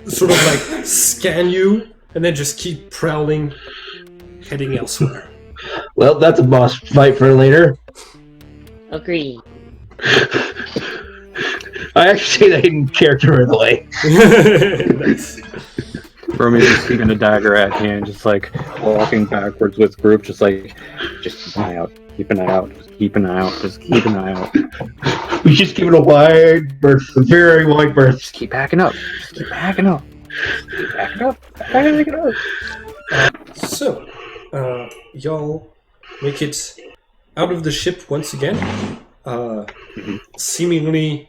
sort of like scan you, and then just keep prowling, heading elsewhere. Well, that's a boss fight for later. Agree. I actually say that in character right away. Nice. Romeo's just keeping a dagger at hand, just like walking backwards with group, just keep an eye out, keep an eye out, just keep an eye out, just keep an eye out. We just give it a wide berth, a very wide berth. Just keep backing up, just keep backing up, just keep backing up, backing up. So, y'all make it out of the ship once again, seemingly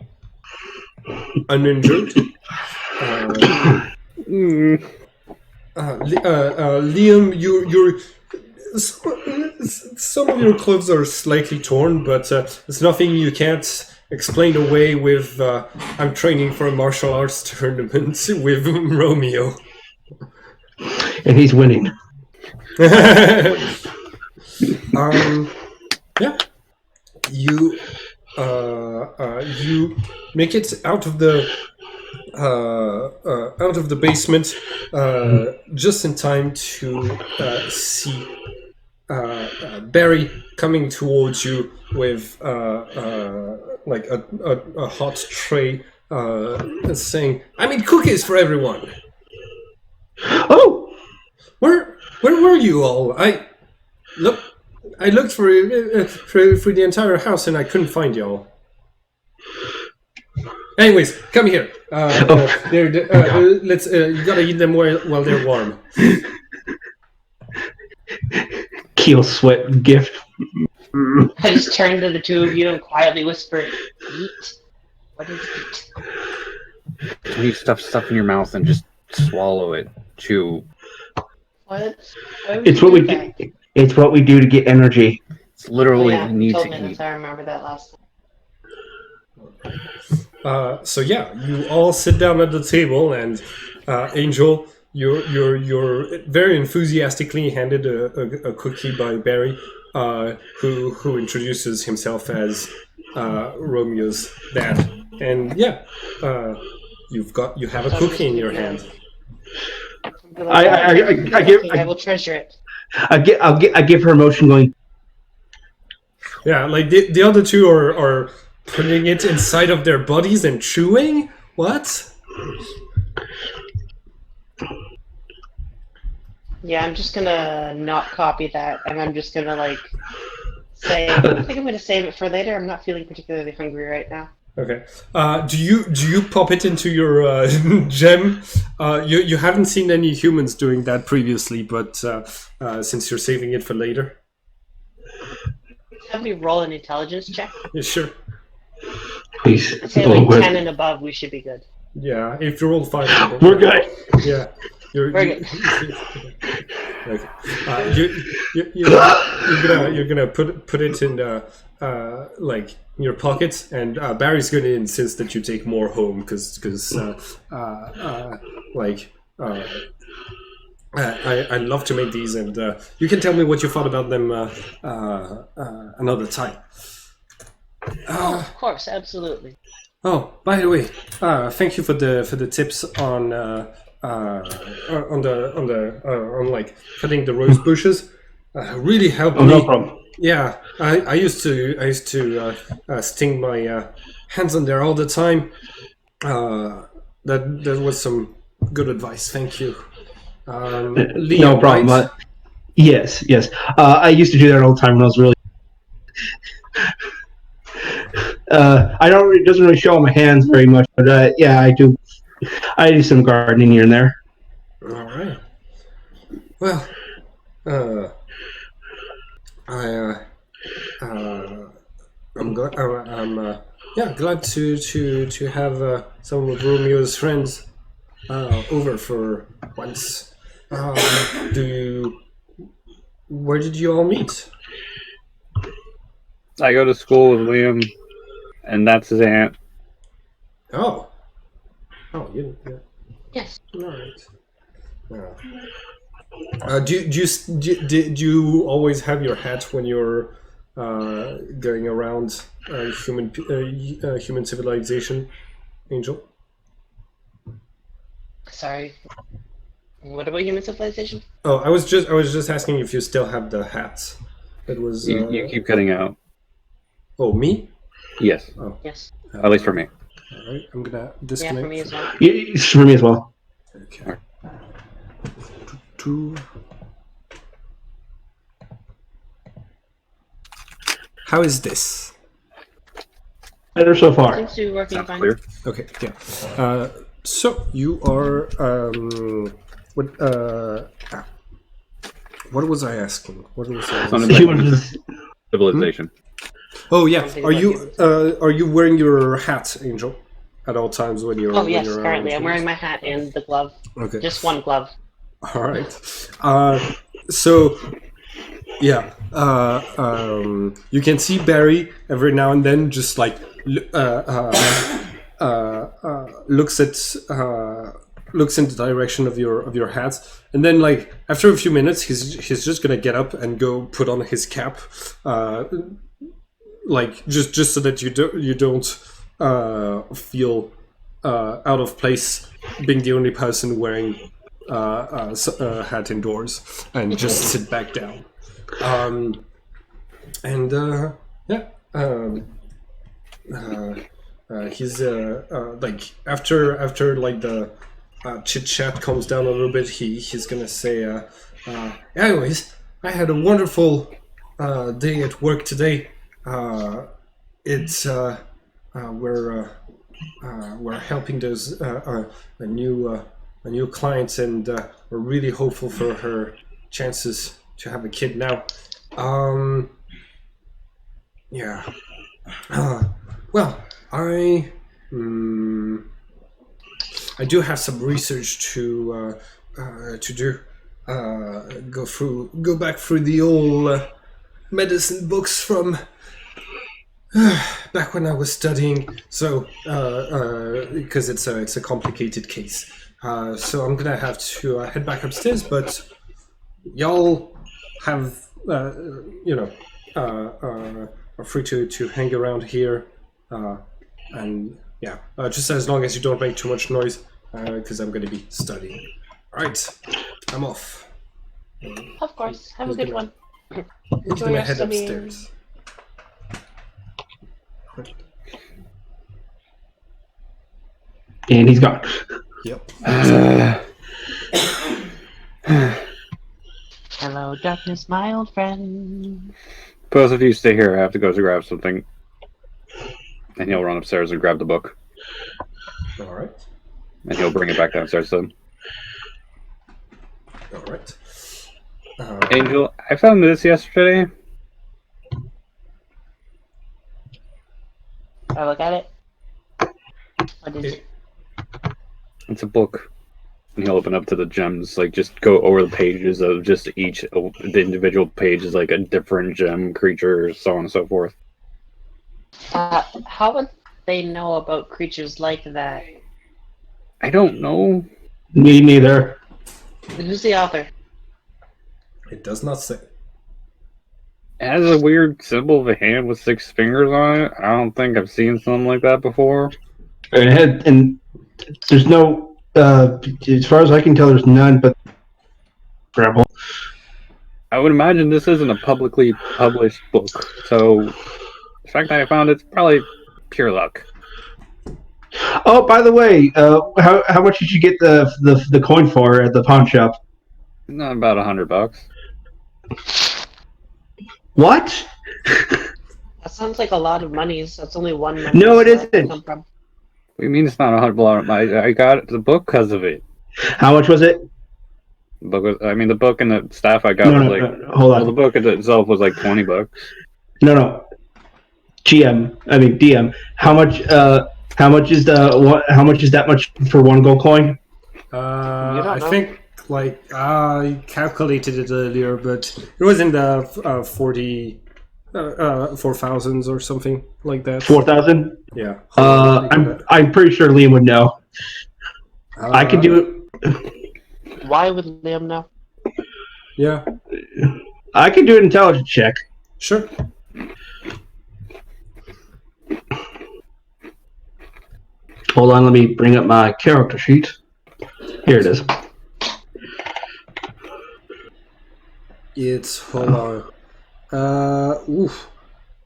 uninjured. Liam, some of your clothes are slightly torn, but it's nothing you can't explain away with. I'm training for a martial arts tournament with Romeo. And he's winning. Yeah, you make it out of the basement just in time to see Barry coming towards you with like a hot tray, saying, "I made cookies for everyone." Oh! Where were you all? I looked for the entire house and I couldn't find y'all. Anyways, come here. Let's. You gotta eat them while they're warm. Keel sweat gift. I just turned to the two of you and quietly whispered, "Eat. What is it?" When you stuff stuff in your mouth and just swallow it, chew. What? Why would It's you what we do do. that? It's what we do to get energy. It's literally Yeah, you need told to me eat. this. I remember that last time. So yeah, you all sit down at the table, and Angel, you're very enthusiastically handed a cookie by Barry, who introduces himself as Romeo's dad, and yeah, you have a cookie in your hand. I will treasure it. I give her a motion going. Yeah, like the other two are putting it inside of their bodies and chewing. What? Yeah, I'm just gonna not copy that, and I'm just gonna like say, I think I'm gonna save it for later. I'm not feeling particularly hungry right now. Okay. Do you pop it into your gem? You haven't seen any humans doing that previously, but since you're saving it for later, Have me roll an intelligence check. yeah, sure. Please. Say like 10 and above, we should be good. Yeah, if you roll 5, We're good. Yeah, We're good. Okay. You're gonna put it in like your pocket, and Barry's gonna insist that you take more home because I love to make these, and you can tell me what you thought about them another time. Of course, absolutely. Oh, by the way, thank you for the tips on like cutting the rose bushes. Really helped Oh, me. no problem. Yeah, I used to sting my hands on there all the time. That was some good advice. Thank you. Liam, No problem. right? Yes. I used to do that all the time when I was really. I don't. It doesn't really show on my hands very much, but yeah, I do. I do some gardening here and there. All right. Well, I'm glad. I'm glad to have some of Romeo's friends over for once. Where did you all meet? I go to school with Liam, and that's his aunt. Oh, you. Yeah. Yes. All right. Did you always have your hat when you're going around human civilization, Angel? Sorry. What about human civilization? Oh, I was just asking if you still have the hat. It was. You keep cutting out. Oh, me? Yes, Yes. at least for me. All right, I'm gonna Yeah, disconnect. for me as well. Yeah, it's for me as well. Okay. Two. How is this? Better so far. Seems to be working Sounds fine. clear. Okay, yeah. So you are what was I asking? What was I Sounded asking? like Human- civilization. Oh yeah, Something are about you wearing your hat, Angel, at all times when you're? Oh when yes, you're currently I'm around wearing my hat and the glove. humans? Okay. Just one glove. All right. So, yeah, you can see Barry every now and then just like looks in the direction of your hat, and then like after a few minutes, he's just gonna get up and go put on his cap, like just so that you don't feel out of place being the only person wearing hat indoors, and just sit back down. He's like after like the chit chat calms down a little bit, he's gonna say, anyways, I had a wonderful day at work today. It's we're helping those a new client, and we're really hopeful for her chances to have a kid now. Yeah. Well, I do have some research to do. Go back through the old medicine books from back when I was studying. So because it's a complicated case. So I'm gonna have to head back upstairs, but y'all have are free to hang around here, and yeah, just as long as you don't make too much noise, because I'm gonna be studying. All right, I'm off. Of course. Have a Who's good gonna- one. Who's Enjoy gonna your head studying. upstairs? And he's gone. Yep. Hello, darkness, my old friend. Both of you stay here. I have to go to grab something. And he'll run upstairs and grab the book. All right. And he'll bring it back downstairs to him. All right. Angel, I found this yesterday. I look at it. What is it? It's a book. And he'll open up to the gems, like just go over the pages of just each, the individual page is like a different gem, creature, so on and so forth. How would they know about creatures like that? I don't know. Me neither. Who's the author? It does not say. It has a weird symbol of a hand with 6 fingers on it. I don't think I've seen something like that before. And there's no, as far as I can tell, there's none but Rebel. I would imagine this isn't a publicly published book, so the fact that I found it's probably pure luck. Oh, by the way, how much did you get the coin for at the pawn shop? Not about $100. What? That sounds like a lot of money. So that's only one money. No, it Where did isn't. come from? What do you mean it's not $100? I got the book because of it. How much was it? The book and the staff I got No, was no, like. no, hold Well, the on. book itself was like $20. No. DM. How much? How much is How much is that much for one gold coin? I think I calculated it earlier, but it was in the 4,000s or something like that. 4,000. Yeah. I'm pretty sure Liam would know. I could do it. Why would Liam know? Yeah. I could do an intelligence check. Sure. Hold on, let me bring up my character sheet. Here it is. It's hold on.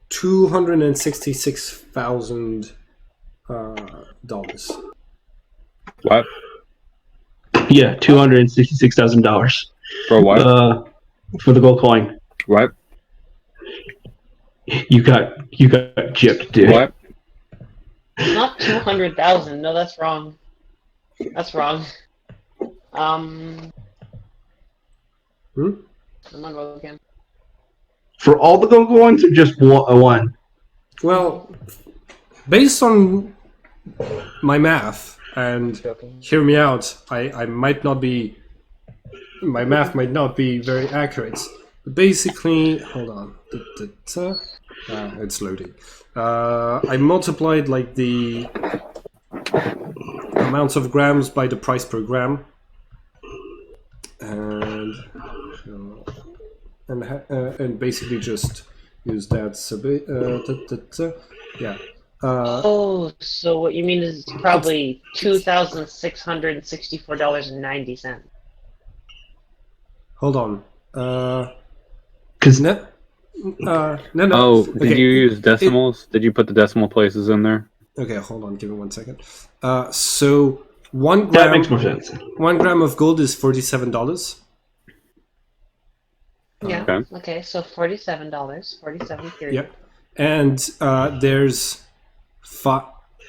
$266,000 dollars. What? Yeah, $266,000 For what? for the gold coin. What? You got gypped, dude. What? Not 200,000. No, that's wrong. That's wrong. I'm gonna go again. For all the gold coins or just one? Well, based on my math, and hear me out, I might not be. My math might not be very accurate. But basically, hold on. It's loading. I multiplied like the amounts of grams by the price per gram, and basically just use that. Yeah. So what you mean is probably $2,664.90. Hold on. Because No. No. Oh, Okay. did you use decimals? Did you put the decimal places in there? Okay, hold on. Give me 1 second. So 1 gram. that makes more sense. 1 gram of gold is $47. Yeah. Okay. Okay. So $47. 47 period. Yep. And there's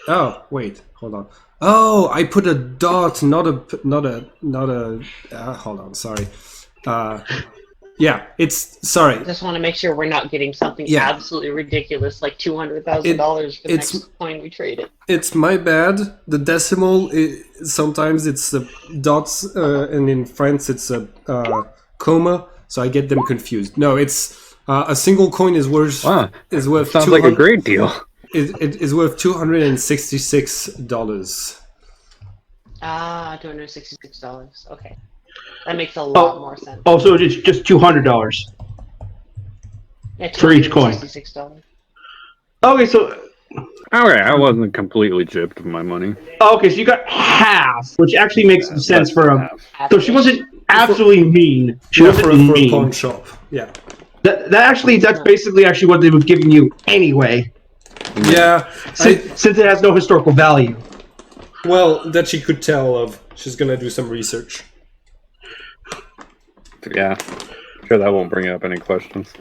Oh, wait. Hold on. Oh, I put a dot, not a. Hold on. Sorry. Yeah, it's sorry. Just want to make sure we're not getting something Yeah. absolutely ridiculous like $200,000 for the next coin we traded. It's my bad. The decimal, sometimes it's the dots, and in France it's a comma, so I get them confused. No, it's a single coin is worth Wow, worth sounds like a great deal. It is worth $266. $266. Okay, that makes a lot more sense. Oh, so it's just $200. Yeah, for each coin. $266. Okay, so Okay, I wasn't completely gypped of my money. okay, so you got half, which actually makes some sense for a. Half. So she wasn't absolutely mean. She Yeah, wasn't for a mean. pawn shop. Yeah. That's basically actually what they were giving you anyway, Yeah. since it has no historical value. Well, that she could tell of. She's gonna do some research. Yeah, sure that won't bring up any questions.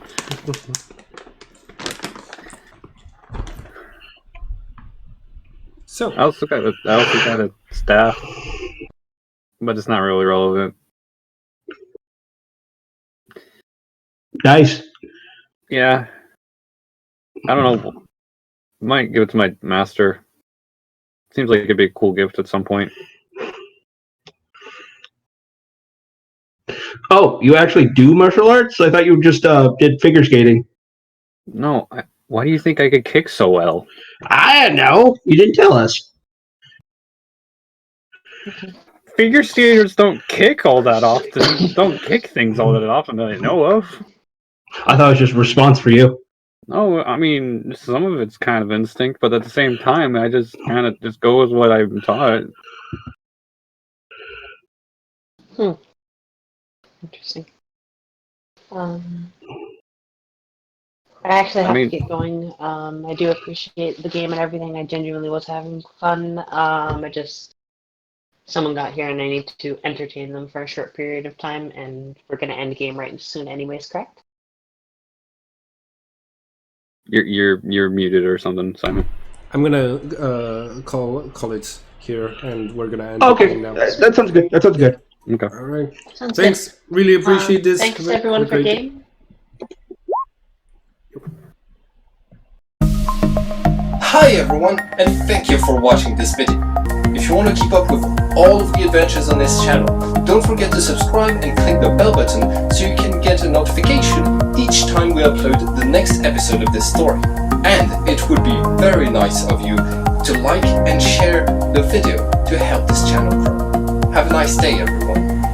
So I also got a staff, but it's not really relevant. Nice. Yeah, I don't know. Might give it to my master. Seems like it'd be a cool gift at some point. Oh, you actually do martial arts? I thought you just did figure skating. No, why do you think I could kick so well? I don't know. You didn't tell us. figure skaters don't kick all that often. Don't kick things all that often that I know of. I thought it was just response for you. No, I mean some of it's kind of instinct, but at the same time, I just kind of just go with what I'm taught. Interesting. I actually have to get going. I do appreciate the game and everything. I genuinely was having fun. Someone got here and I need to entertain them for a short period of time, and we're gonna end the game right soon, anyways. Correct? You're muted or something, Simon. I'm gonna call it here, and we're gonna end Okay, the game now. that sounds good. That sounds good. Okay. All right. Sounds Thanks. good. Really appreciate this. Thanks everyone for game. Hi everyone, and thank you for watching this video. If you want to keep up with all of the adventures on this channel, don't forget to subscribe and click the bell button so you can get a notification each time we upload the next episode of this story. And it would be very nice of you to like and share the video to help this channel grow. Have a nice day everyone.